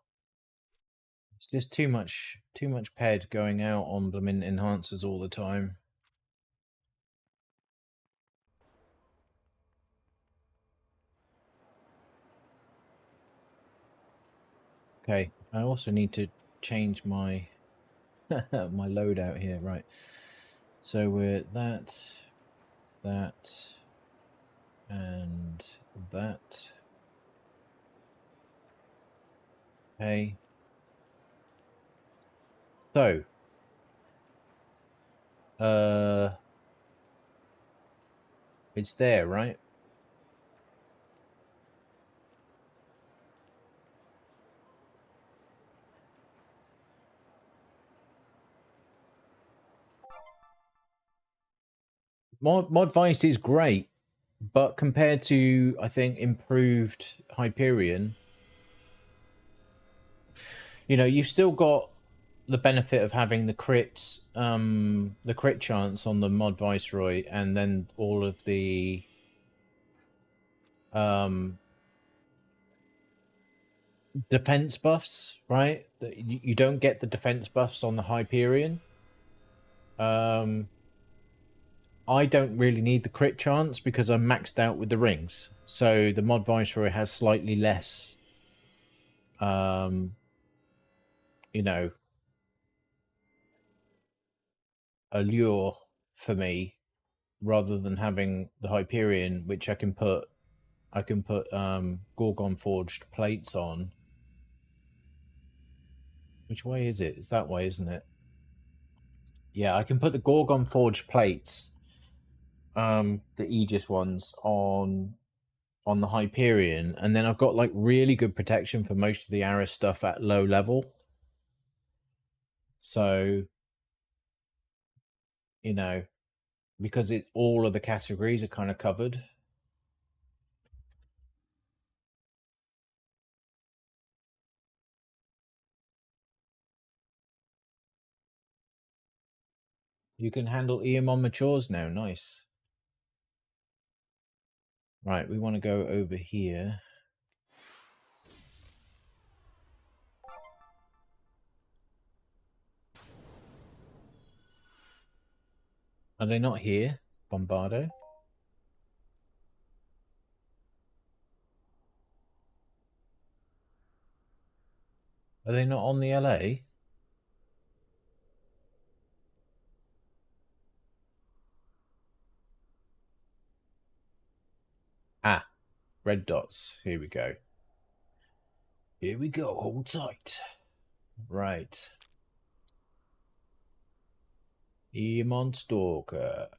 It's just too much ped going out on blooming enhancers all the time. Okay, I also need to change my my loadout here, right? So we're that, and that. Okay. So, it's there, right? Mod Vice is great, but compared to, I think, improved Hyperion, you know, you've still got the benefit of having the crits, the crit chance on the Mod Viceroy, and then all of the defense buffs, right? You don't get the defense buffs on the Hyperion. I don't really need the crit chance because I'm maxed out with the rings. So the Mod Viceroy has slightly less, you know, allure for me, rather than having the Hyperion, which I can put Gorgon forged plates on. Which way is it? It's that way, isn't it? Yeah, I can put the Gorgon forged plates, the Aegis ones, on the Hyperion, and then I've got like really good protection for most of the Aris stuff at low level. So, you know, because all of the categories are kind of covered. You can handle Eamon Matures now. Nice. Right, we want to go over here. Are they not here? Bombardo? Are they not on the LA? Ah, red dots. Here we go. Here we go. Hold tight. Right. Eamon Stalker.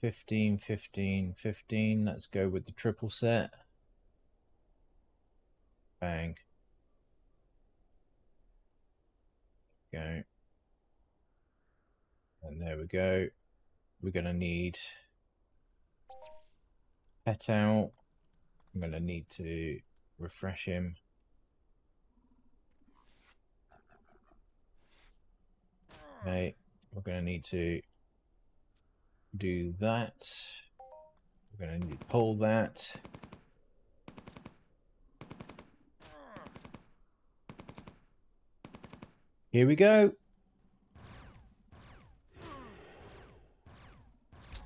15, 15, 15. Let's go with the triple set. Bang. Go. And there we go. We're going to need pet out. I'm going to need to refresh him. Okay. We're going to need to do that. We're going to need to pull that. Here we go.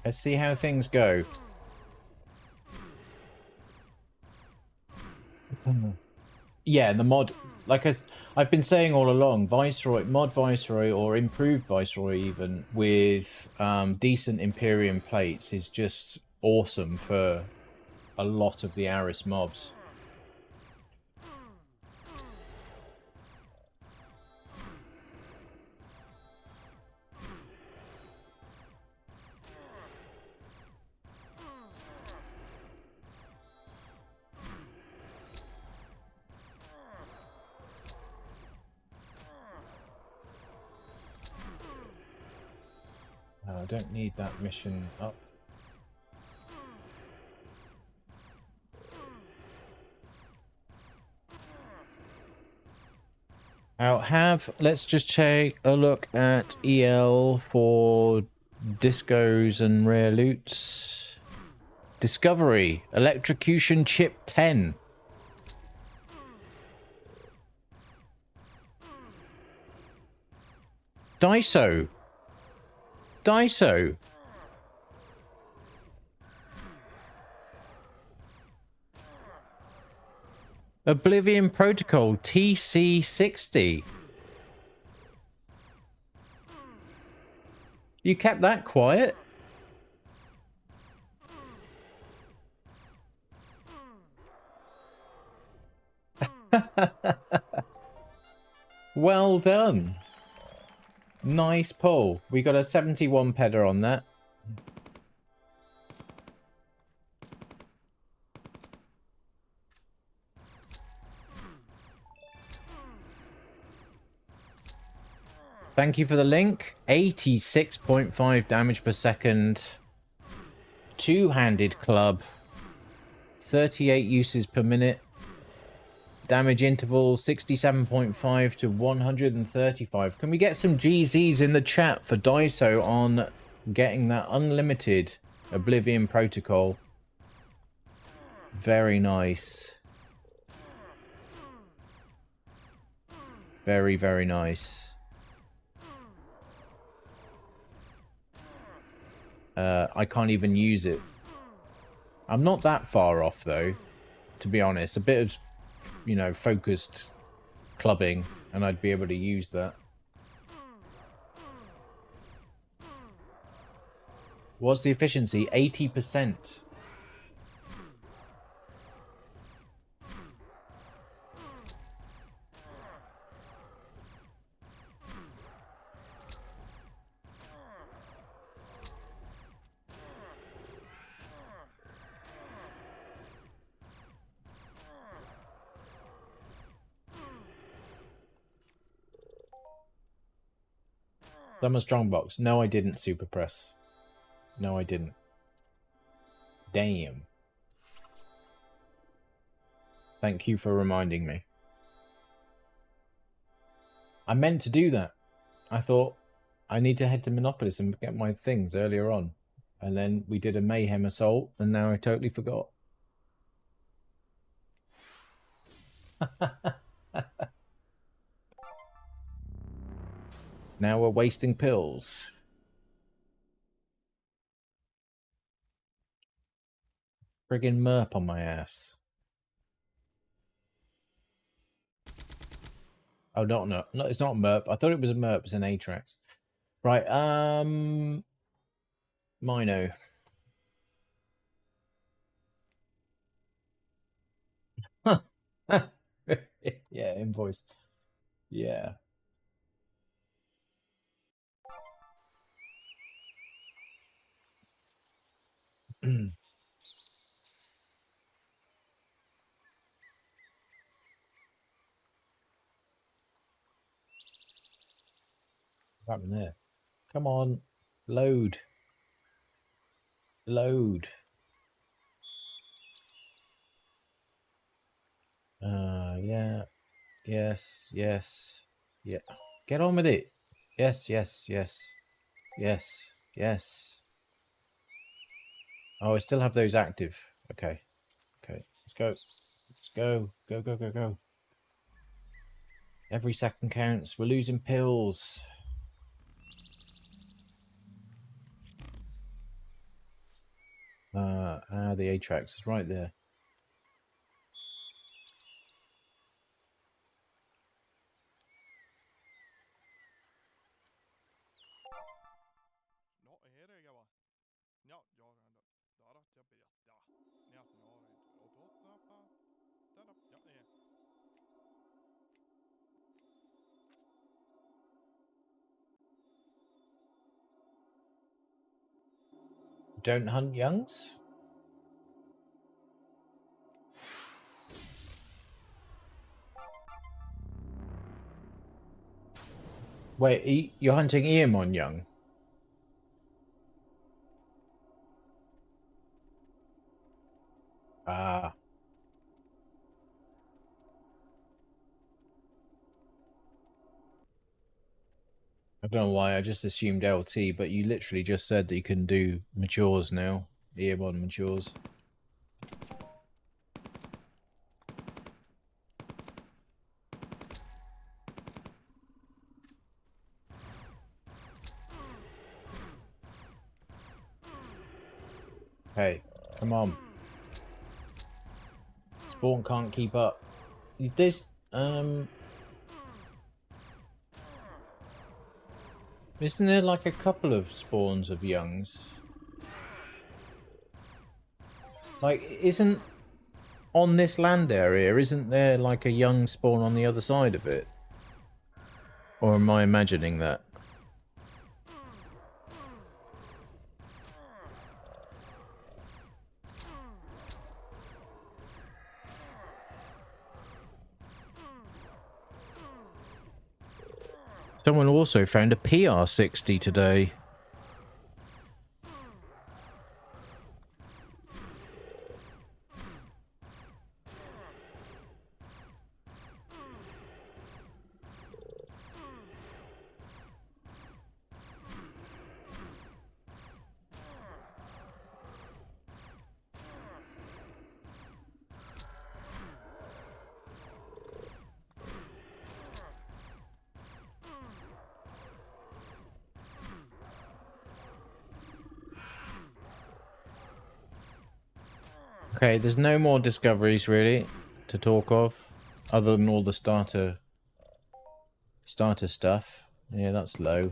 Let's see how things go. Yeah, the mod, like I've been saying all along, Viceroy, mod Viceroy, or improved Viceroy even, with decent Imperium plates is just awesome for a lot of the Aris mobs. I don't need that mission up. Let's just take a look at EL for discos and rare loots. Discovery, electrocution chip 10. Daiso. Daiso. Oblivion Protocol TC60. You kept that quiet? Well done. Nice pull. We got a 71 pedder on that. Thank you for the link. 86.5 damage per second. Two-handed club. 38 uses per minute. Damage interval 67.5 to 135. Can we get some GZs in the chat for Daiso on getting that unlimited Oblivion Protocol? Very nice. Very, very nice. I can't even use it. I'm not that far off, though, to be honest. A bit of, you know, focused clubbing, and I'd be able to use that. What's the efficiency? 80%. Summer Strongbox. No, I didn't super press. No, I didn't. Damn. Thank you for reminding me. I meant to do that. I thought I need to head to Monopolis and get my things earlier on. And then we did a Mayhem Assault, and now I totally forgot. Now we're wasting pills. Friggin' merp on my ass. Oh, no, it's not a merp. I thought it was a merp. It's an Atrax. Right, Mino. Yeah, invoice. Yeah. What happened there? Come on. Load. Load. Yeah. Yes, yes. Yeah. Get on with it. Yes, yes, yes. Yes, yes. Oh, I still have those active. Okay. Okay. Let's go. Let's go. Go, go, go, go. Every second counts. We're losing pills. The Atrax is right there. Don't hunt youngs? Wait, you're hunting Eamon young? Ah. I don't know why, I just assumed LT, but you literally just said that you can do matures now. Eamon matures. Hey, come on. Spawn can't keep up. This, isn't there like a couple of spawns of youngs? Like, isn't on this land area, isn't there like a young spawn on the other side of it? Or am I imagining that? Someone also found a PR60 today. Okay, there's no more discoveries really to talk of, other than all the starter stuff. Yeah, that's low.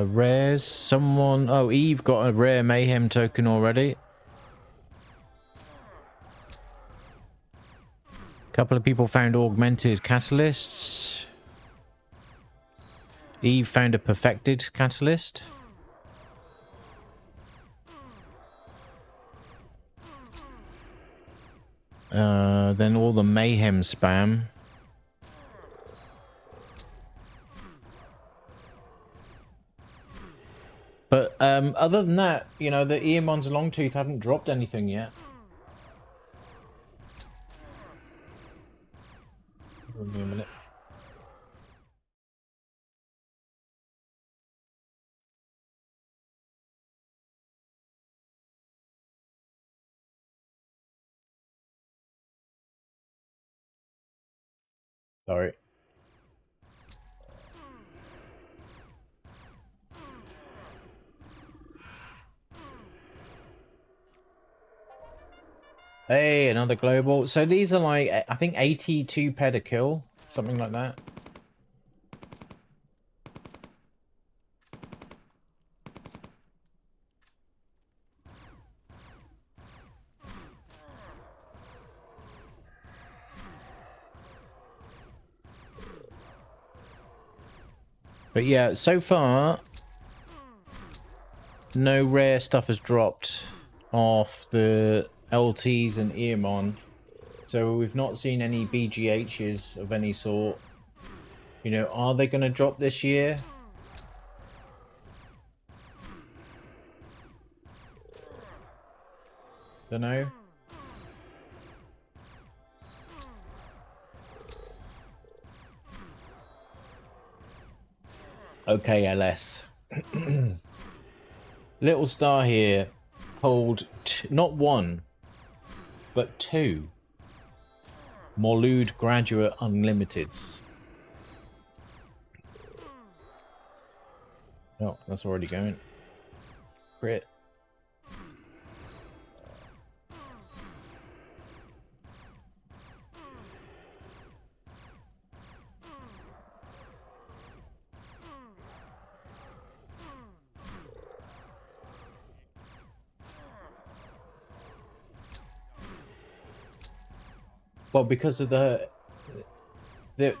Rares. Someone... Oh, Eve got a rare mayhem token already. Couple of people found augmented catalysts. Eve found a perfected catalyst. Then all the mayhem spam. But other than that, you know, the Eamon's Longtooth haven't dropped anything yet. Give me a minute. Sorry. Hey, another global. So these are like, I think 82 ped a kill, something like that. But yeah, so far, no rare stuff has dropped off the LTs and Eamon. So we've not seen any BGHs of any sort. You know, are they going to drop this year? Don't know. Okay, LS. Little star here. Hold not one, but two Molude Graduate Unlimiteds. Oh, that's already going. Crit. Well, because of there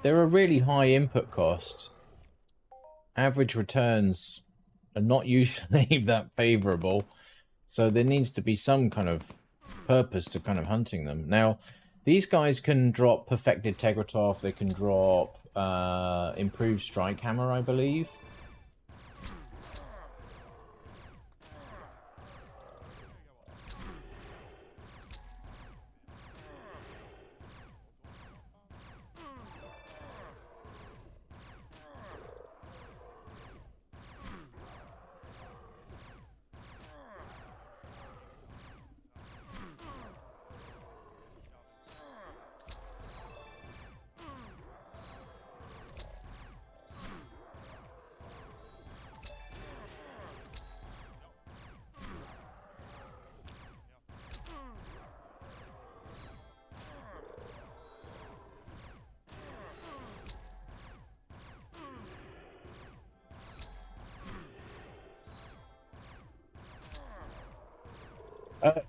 are really high input costs. Average returns are not usually that favorable, so there needs to be some kind of purpose to kind of hunting them. Now, these guys can drop Perfected Tegratov, they can drop Improved Strike Hammer, I believe.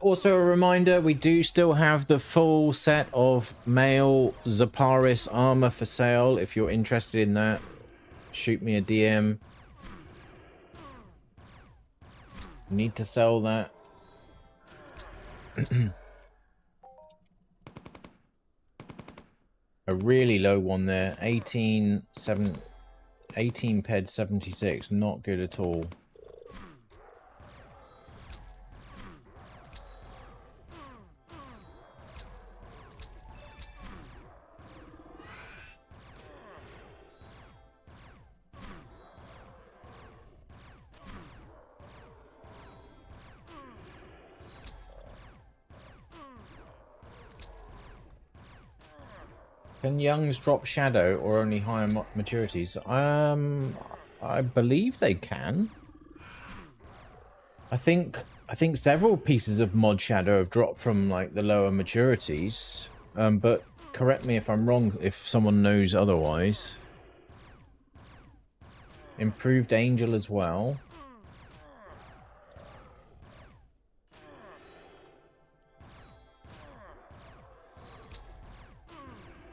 Also a reminder, we do still have the full set of male Zaparis armor for sale. If you're interested in that, shoot me a DM. Need to sell that. A really low one there. 18 ped 76. Not good at all. Can youngs drop shadow or only higher maturities? I believe they can. I think several pieces of mod shadow have dropped from like the lower maturities. But correct me if I'm wrong if someone knows otherwise. Improved angel as well.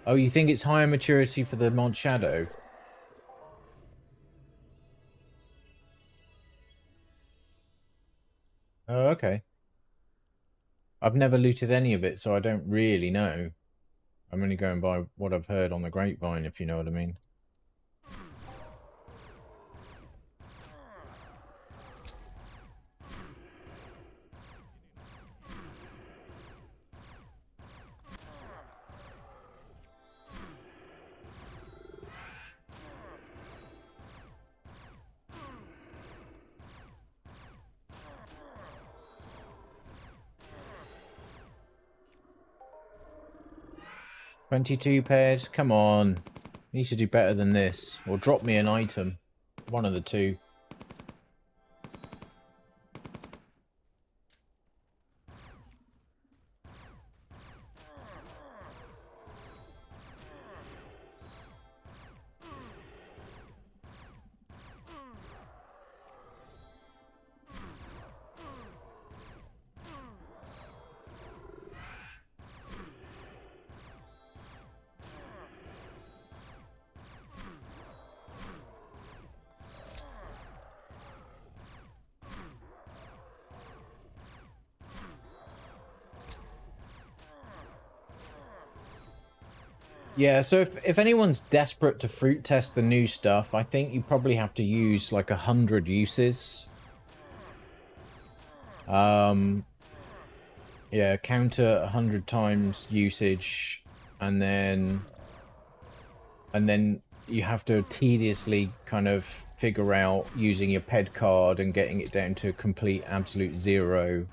Oh, you think it's higher maturity for the mod shadow? Oh, okay. I've never looted any of it, so I don't really know. I'm only going by what I've heard on the grapevine, if you know what I mean. $22 paired. Come on. You need to do better than this. Or drop me an item. One of the two. Yeah, so if anyone's desperate to fruit test the new stuff, I think you probably have to use like 100 uses. Yeah, counter 100 times usage, and then you have to tediously kind of figure out using your ped card and getting it down to complete absolute zero,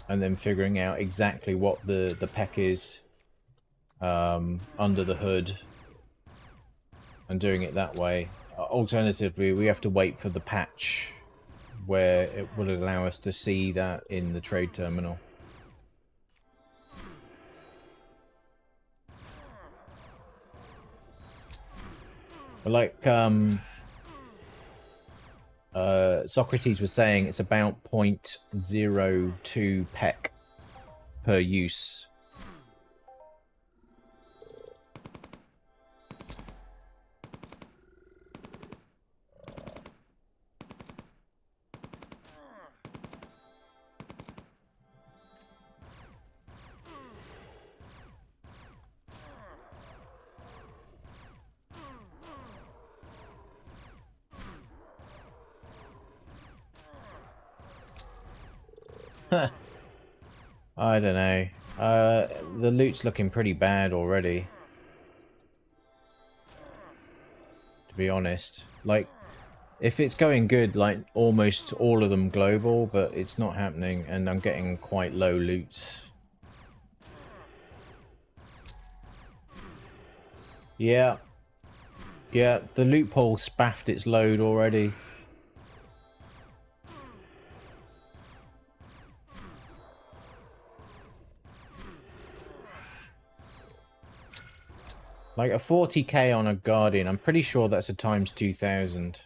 and then figuring out exactly what the pec is under the hood and doing it that way. Alternatively, we have to wait for the patch where it will allow us to see that in the trade terminal. But like Socrates was saying, it's about 0.02 peck per use. I don't know. The loot's looking pretty bad already. To be honest. Like, if it's going good, like, almost all of them global, but it's not happening, and I'm getting quite low loot. Yeah. Yeah, the loophole spaffed its load already. Like a 40k on a Guardian, I'm pretty sure that's a times 2000.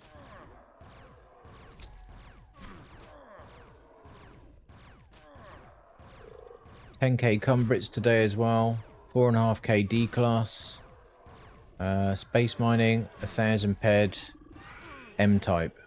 $10k Cumbrits today as well. 4.5k D-Class. Space Mining, 1000 ped. M-Type.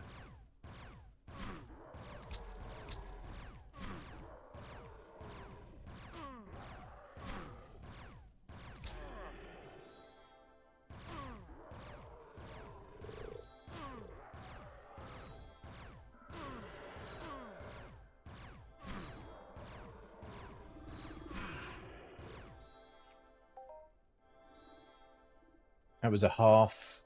That was a half.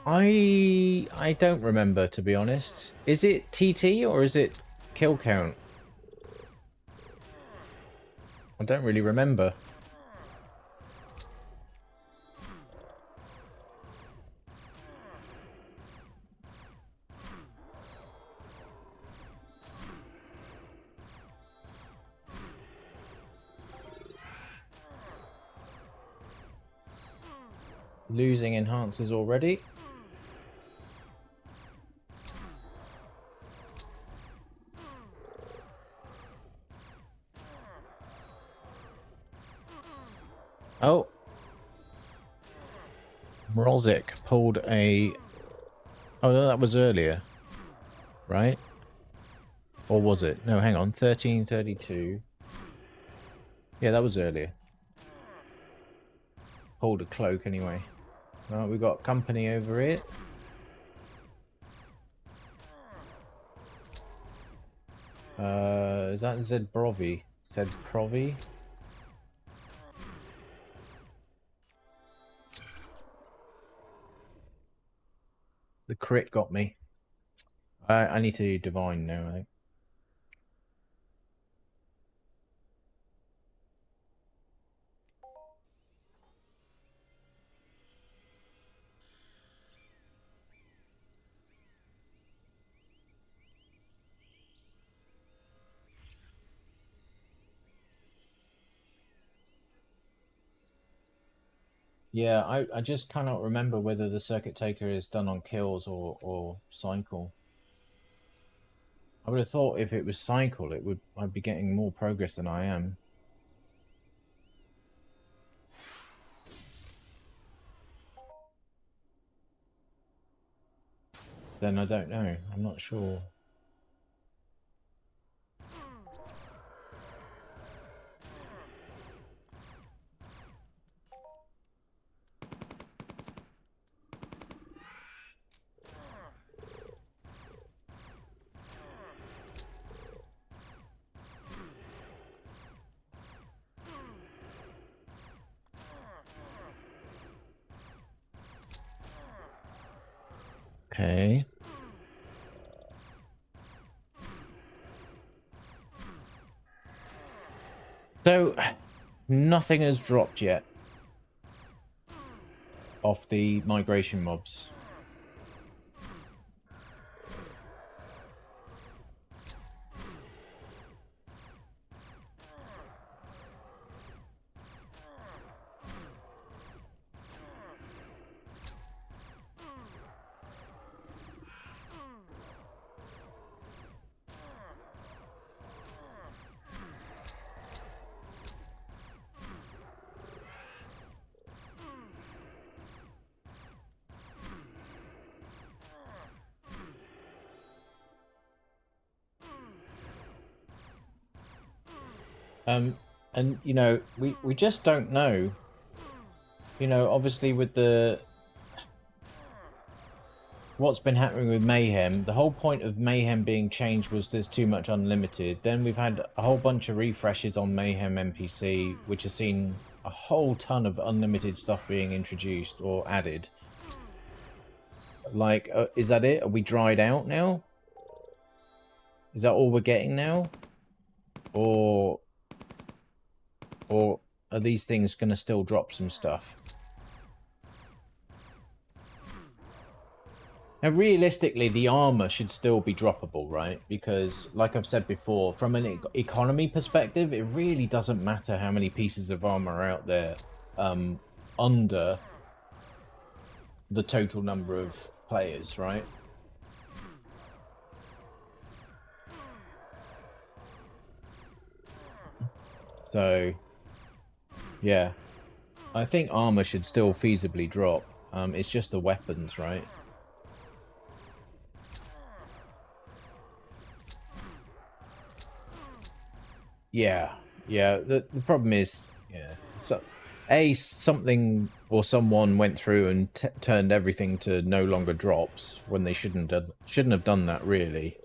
I don't remember, to be honest. Is it TT or is it kill count? I don't really remember. Losing enhancers already. Oh. Mrozik pulled a... Oh, no, that was earlier. Right? Or was it? No, hang on. 1332. Yeah, that was earlier. Pulled a cloak anyway. Well, we got company over it. Is that Zed Brovi? Zed Provi? The crit got me. I need to divine now, I think. Yeah, I just cannot remember whether the circuit taker is done on kills or cycle. I would have thought if it was cycle, I'd be getting more progress than I am. Then I don't know. I'm not sure. Okay. So, nothing has dropped yet off the migration mobs. And you know, we just don't know. You know, obviously with the what's been happening with Mayhem, the whole point of Mayhem being changed was there's too much unlimited. Then we've had a whole bunch of refreshes on Mayhem NPC, which has seen a whole ton of unlimited stuff being introduced or added. Like, is that it? Are we dried out now? Is that all we're getting now? Or are these things going to still drop some stuff? Now, realistically, the armor should still be droppable, right? Because, like I've said before, from an economy perspective, it really doesn't matter how many pieces of armor are out there under the total number of players, right? So, yeah. I think armor should still feasibly drop. It's just the weapons, right? Yeah, yeah. The problem is, yeah. So, something or someone went through and turned everything to no longer drops when they shouldn't have done that, really.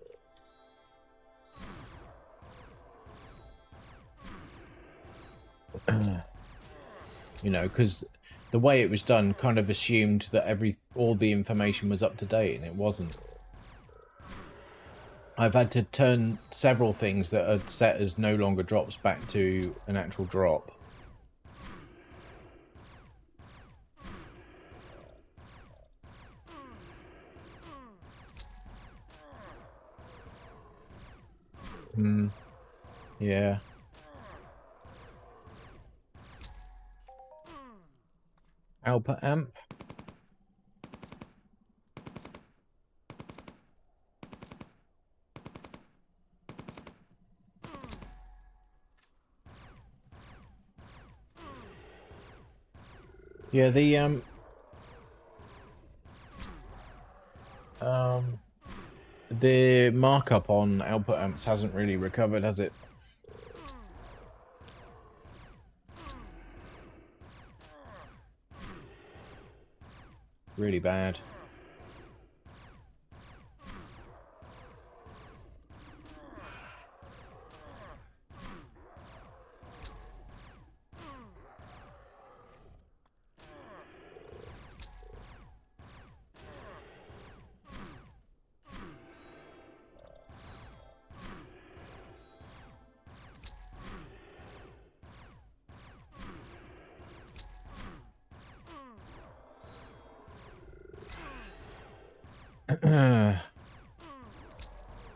You know, because the way it was done kind of assumed that all the information was up to date, and it wasn't. I've had to turn several things that are set as no longer drops back to an actual drop. Yeah. Output amp. Yeah, the markup on output amps hasn't really recovered, has it? Really bad.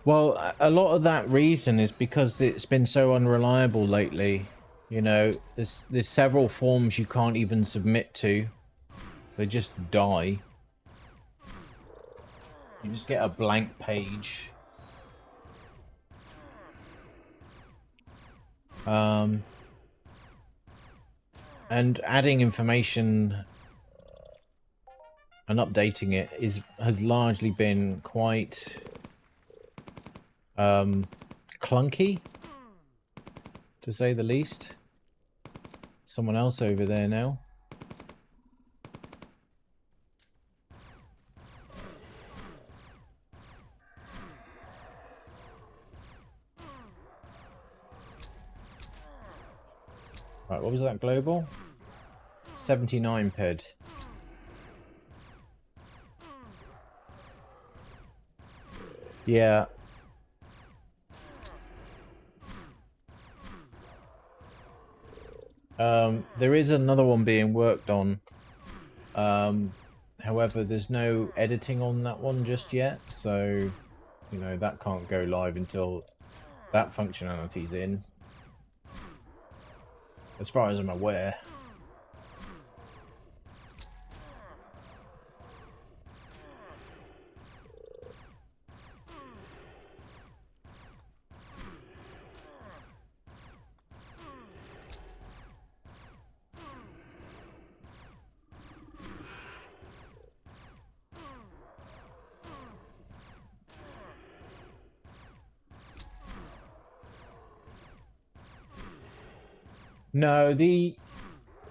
Well, a lot of that reason is because it's been so unreliable lately. You know, there's several forms you can't even submit to. They just die. You just get a blank page. And adding information and updating it has largely been quite clunky, to say the least. Someone else over there now. Right, what was that global? 79 ped. Yeah. There is another one being worked on. However, there's no editing on that one just yet, so you know that can't go live until that functionality's in. As far as I'm aware. No, the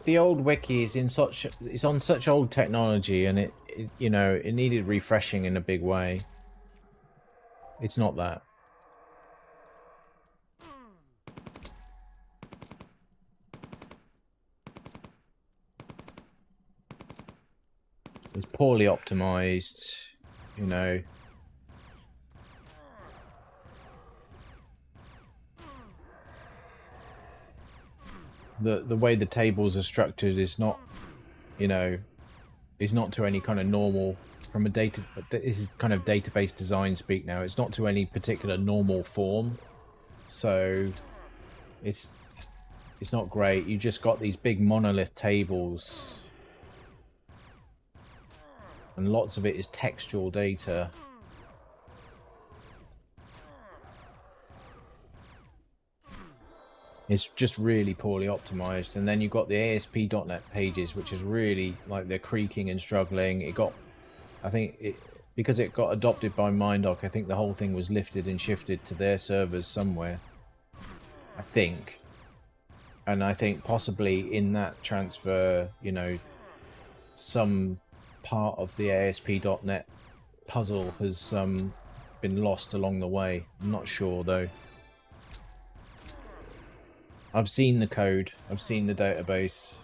old wiki is in such it's on such old technology, and it you know it needed refreshing in a big way. It's not that. It's poorly optimized, you know. The way the tables are structured is not, you know, is not to any kind of normal from a data. This is kind of database design speak now. It's not to any particular normal form, so it's not great. You just got these big monolith tables, and lots of it is textual data. It's just really poorly optimized. And then you've got the ASP.NET pages, which is really like they're creaking and struggling. It got, I think it, because it got adopted by Mindoc, I think the whole thing was lifted and shifted to their servers somewhere. I think. And I think possibly in that transfer, you know, some part of the ASP.NET puzzle has been lost along the way. I'm not sure though. I've seen the code. I've seen the database.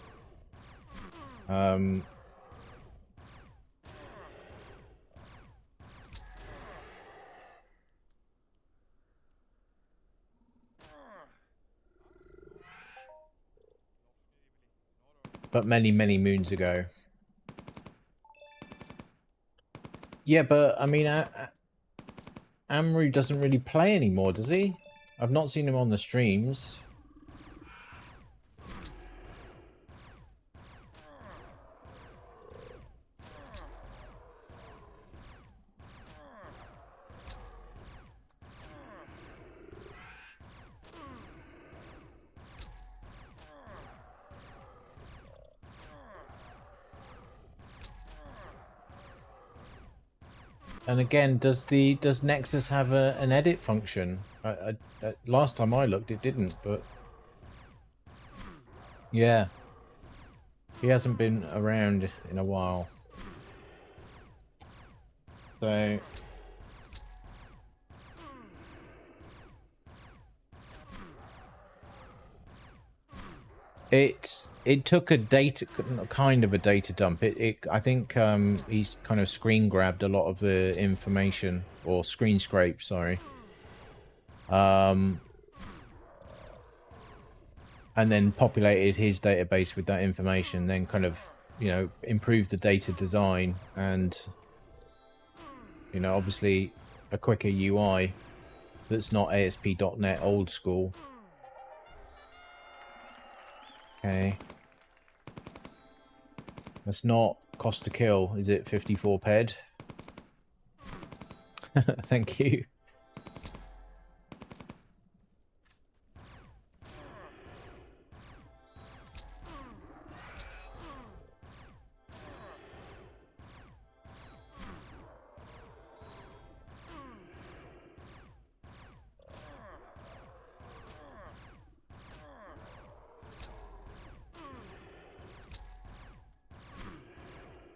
But many, many moons ago. Yeah, but I mean, Amru doesn't really play anymore, does he? I've not seen him on the streams. And again, does Nexus have an edit function? Last time I looked, it didn't. But yeah, he hasn't been around in a while. So it took a data kind of a data dump. I think he's kind of screen grabbed a lot of the information, or screen scrape, sorry. And then populated his database with that information, then kind of, you know, improved the data design and, you know, obviously a quicker UI that's not ASP.NET old school. Okay. That's not cost to kill, is it? 54 ped? Thank you.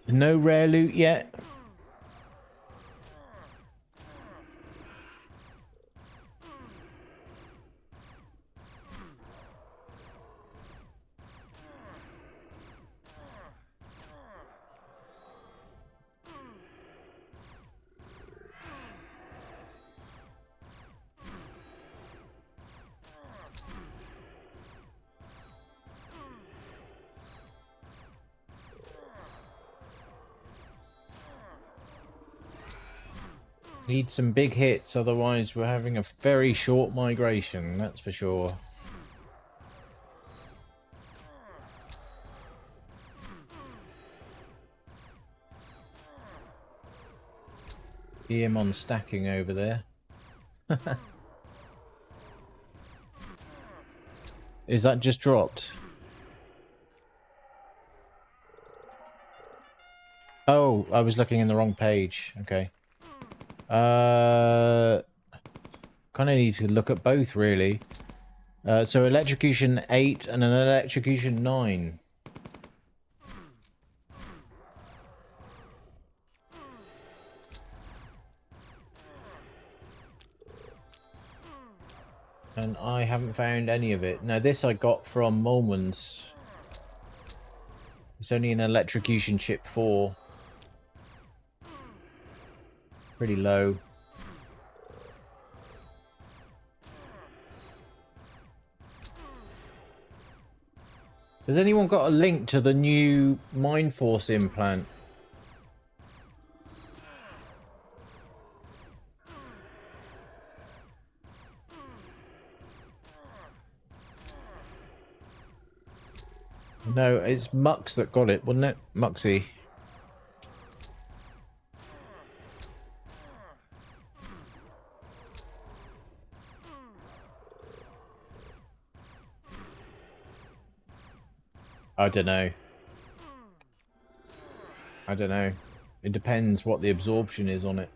No rare loot yet? Need some big hits, otherwise we're having a very short migration, that's for sure. See him on stacking over there. Is that just dropped? Oh, I was looking in the wrong page. Okay. Kind of need to look at both, really. So electrocution 8 and an electrocution 9. And I haven't found any of it. Now this I got from Molman's. It's only an electrocution chip 4. Pretty low. Has anyone got a link to the new Mind Force implant? No, it's Mux that got it, wasn't it? Muxy. I don't know. I don't know. It depends what the absorption is on it.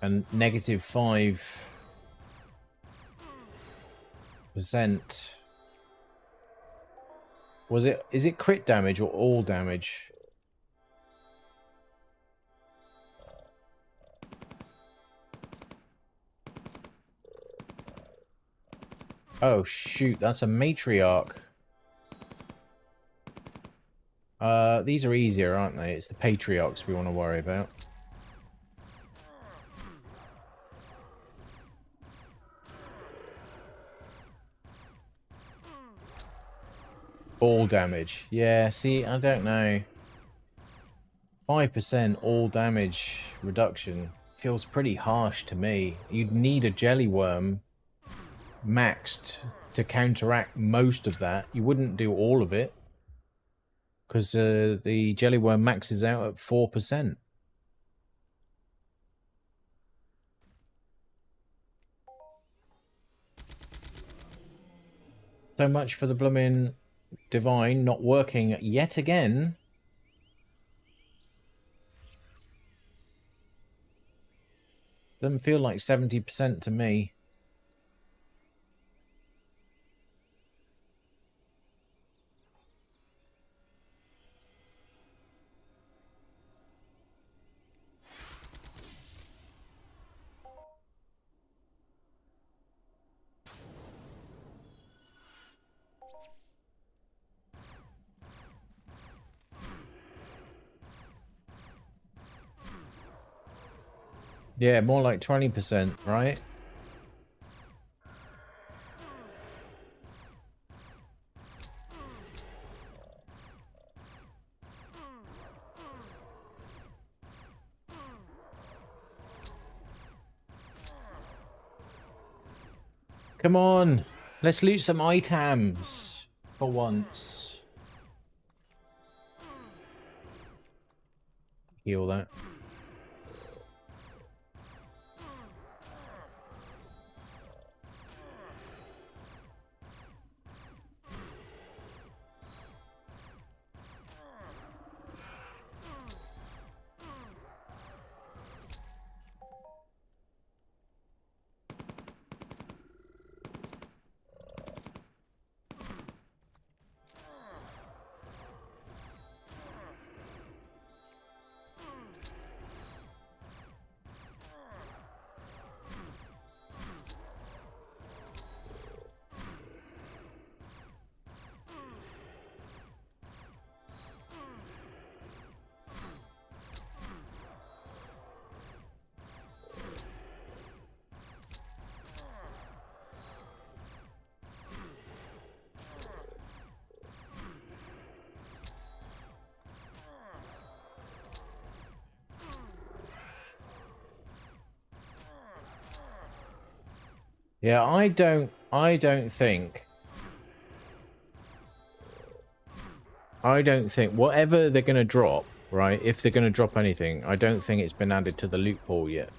And -5%. Is it crit damage or all damage? Oh shoot, that's a matriarch. These are easier, aren't they? It's the patriarchs we want to worry about. All damage. Yeah, see, I don't know. 5% all damage reduction feels pretty harsh to me. You'd need a jelly worm maxed to counteract most of that. You wouldn't do all of it, because the jelly worm maxes out at 4%. So much for the blooming divine not working yet again. Doesn't feel like 70% to me. Yeah, more like 20%, right? Come on, let's loot some items for once. Heal that. Yeah, I don't think whatever they're going to drop, right? If they're going to drop anything, I don't think it's been added to the loot pool yet.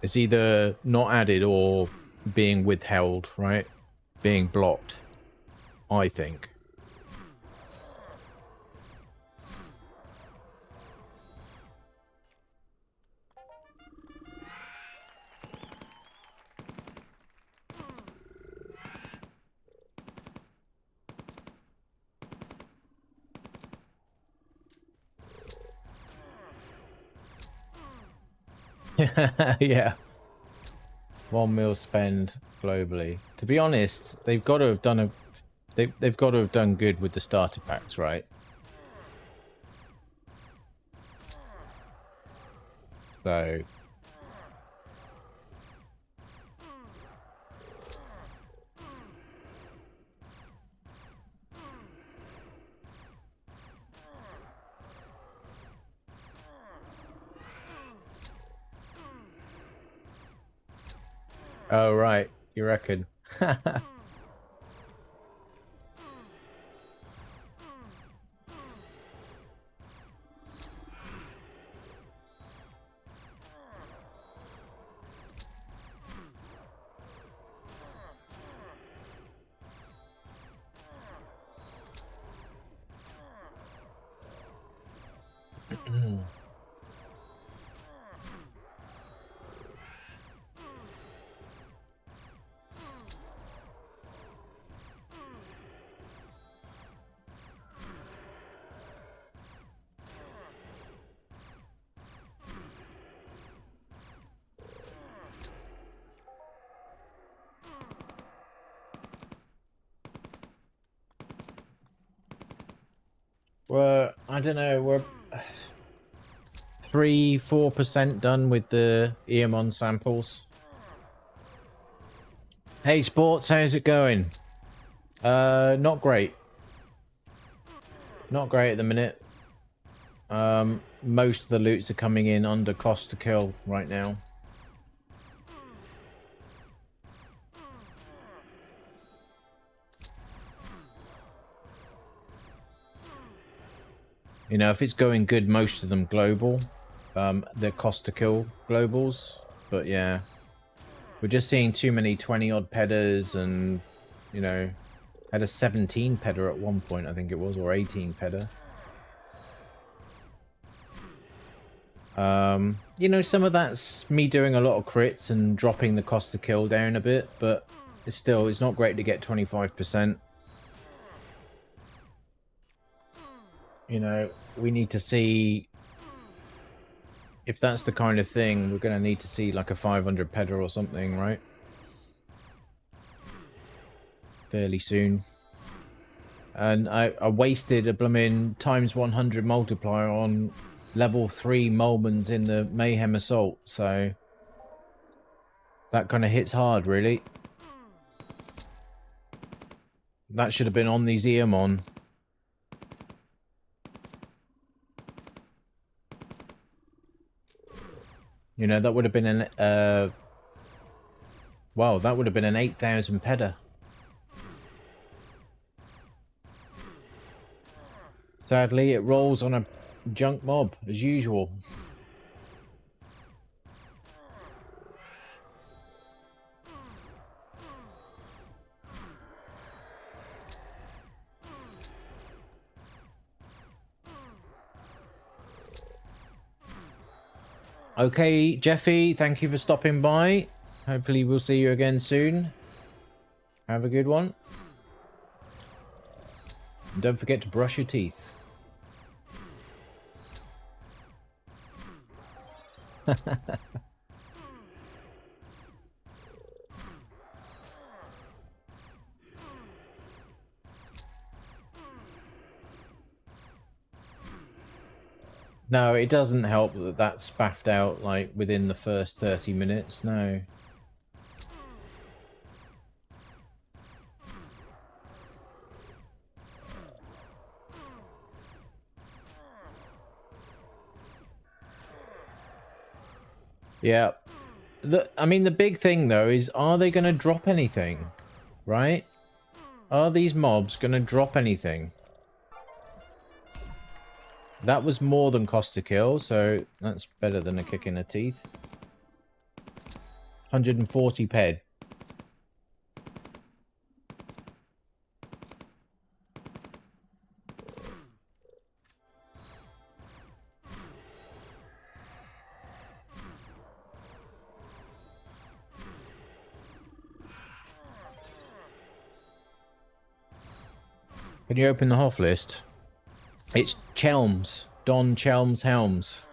It's either not added or being withheld, right? Being blocked, I think. Yeah. 1 mil spend globally. To be honest, they've got to have done a they've got to have done good with the starter packs, right? So oh right, you reckon? I don't know, we're 3-4% done with the Eamon samples. Hey sports, how's it going? Not great. Not great at the minute. Most of the loots are coming in under cost to kill right now. You know, if it's going good, most of them global. They're cost to kill globals. But yeah, we're just seeing too many 20-odd pedders and, you know, had a 17 pedder at one point, I think it was, or 18 pedder. You know, some of that's me doing a lot of crits and dropping the cost to kill down a bit, but it's not great to get 25%. You know, we need to see if that's the kind of thing, we're going to need to see like a 500 pedder or something, right? Fairly soon. And I wasted a blooming times 100 multiplier on level 3 Molmans in the Mayhem Assault, so that kind of hits hard, really. That should have been on these Eamon. You know, that would have been an, wow, that would have been an 8,000 pedder. Sadly, it rolls on a junk mob, as usual. Okay, Jeffy, thank you for stopping by. Hopefully we'll see you again soon. Have a good one. And don't forget to brush your teeth. No, it doesn't help that that's spaffed out, like, within the first 30 minutes, no. Yeah. I mean, the big thing, though, is are they going to drop anything? Right? Are these mobs going to drop anything? That was more than cost to kill, so that's better than a kick in the teeth. 140 ped. Can you open the Hoff list? It's Chelms. Don Chelms Helms.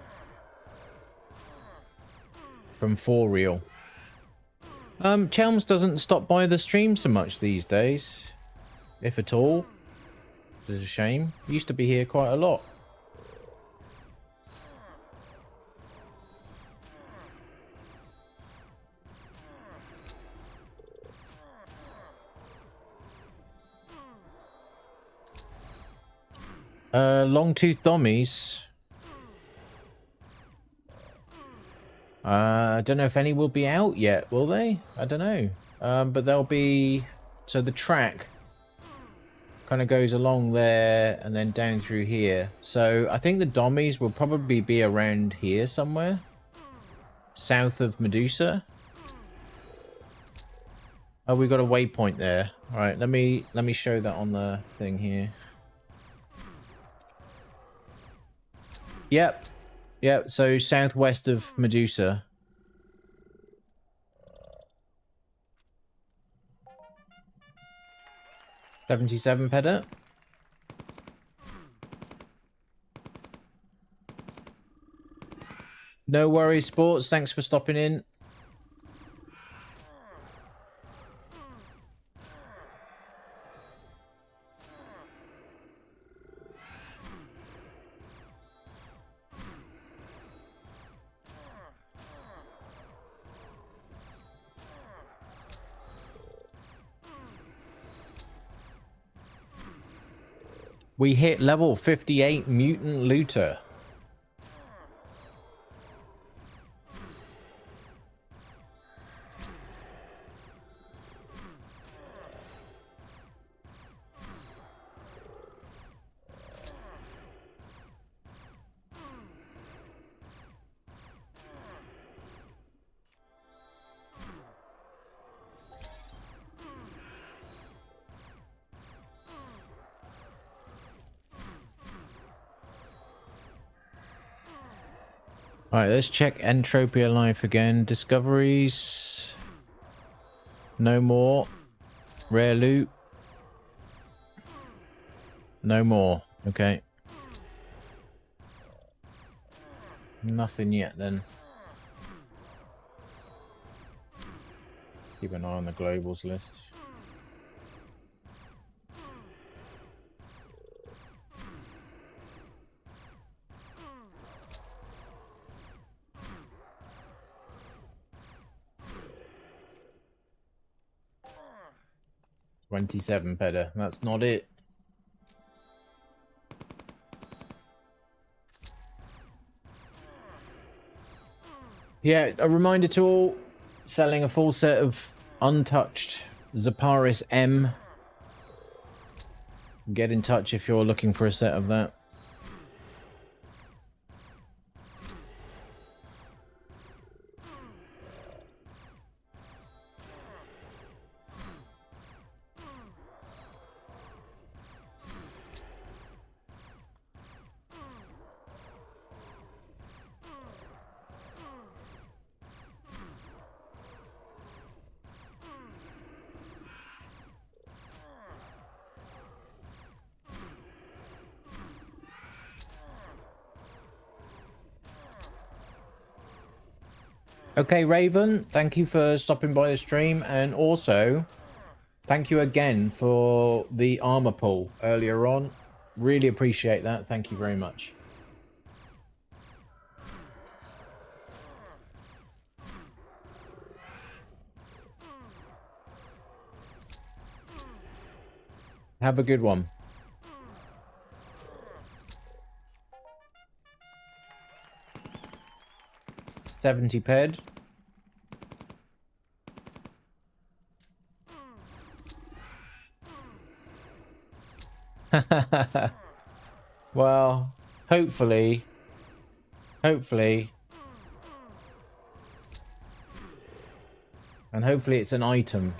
From 4 Real. Chelms doesn't stop by the stream so much these days. If at all. Which is a shame. He used to be here quite a lot. Long-toothed dummies. I don't know if any will be out yet, will they? I don't know. But they'll be... So the track kind of goes along there and then down through here. So I think the dummies will probably be around here somewhere. South of Medusa. Oh, we got a waypoint there. All right, let me show that on the thing here. Yep. Yep, so southwest of Medusa. $77 peda. No worries, Sports. Thanks for stopping in. We hit level 58 Mutant Looter. Alright, let's check Entropia life again. Discoveries. No more. Rare loot. No more. Okay. Nothing yet then. Keep an eye on the globals list. $27 peda. That's not it. Yeah, a reminder to all, selling a full set of untouched Zaparis M. Get in touch if you're looking for a set of that. Okay, Raven, thank you for stopping by the stream, and also thank you again for the armor pull earlier on. Really appreciate that. Thank you very much. Have a good one. 70 ped. Well, hopefully. Hopefully. And hopefully it's an item.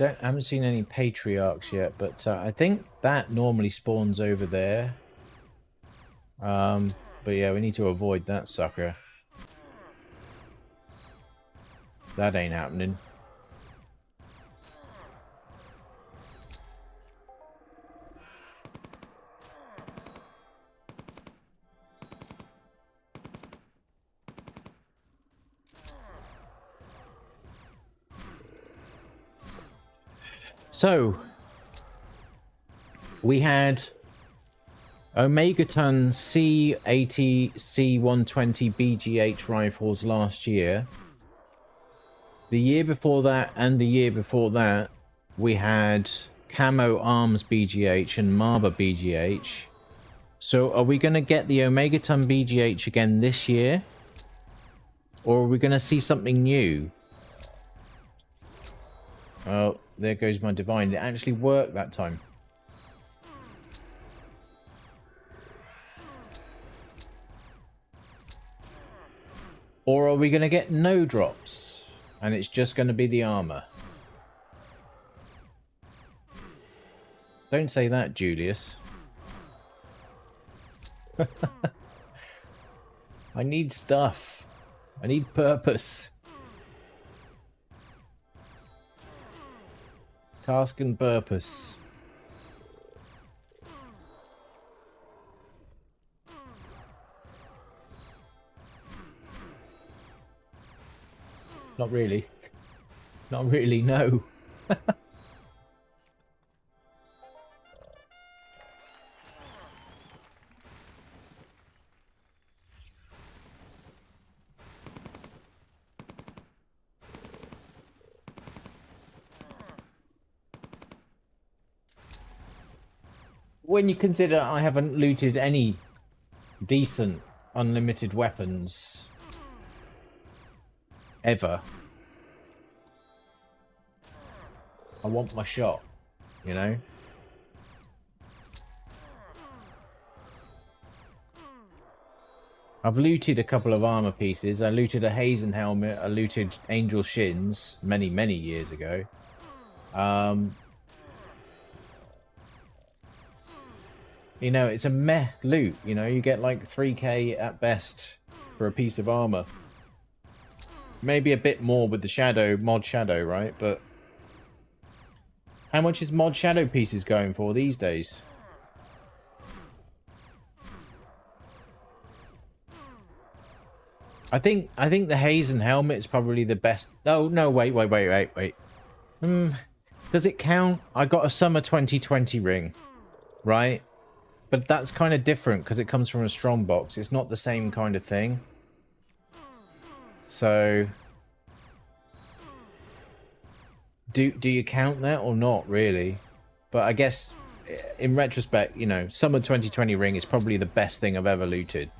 I haven't seen any patriarchs yet, but I think that normally spawns over there. But yeah, we need to avoid that sucker. That ain't happening. So, we had Omegaton C80, C120 BGH rifles last year. The year before that and the year before that, we had Camo Arms BGH and Marba BGH. So are we going to get the Omegaton BGH again this year? Or are we going to see something new? Oh, there goes my divine. It actually worked that time. Or are we going to get no drops? And it's just going to be the armor? Don't say that, Julius. I need stuff. I need purpose. Task and purpose. Not really. Not really, no. When you consider I haven't looted any decent unlimited weapons ever, I want my shot, you know? I've looted a couple of armor pieces. I looted a Hazen helmet. I looted Angel Shins many, many years ago. You know, it's a meh loot, you know? You get like 3k at best for a piece of armor. Maybe a bit more with the shadow, mod shadow, right? But how much is mod shadow pieces going for these days? I think the Hazen helmet is probably the best. Oh, no, wait. Does it count? I got a summer 2020 ring, right? But that's kind of different because it comes from a strong box. It's not the same kind of thing. So do you count that or not really? But I guess in retrospect, you know, summer 2020 ring is probably the best thing I've ever looted.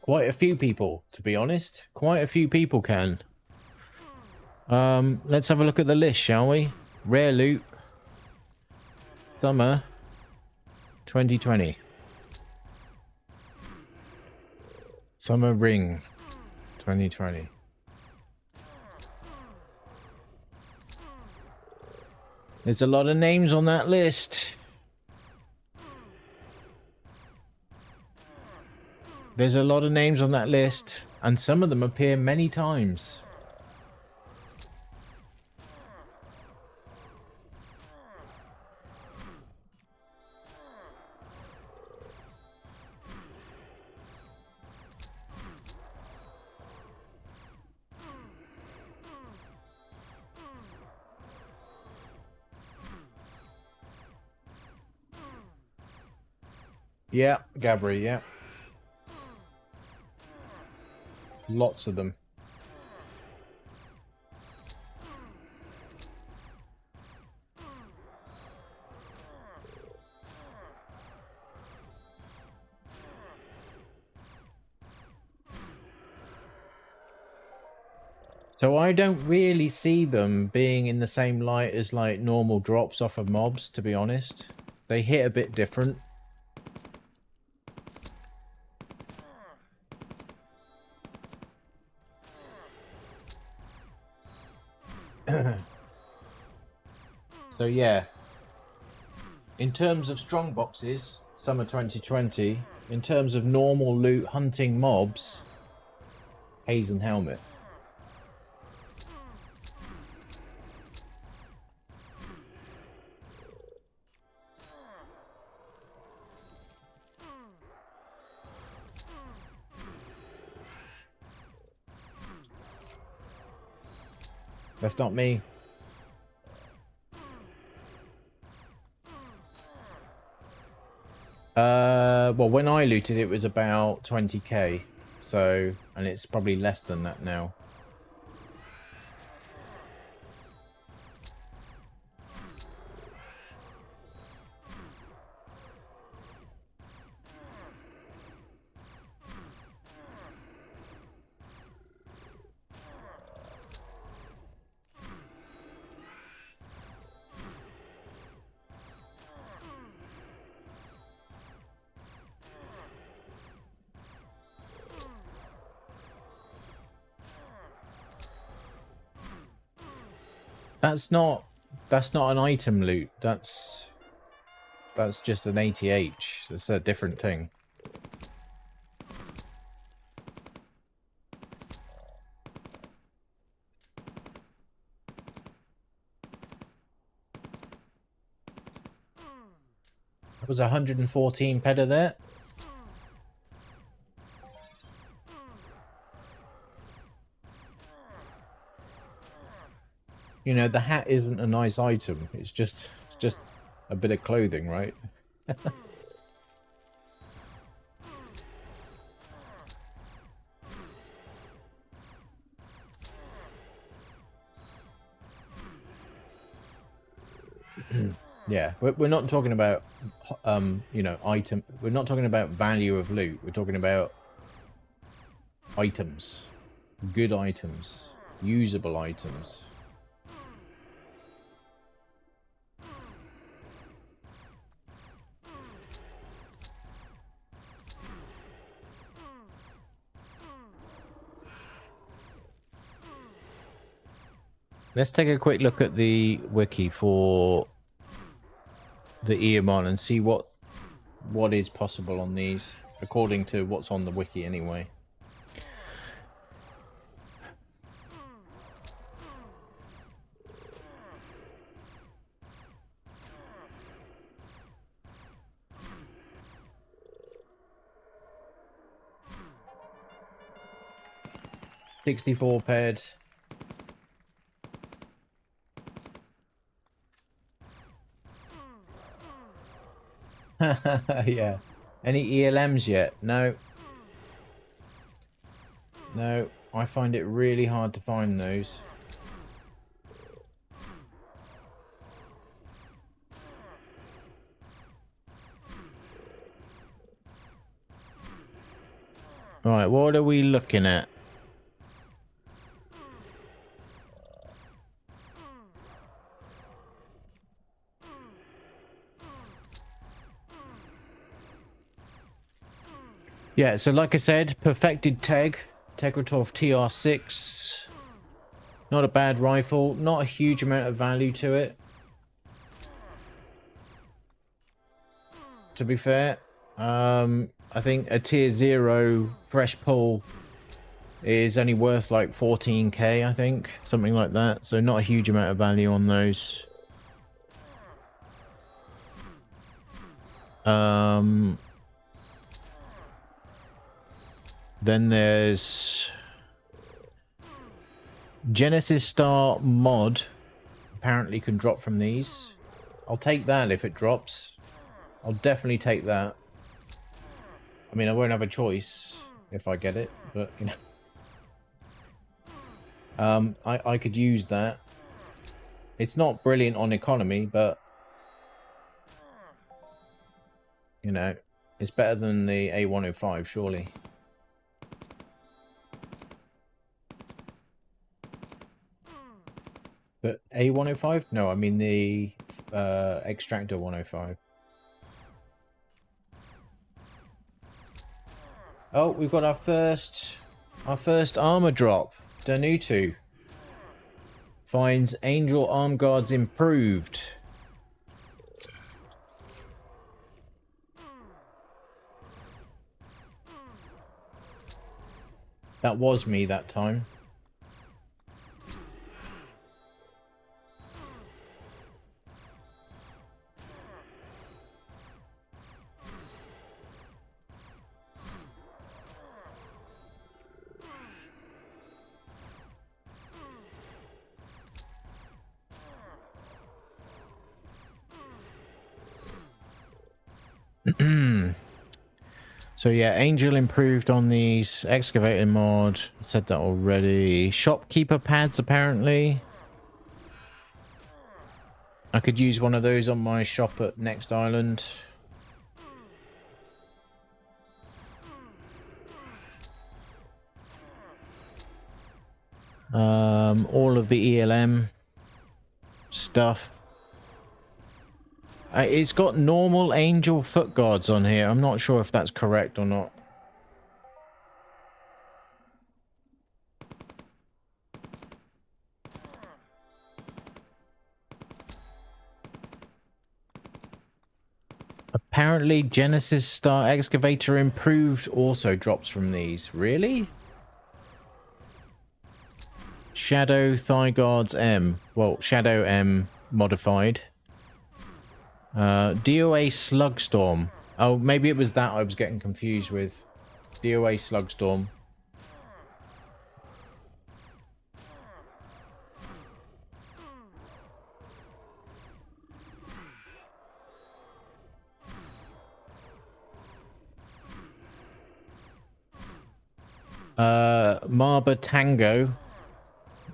Quite a few people, to be honest. Quite a few people can. Let's have a look at the list, shall we? Rare loot. Summer 2020. Summer Ring 2020. There's a lot of names on that list. There's a lot of names on that list, and some of them appear many times. Yeah, Gabri, yeah. Lots of them. So I don't really see them being in the same light as like normal drops off of mobs, to be honest. They hit a bit different. So yeah, in terms of strong boxes, summer 2020, in terms of normal loot hunting mobs, Hazen Helmet. That's not me. Well, when I looted it was about 20k. So, and it's probably less than that now. That's not an item loot. That's just an ATH. That's a different thing. That was 114 peda there. You know, the hat isn't a nice item. It's just a bit of clothing, right? Yeah, we're not talking about, you know, item. We're not talking about value of loot. We're talking about items, good items, usable items. Let's take a quick look at the wiki for the Eamon and see what is possible on these, according to what's on the wiki anyway. $64 paired. Yeah. Any ELMs yet? No. No. I find it really hard to find those. Right, what are we looking at? Yeah, so like I said, perfected Tegratov TR6. Not a bad rifle, not a huge amount of value to it, to be fair. I think a tier 0 fresh pull is only worth like 14k, I think, something like that. So not a huge amount of value on those. Then there's Genesis Star mod. Apparently can drop from these. I'll take that if it drops. I'll definitely take that. I mean, I won't have a choice if I get it, but you know. I could use that. It's not brilliant on economy, but you know, it's better than the A105, surely. But A105? No, I mean the Extractor 105. Oh, we've got our first armor drop. Danutu finds Angel Arm Guards improved. That was me that time. So yeah, Angel improved on these. Excavator mod, said that already. Shopkeeper pads, apparently. I could use one of those on my shop at Next Island. All of the ELM stuff. It's got normal angel foot guards on here. I'm not sure if that's correct or not. Apparently Genesis Star Excavator improved also drops from these. Really? Shadow Thigh Guards M. Well, Shadow M modified. DOA Slugstorm. Oh, maybe it was that I was getting confused with. DOA Slugstorm. Marba Tango.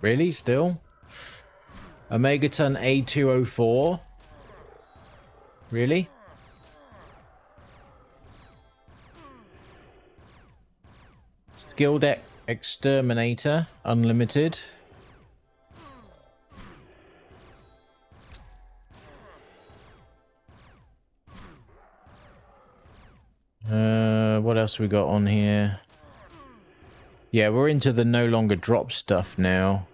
Really? Still? Omegaton A204. Really? Skill Deck Exterminator Unlimited. What else we got on here? Yeah, we're into the no longer drop stuff now.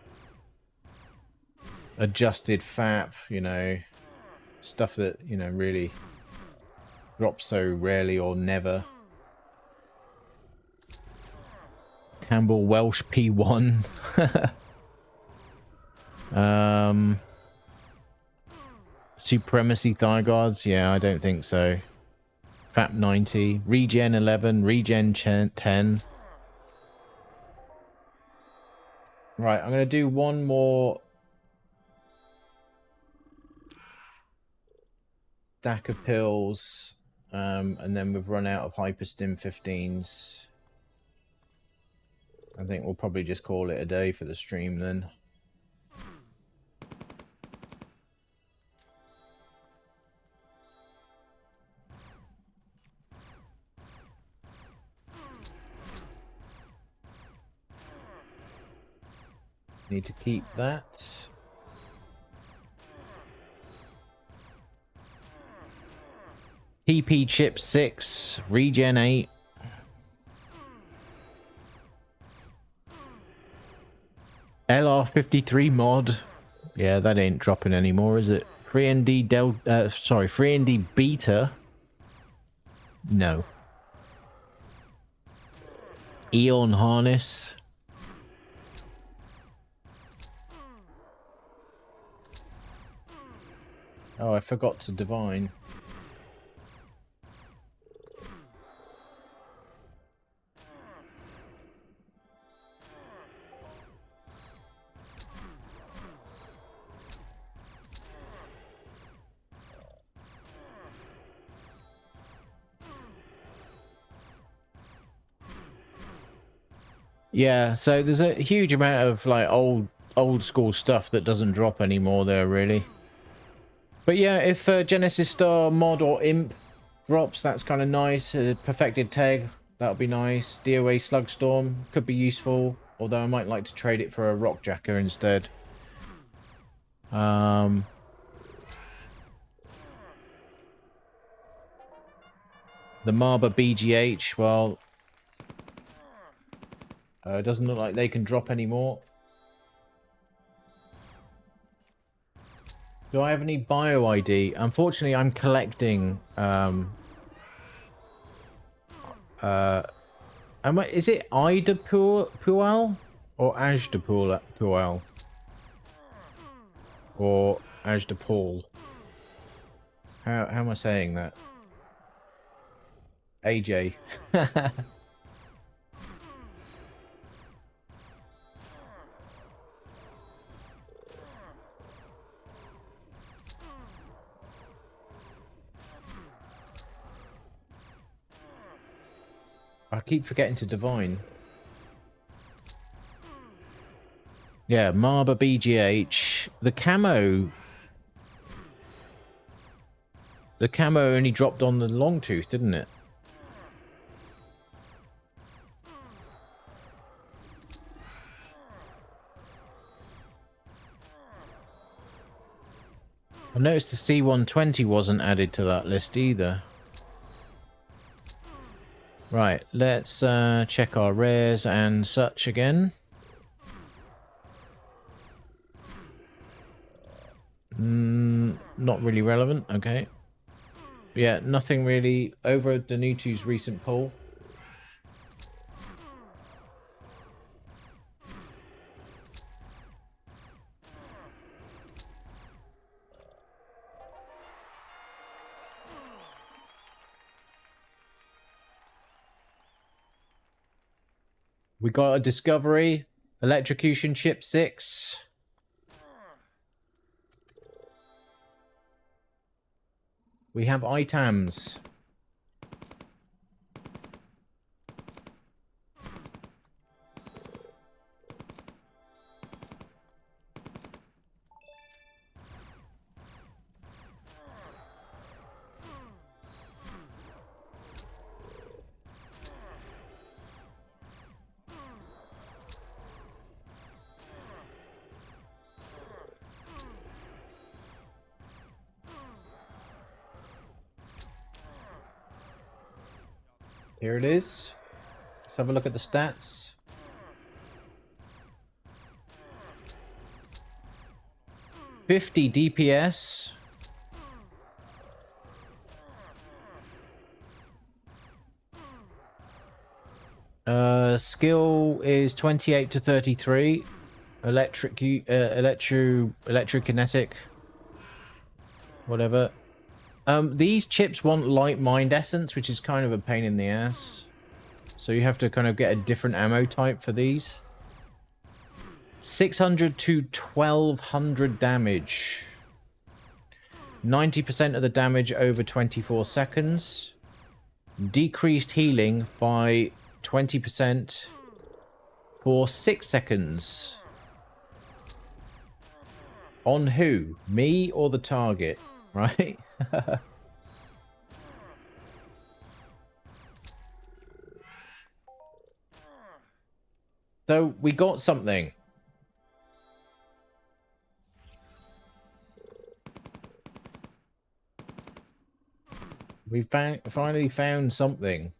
Adjusted FAP, you know, stuff that, you know, really drops so rarely or never. Campbell Welsh P1. Supremacy Thigh Guards? Yeah, I don't think so. FAP 90. Regen 11. Regen 10. Right, I'm going to do one more stack of pills, and then we've run out of Hyperstim 15s. I think we'll probably just call it a day for the stream then. Need to keep that. TP chip 6, regen 8. LR53 mod. Yeah, that ain't dropping anymore, is it? 3ND sorry, 3ND beta. No. Eon harness. Oh, I forgot to divine. Yeah, so there's a huge amount of like old school stuff that doesn't drop anymore there, really. But yeah, if Genesis Star mod or Imp drops, that's kind of nice. Perfected Teg, that would be nice. DOA Slugstorm could be useful, although I might like to trade it for a Rockjacker instead. The Marba BGH, well, it doesn't look like they can drop anymore. Do I have any bio ID? Unfortunately, I'm collecting. Is it Ida Pual or Ajda Pual or Ajda Paul? How am I saying that? AJ. I keep forgetting to divine. Yeah, Marba BGH. The camo only dropped on the long tooth, didn't it? I noticed the C120 wasn't added to that list either. Right, let's check our rares and such again. Not really relevant, okay. Yeah, nothing really over Danutu's recent poll. We got a discovery. Electrocution chip 6. We have items. Here it is. Let's have a look at the stats. $50 DPS. Skill is 28 to 33. Electrokinetic. Whatever. These chips want light mind essence, which is kind of a pain in the ass. So you have to kind of get a different ammo type for these. 600 to 1200 damage. 90% of the damage over 24 seconds. Decreased healing by 20% for 6 seconds. On who? Me or the target? Right? So we got something. We finally found something.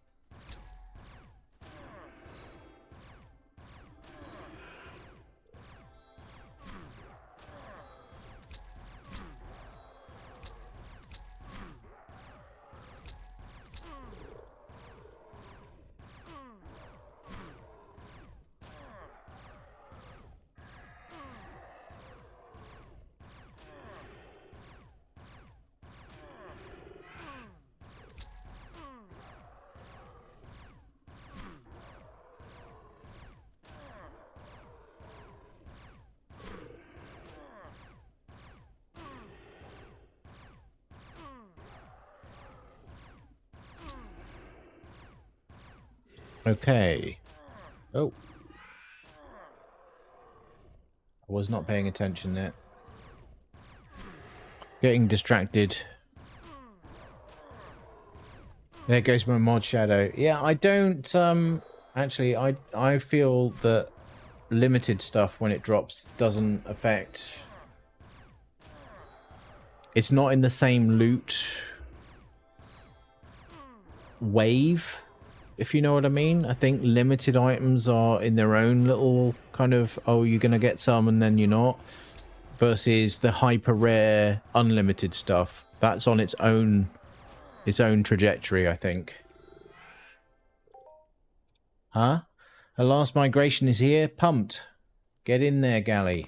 Okay. Oh. I was not paying attention there. Getting distracted. There goes my mod shadow. Yeah, I don't, actually, I feel that limited stuff when it drops doesn't affect... It's not in the same loot wave, if you know what I mean. I think limited items are in their own little kind of, oh, you're going to get some and then you're not. Versus the hyper rare unlimited stuff. That's on its own trajectory, I think. Huh? The last migration is here. Pumped. Get in there, Galley.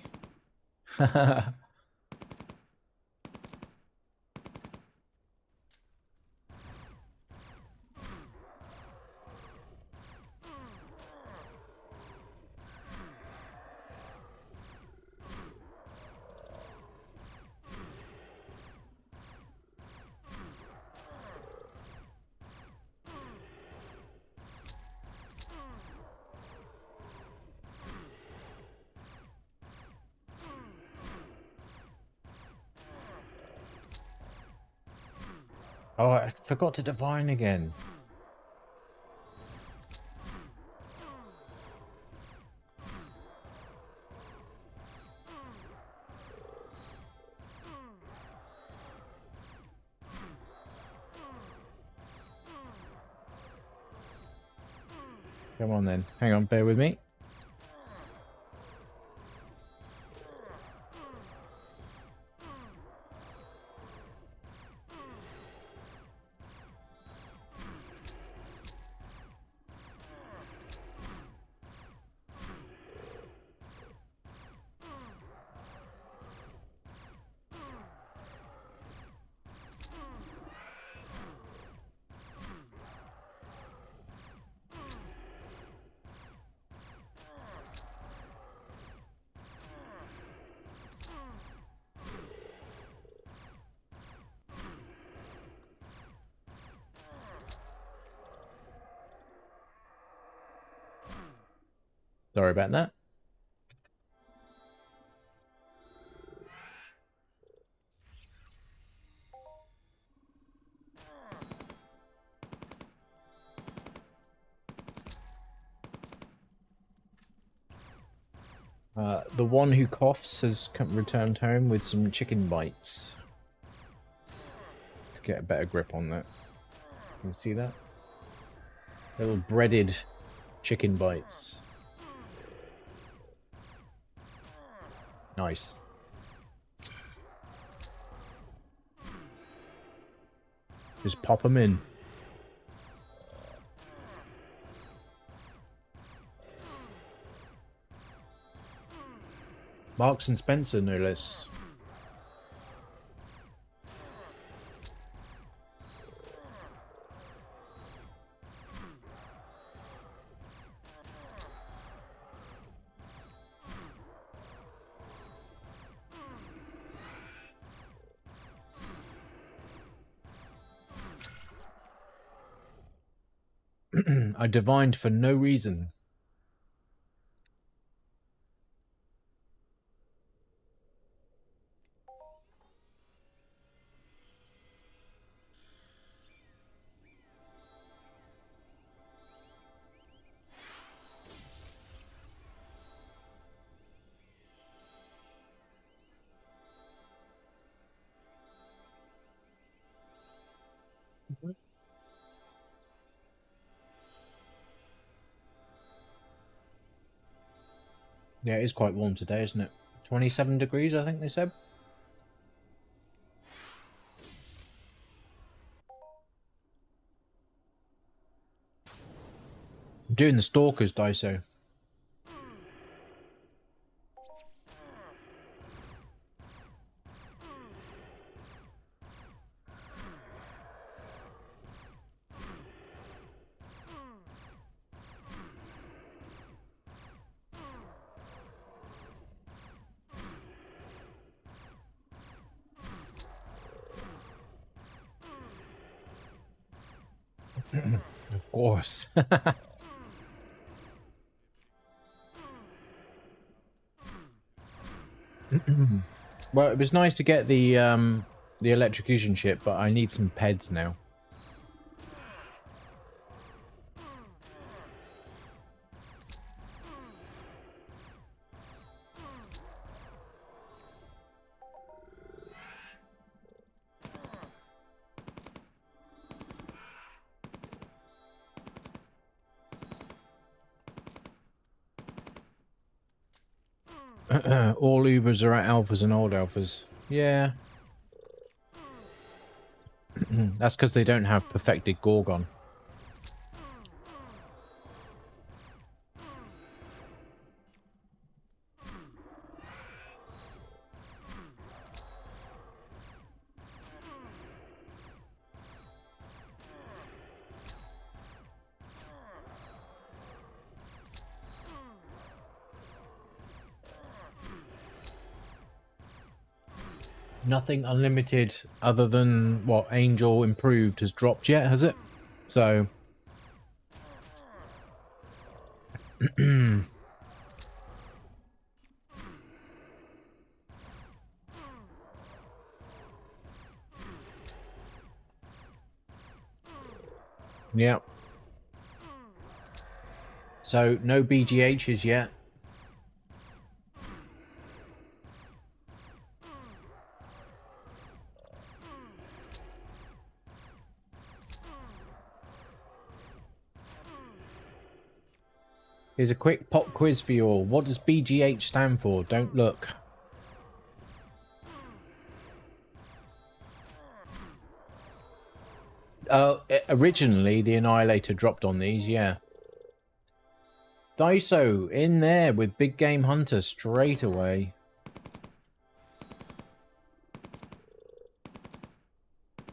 Oh, I forgot to divine again. Come on then. Hang on, bear with me. Sorry about that. The one who coughs has returned home with some chicken bites. To get a better grip on that. Can you see that? Little breaded chicken bites. Nice. Just pop them in. Marks and Spencer, no less. I divined for no reason. Yeah, it is quite warm today, isn't it? 27 degrees, I think they said. I'm doing the Stalkers, Daiso. Of course. Well, it was nice to get the electrocution chip, but I need some peds now. All Ubers are at alphas and old alphas. Yeah. That's because they don't have perfected Gorgon. Nothing unlimited other than what Angel Improved has dropped yet, has it? So yeah. So no BGHs yet. Here's a quick pop quiz for you all. What does BGH stand for? Don't look. Originally, the Annihilator dropped on these, yeah. Daiso in there with Big Game Hunter straight away.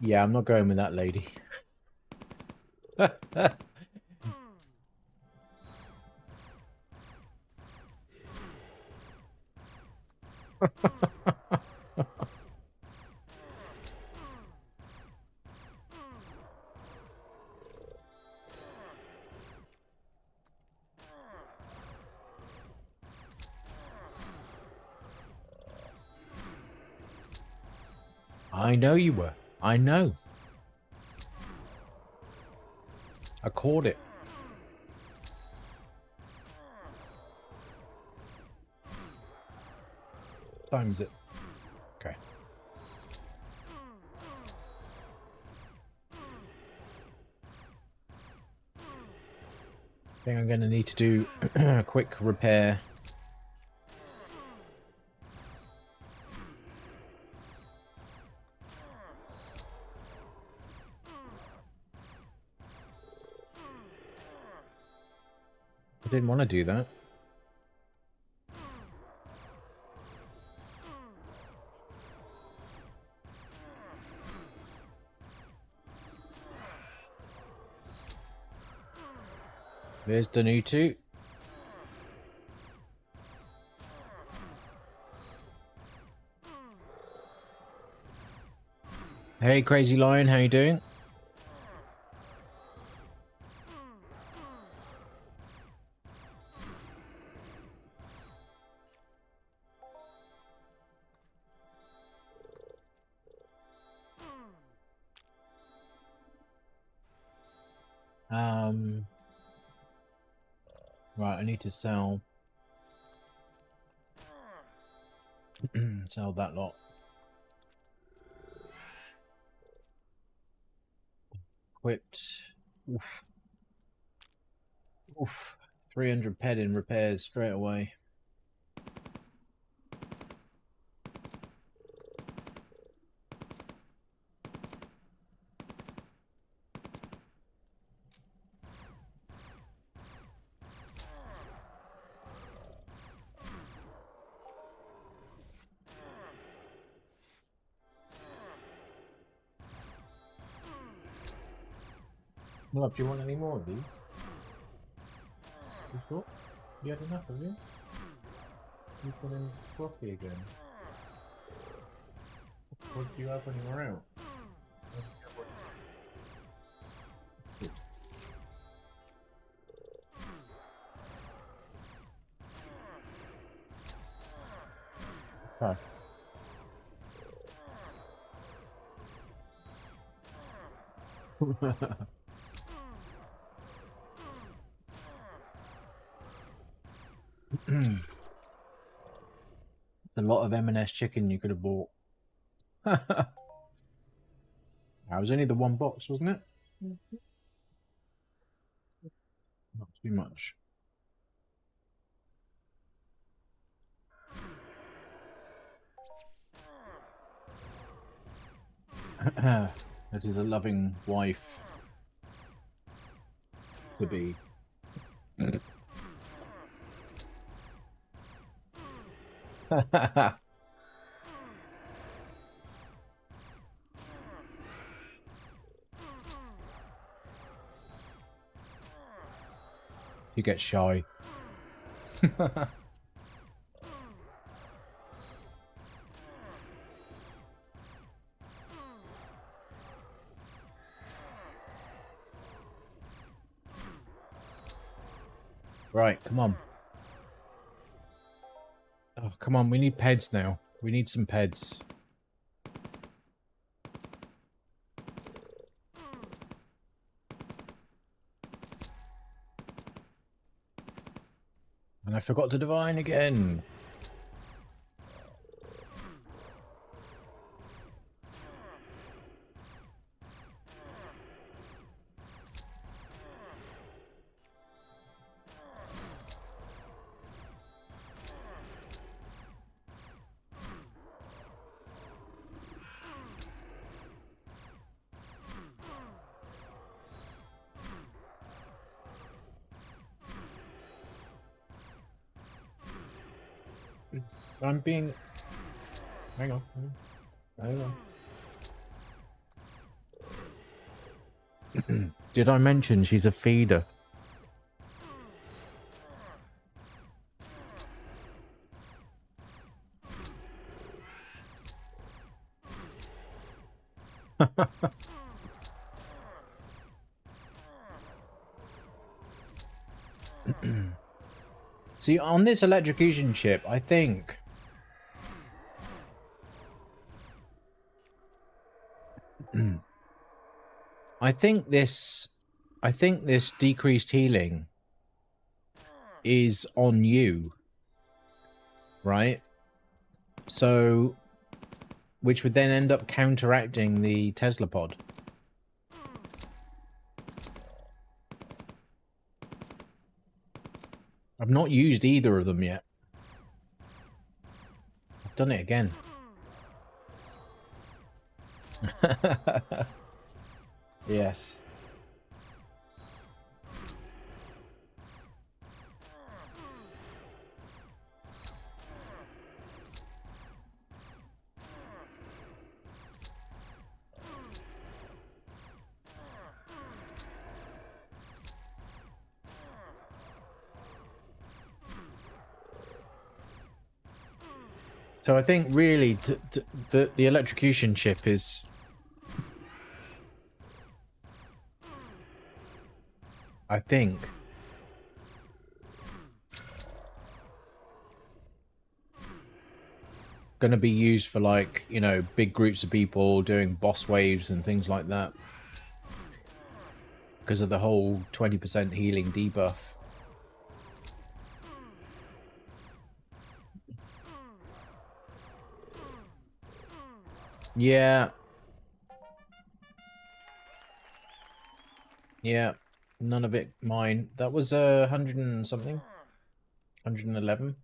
Yeah, I'm not going with that lady. I know you were. I know. I caught it. What time is it? Okay. I think I'm going to need to do a quick repair. I didn't want to do that. There's Danutu. Hey, Crazy Lion, how you doing? Right, I need to sell sell that lot. Equipped. Oof. Oof. 300 ped in repairs straight away. Well, do you want any more of these? You thought? You had enough of you? You put in coffee again. What do you have when you were out? Okay. A lot of M&S chicken you could have bought. That was only the one box, wasn't it? Not too much. That is a loving wife to be. You get shy. Right, come on. Oh, come on, we need peds now. We need some peds. And I forgot to divine again. I'm being... Hang on. Hang on. Did I mention she's a feeder? See, on this electrocution chip, I think... I think this decreased healing is on you, right? So, which would then end up counteracting the Tesla pod. I've not used either of them yet. I've done it again. Yes. So I think really the electrocution chip is... I think... going to be used for, like, you know, big groups of people doing boss waves and things like that. Because of the whole 20% healing debuff. Yeah. Yeah. None of it mine. That was 100 and something. 111.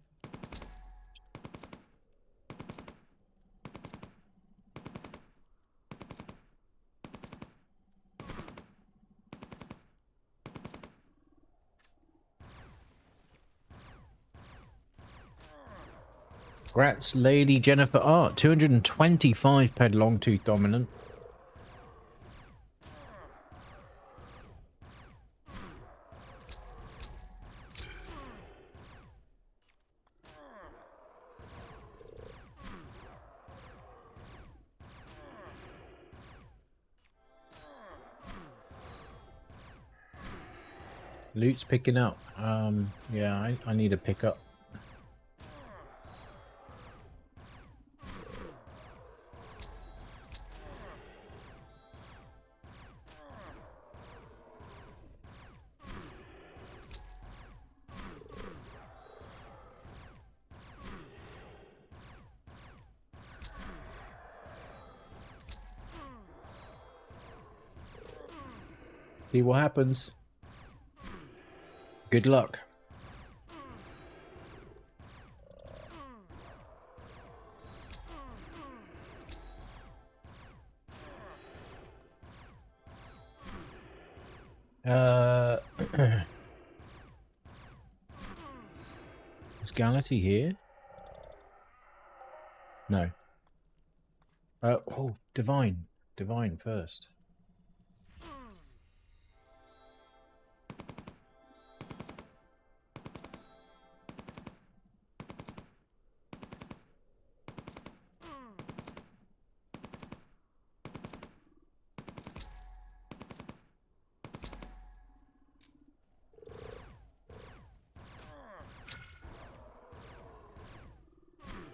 Grats Lady Jennifer Art. 225 ped Longtooth Dominant. Loot's picking up. Yeah, I need a pickup. See what happens. Good luck. Is Gality here? No. Oh, Divine. Divine first.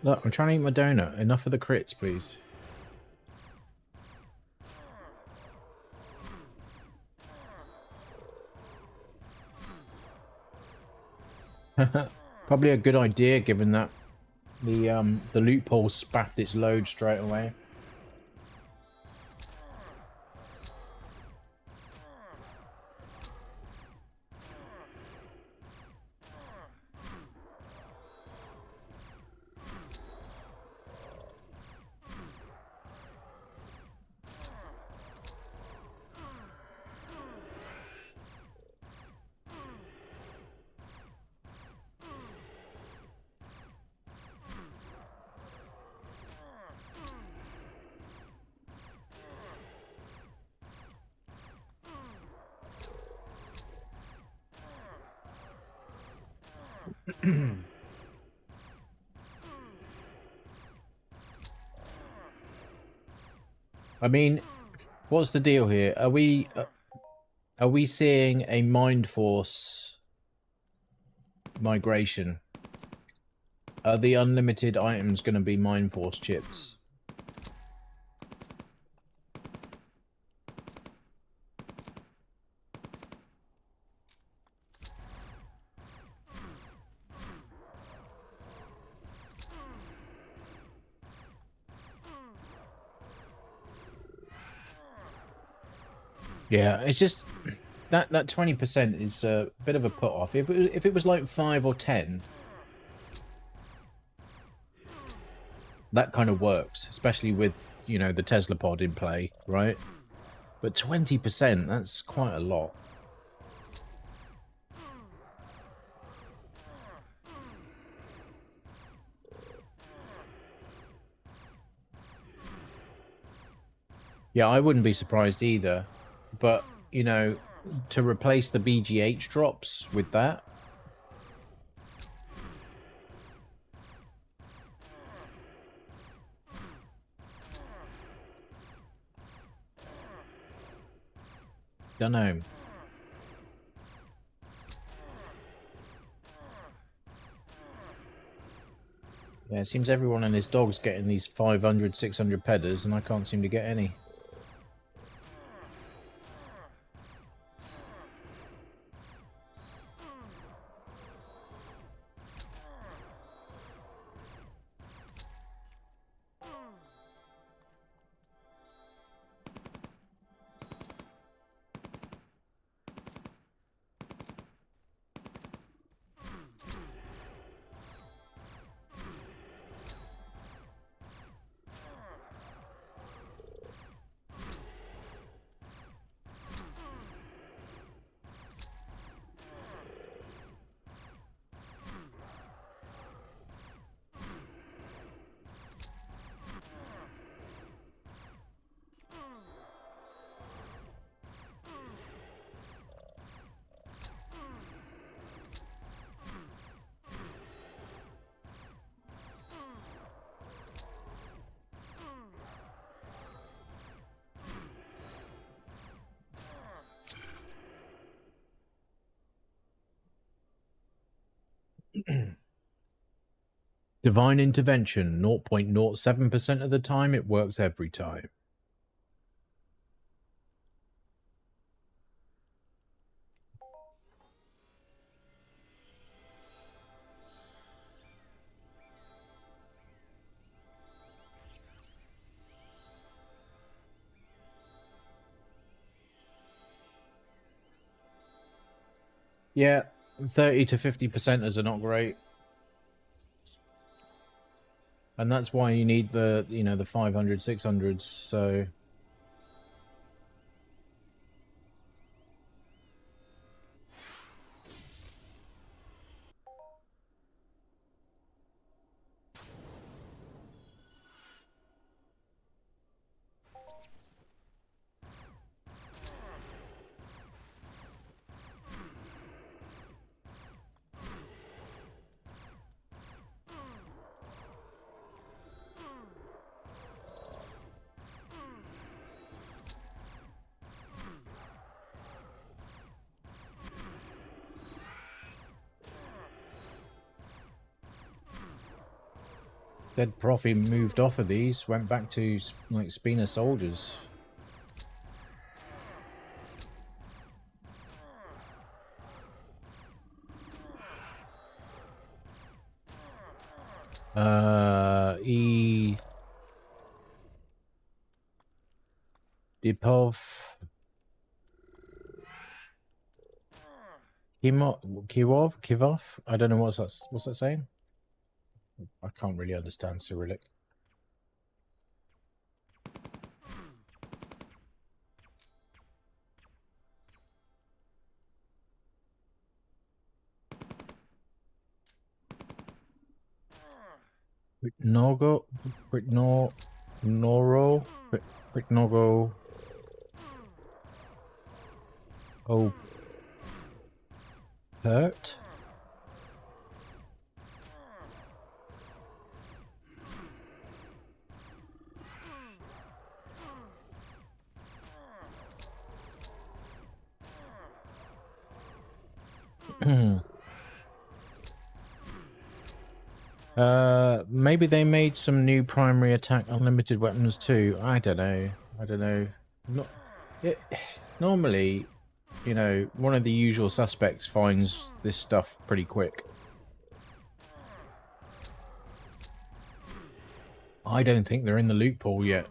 Look, I'm trying to eat my donut. Enough of the crits, please. Probably a good idea, given that the loophole spat its load straight away. I mean, what's the deal here? Are we seeing a Mind Force migration? Are the unlimited items going to be Mind Force chips? Yeah, it's just that 20% is a bit of a put off. If it was like 5 or 10, that kind of works, especially with, you know, the Tesla pod in play, right? But 20%, that's quite a lot. Yeah, I wouldn't be surprised either. But, you know, to replace the BGH drops with that, don't know. Yeah, it seems everyone and his dog's getting these 500, 600 pedders, and I can't seem to get any. Divine intervention, 0.07% of the time, it works every time. Yeah, 30 to 50%ers are not great. And that's why you need the, you know, the 500, 600s, so... Dead Profi moved off of these, went back to, like, Spina soldiers. Dipov... Kivov? I don't know what's that saying? I can't really understand Cyrillic. Britnogo? Noro? Britnogo... Oh... Hurt? Maybe they made some new primary attack unlimited weapons too. I don't know. Not, normally, you know, one of the usual suspects finds this stuff pretty quick. I don't think they're in the loot pool yet.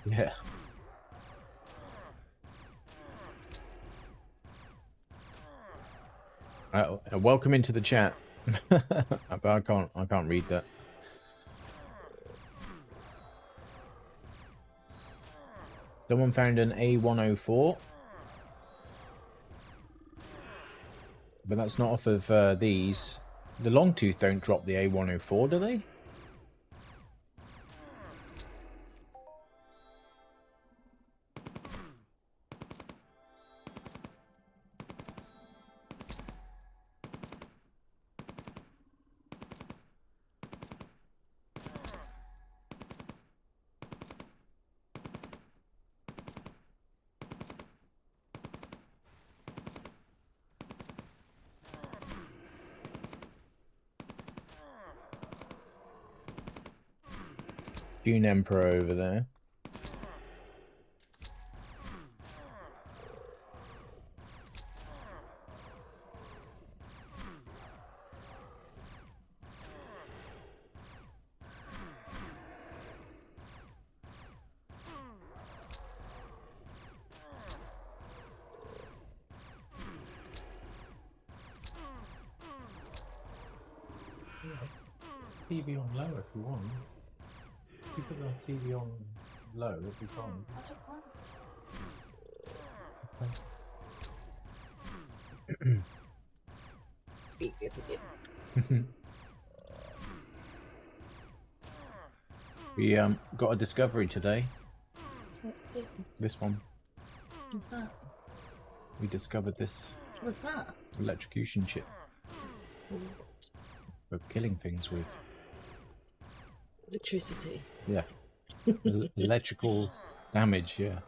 Yeah. Welcome into the chat. But I can't read that. Someone found an A104. But that's not off of these. The Longtooth don't drop the A104, do they? Dune Emperor over there. CV on low if you want. If you put the CV on low, it'll be fine. We got a discovery today. What's it? This one. What's that? We discovered this What's that? electrocution chip for killing things with. Electricity. Yeah. Electrical damage, yeah.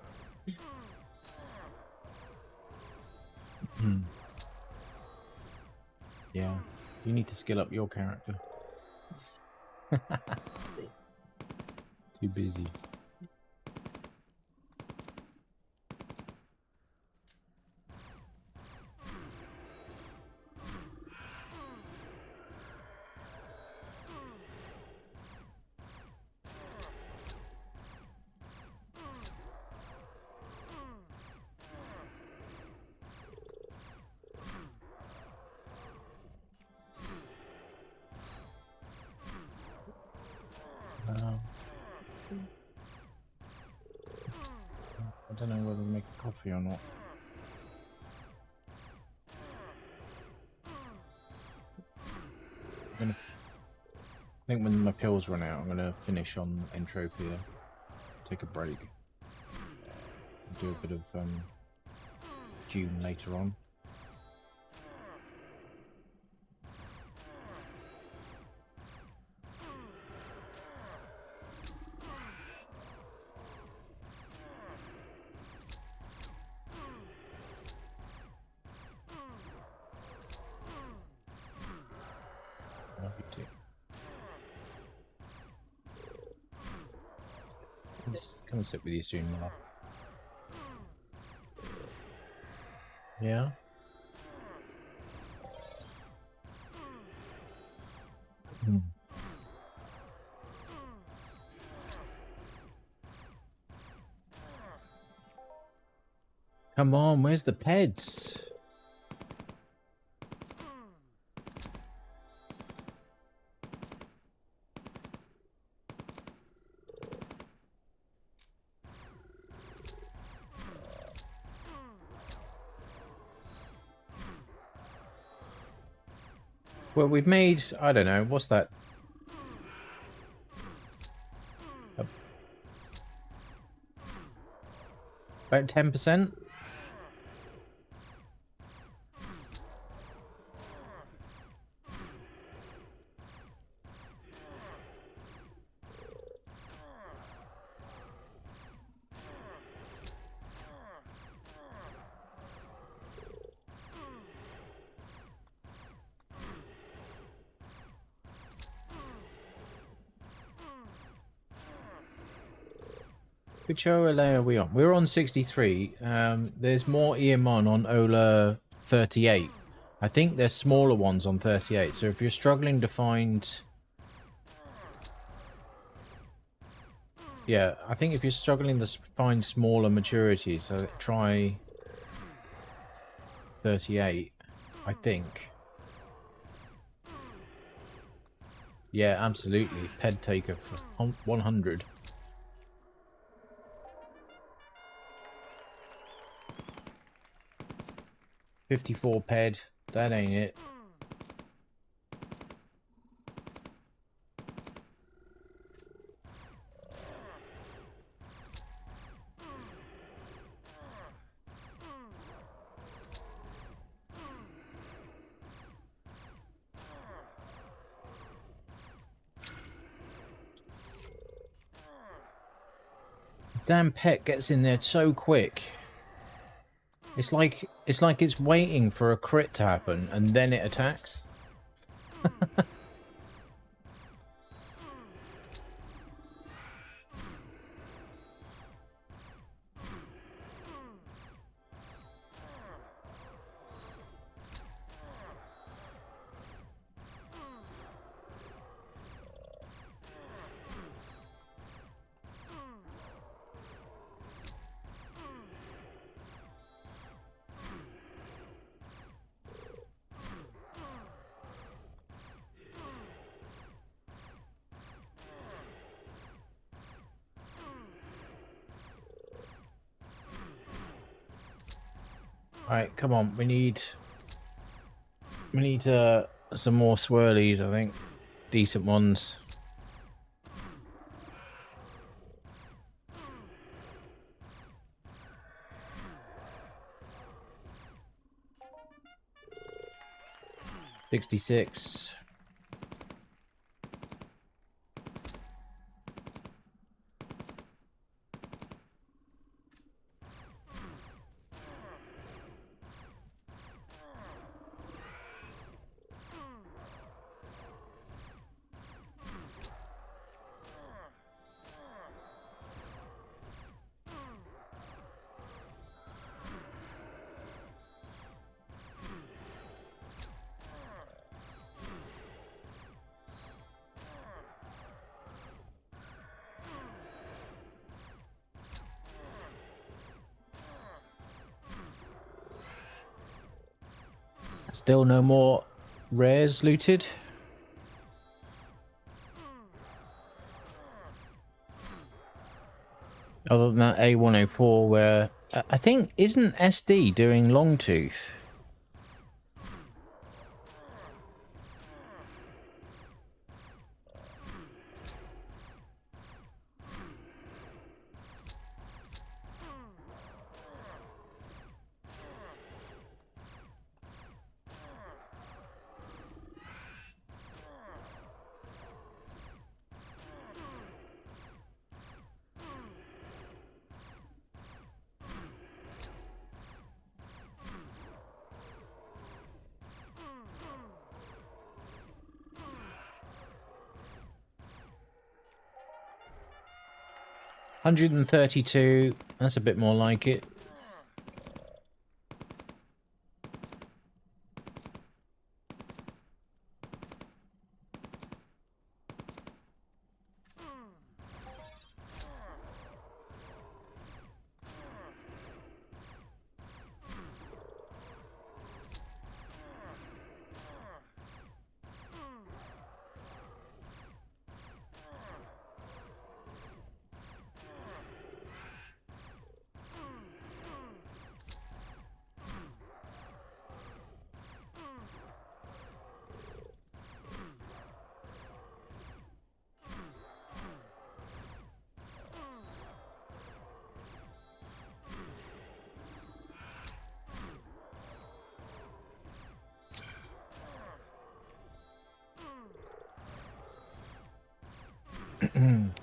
Yeah. You need to skill up your character. Too busy. coffee or not. I think when my pills run out, I'm gonna finish on Entropia. Take a break. Do a bit of Dune later on. Come and sit with you soon, Mel. Yeah? Come on, where's the peds? Well, we've made, I don't know, what's that? About 10%? Which OLA are we on? We're on 63. There's more EMON on OLA 38. I think there's smaller ones on 38. So if you're struggling to find... Yeah, I think if you're struggling to find smaller maturities, try 38, I think. Yeah, absolutely. Ped taker for 100. $54 ped. That ain't it. Damn pet gets in there so quick. It's like it's waiting for a crit to happen and then it attacks. Alright, come on, we need some more swirlies, I think. Decent ones. $66. Still no more rares looted. Other than that A104 where I think isn't SD doing Longtooth? $132. That's a bit more like it.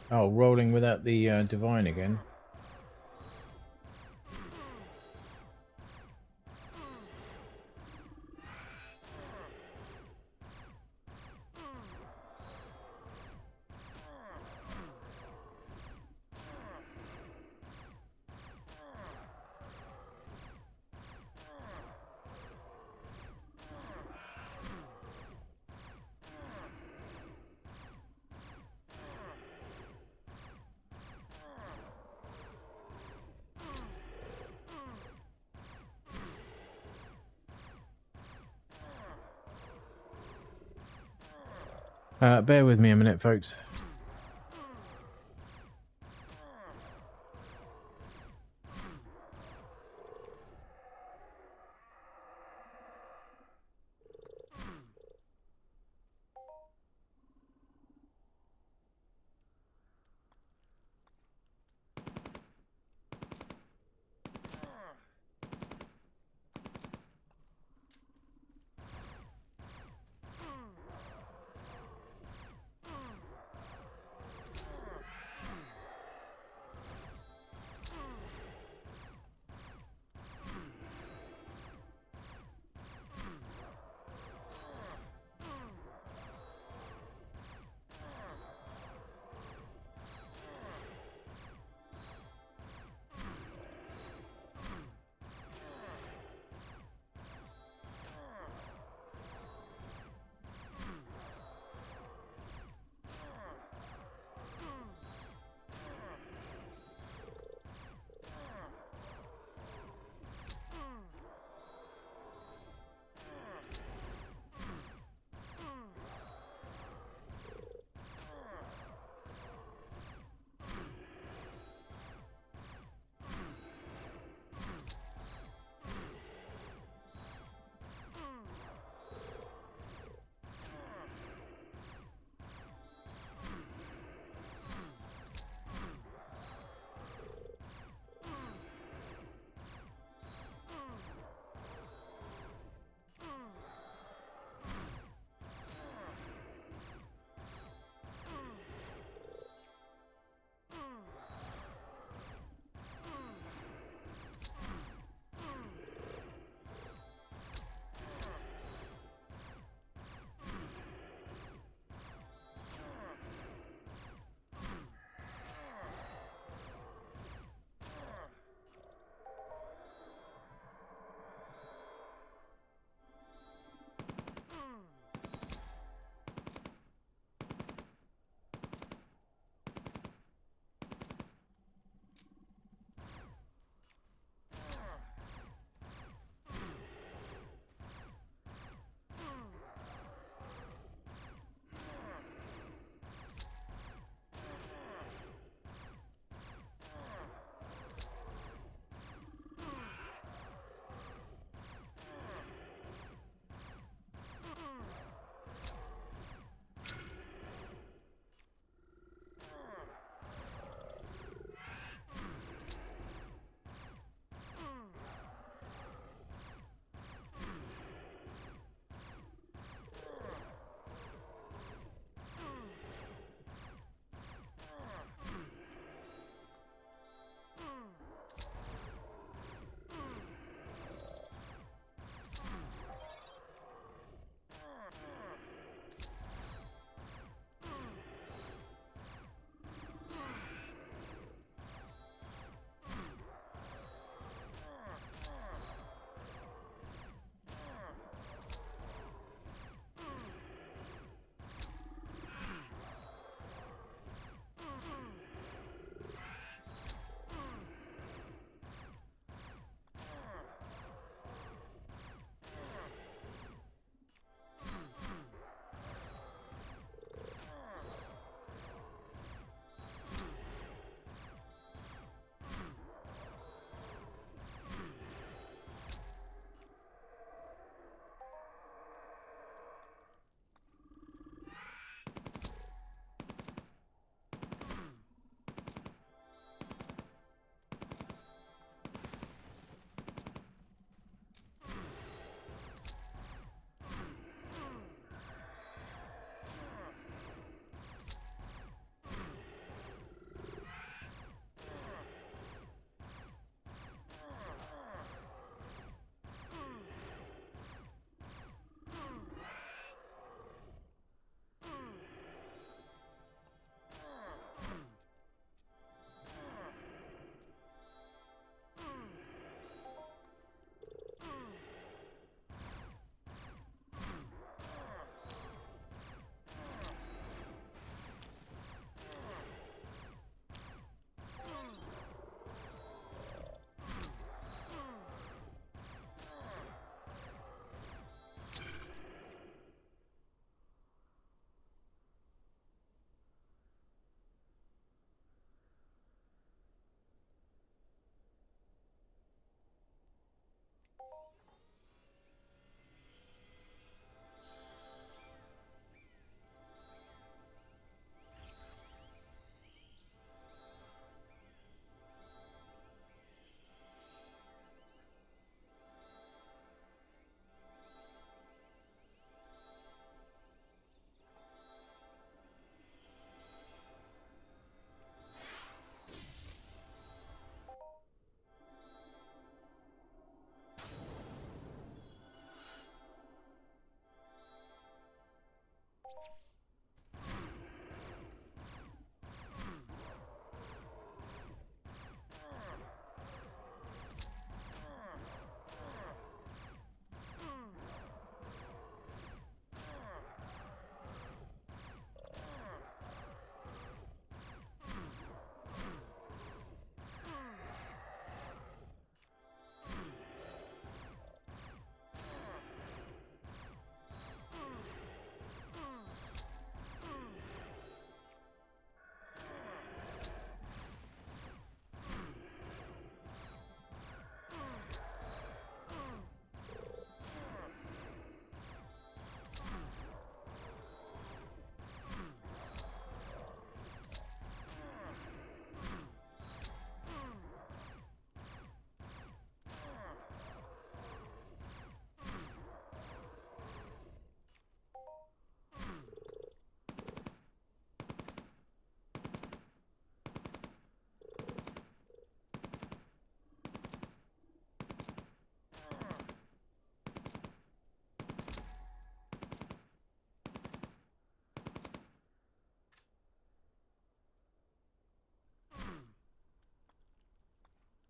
Oh, rolling without the divine again. Bear with me a minute, folks.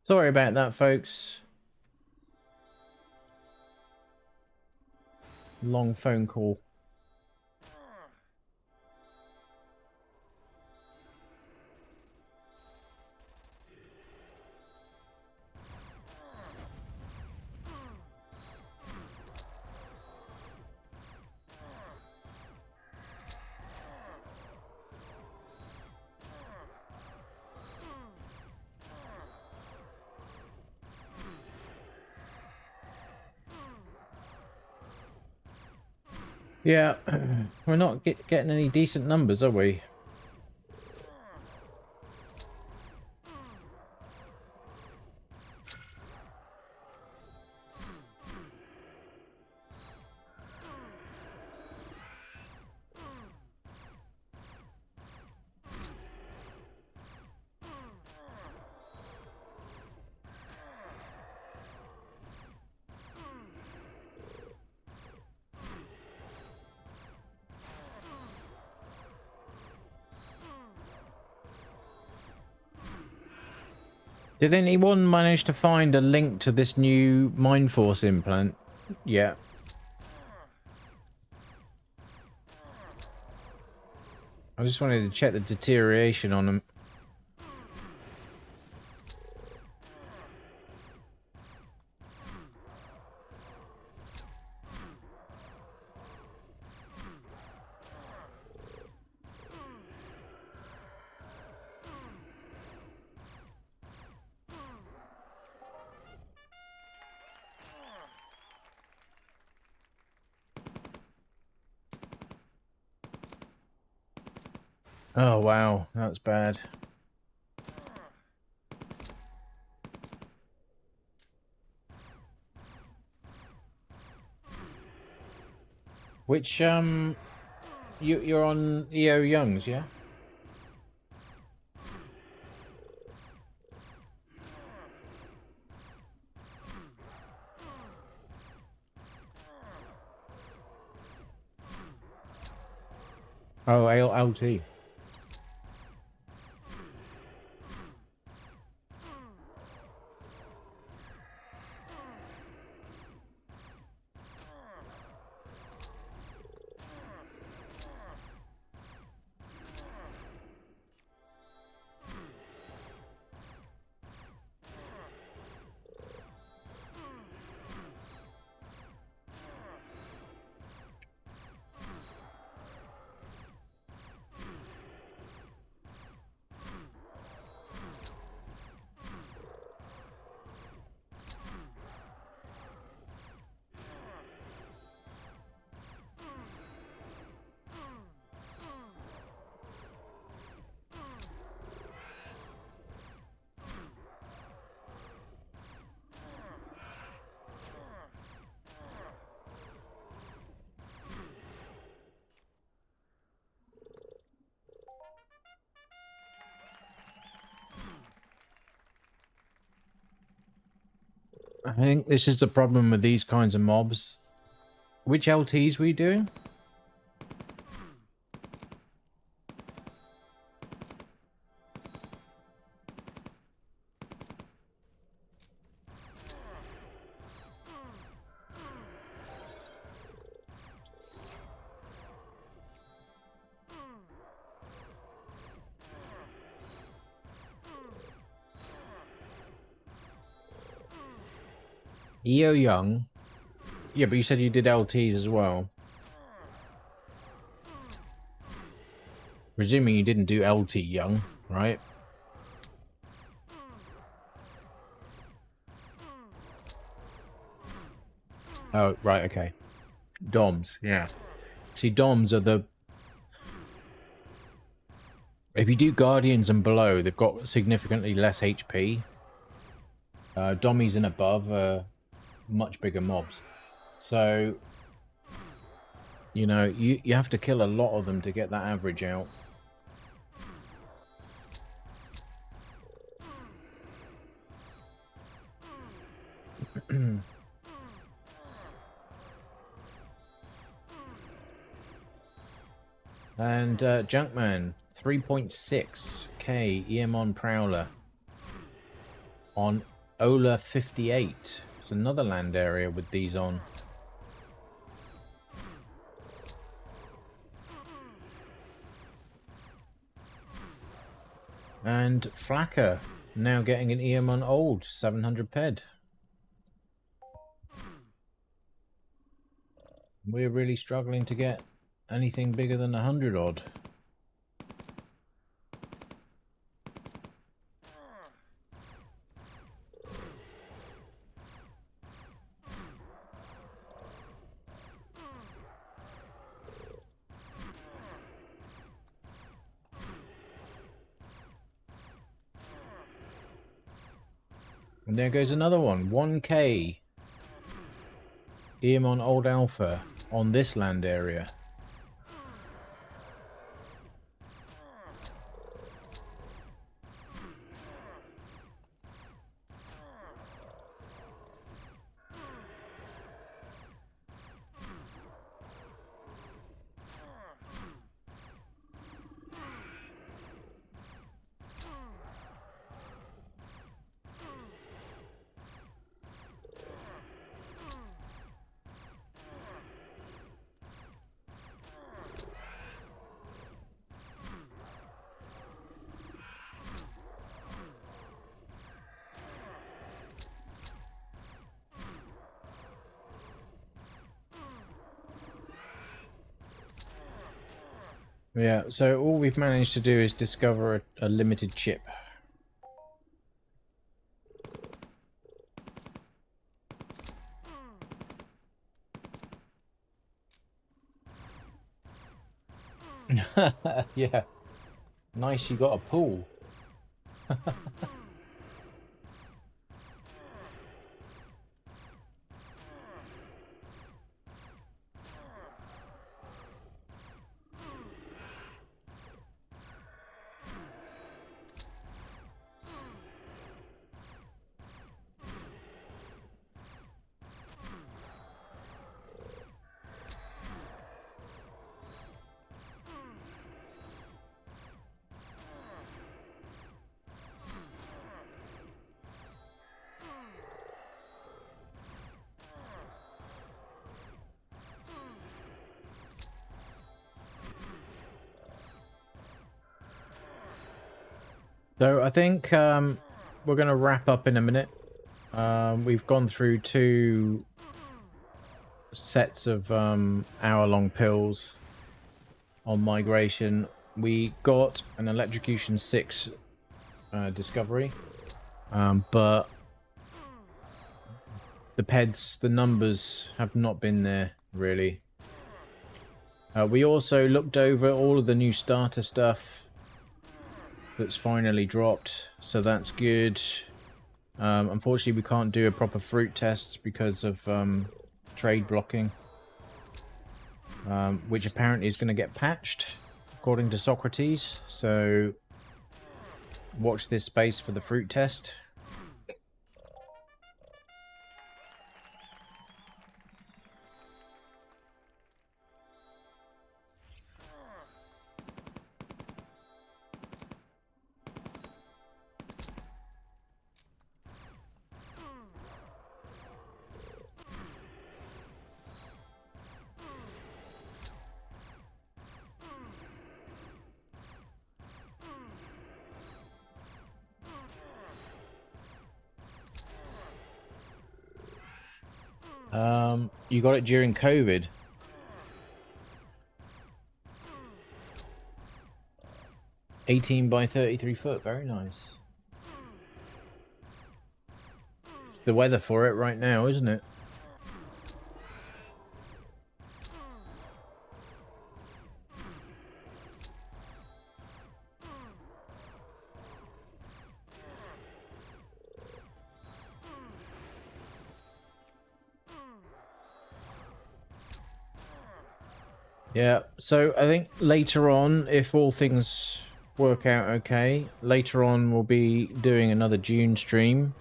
Sorry about that, folks. Long phone call. Yeah, we're not getting any decent numbers, are we? Did anyone manage to find a link to this new Mind Force implant? Yeah. I just wanted to check the deterioration on them. Oh, wow. That's bad. Which, you're on EO Youngs, yeah? Oh, LT. I think this is the problem with these kinds of mobs. Which LTs were you doing? EO Young? Yeah, but you said you did LTs as well. Presuming you didn't do LT Young, right? Oh, right, okay. DOMs, yeah. See, DOMs are the... If you do Guardians and below, they've got significantly less HP. Dommies and above are much bigger mobs. So, you know, you have to kill a lot of them to get that average out. And Junkman, 3.6k EM on Prowler on Ola 58. It's another land area with these on. And Flacker now getting an Eamon Old 700 ped. We're really struggling to get anything bigger than 100 odd. And there goes another one. 1k Eamon Old Alpha on this land area. Yeah, so all we've managed to do is discover a limited chip. Yeah. Nice, you got a pool. So I think we're going to wrap up in a minute. We've gone through 2 sets of hour-long pills on migration. We got an Electrocution 6 discovery, but the PEDs, the numbers have not been there, really. We also looked over all of the new starter stuff that's finally dropped, so that's good. Unfortunately, we can't do a proper fruit test because of trade blocking, which apparently is going to get patched, according to Socrates. So watch this space for the fruit test. You got it during COVID. $18 by 33 foot, very nice. It's the weather for it right now, isn't it? Yeah, so I think later on, if all things work out okay, later on we'll be doing another June stream.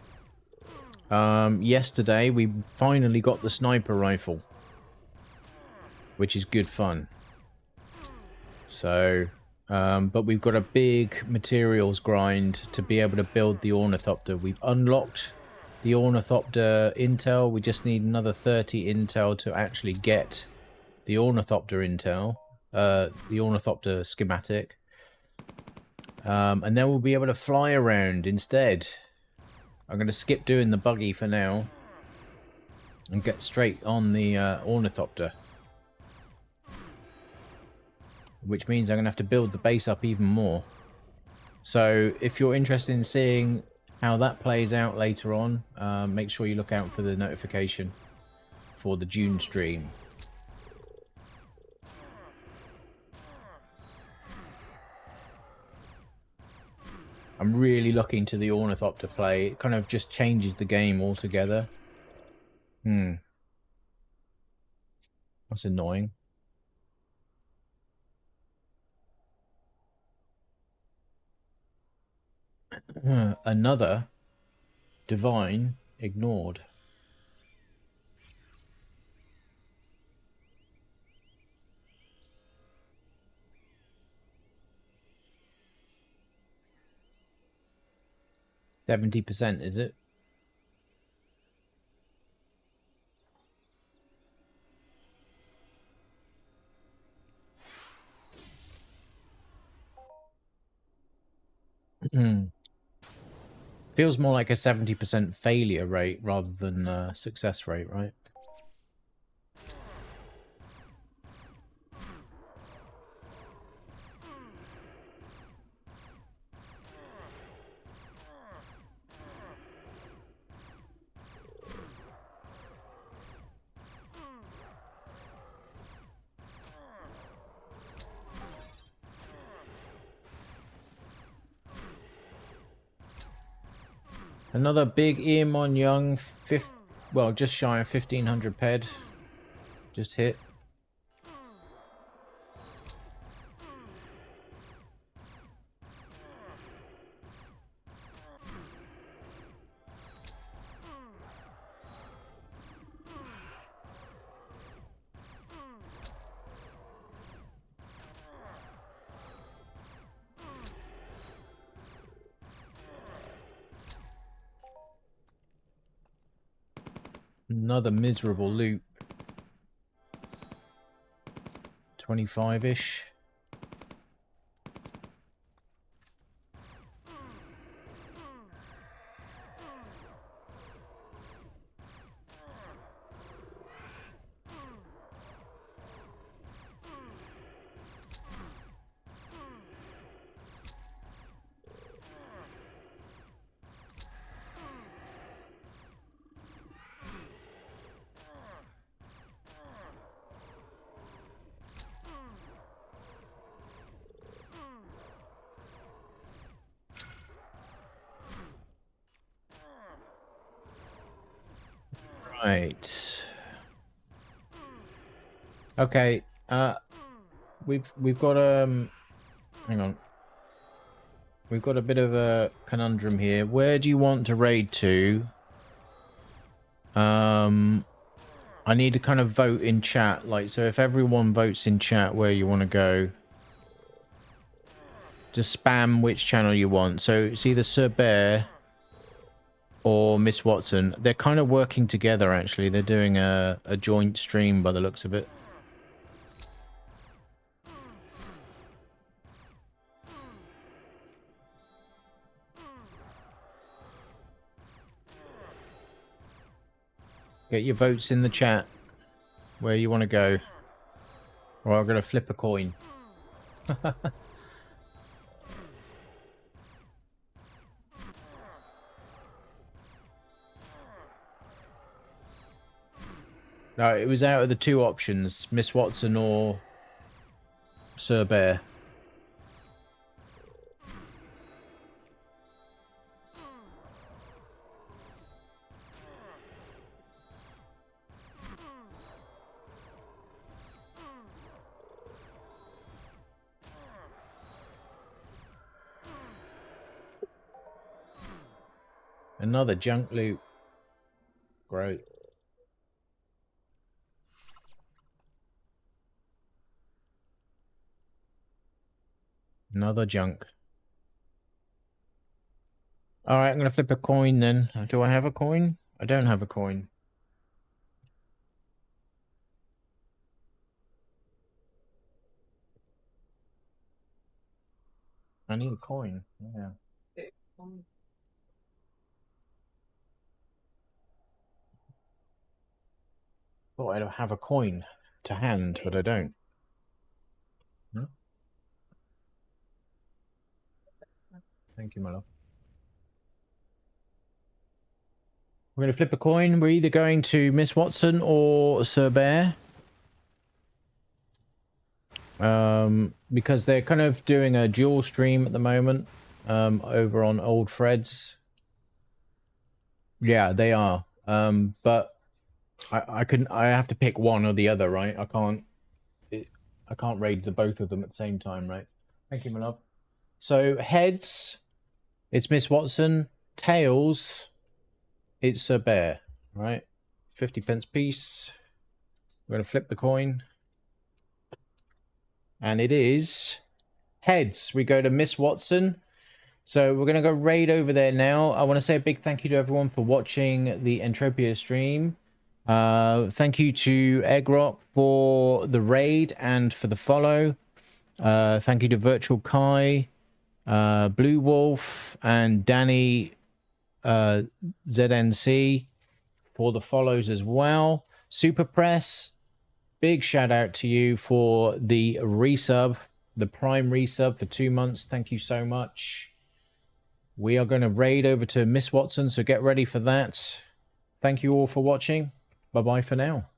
Yesterday we finally got the sniper rifle, which is good fun. So, but we've got a big materials grind to be able to build the ornithopter. We've unlocked the Ornithopter intel. We just need another 30 intel to actually get the Ornithopter intel, the Ornithopter schematic. And then we'll be able to fly around instead. I'm going to skip doing the buggy for now and get straight on the Ornithopter. Which means I'm going to have to build the base up even more. So if you're interested in seeing how that plays out later on, make sure you look out for the notification for the June stream. I'm really looking to the Ornithopter play. It kind of just changes the game altogether. That's annoying. Another divine ignored. %, is it? Feels more like a 70% failure rate rather than a success rate, right? Another big Eamon Young, well, just shy of 1500 ped. Just hit. Another miserable loop. 25-ish. Right. Okay. We've got hang on. We've got a bit of a conundrum here. Where do you want to raid to? I need to kind of vote in chat, like, so if everyone votes in chat where you want to go, just spam which channel you want. So it's either Sir Bear or Miss Watson. They're kind of working together, actually. They're doing a joint stream by the looks of it. Get your votes in the chat where you want to go. Or I'm going to flip a coin. No, it was out of the two options, Miss Watson or Sir Bear. Another junk loot. Great. Another junk. All right, I'm going to flip a coin then. Do I have a coin? I don't have a coin. I need a coin. Yeah. Thought I'd have a coin to hand, but I don't. Hmm? Thank you, my love. We're going to flip a coin. We're either going to Miss Watson or Sir Bear. Because they're kind of doing a dual stream at the moment, over on Old Fred's. Yeah, they are. But I have to pick one or the other, right? I can't raid the both of them at the same time, right? Thank you, my love. So heads, it's Miss Watson. Tails, it's Sir Bear, right? 50 pence piece. We're gonna flip the coin. And it is heads. We go to Miss Watson. So we're going to go raid over there now. I want to say a big thank you to everyone for watching the Entropia stream. Thank you to Eggrock for the raid and for the follow. Thank you to Virtual Kai, Blue Wolf, and Danny ZNC for the follows as well. Super Press, big shout out to you for the resub, the Prime resub for 2 months. Thank you so much. We are going to raid over to Miss Watson, so get ready for that. Thank you all for watching. Bye-bye for now.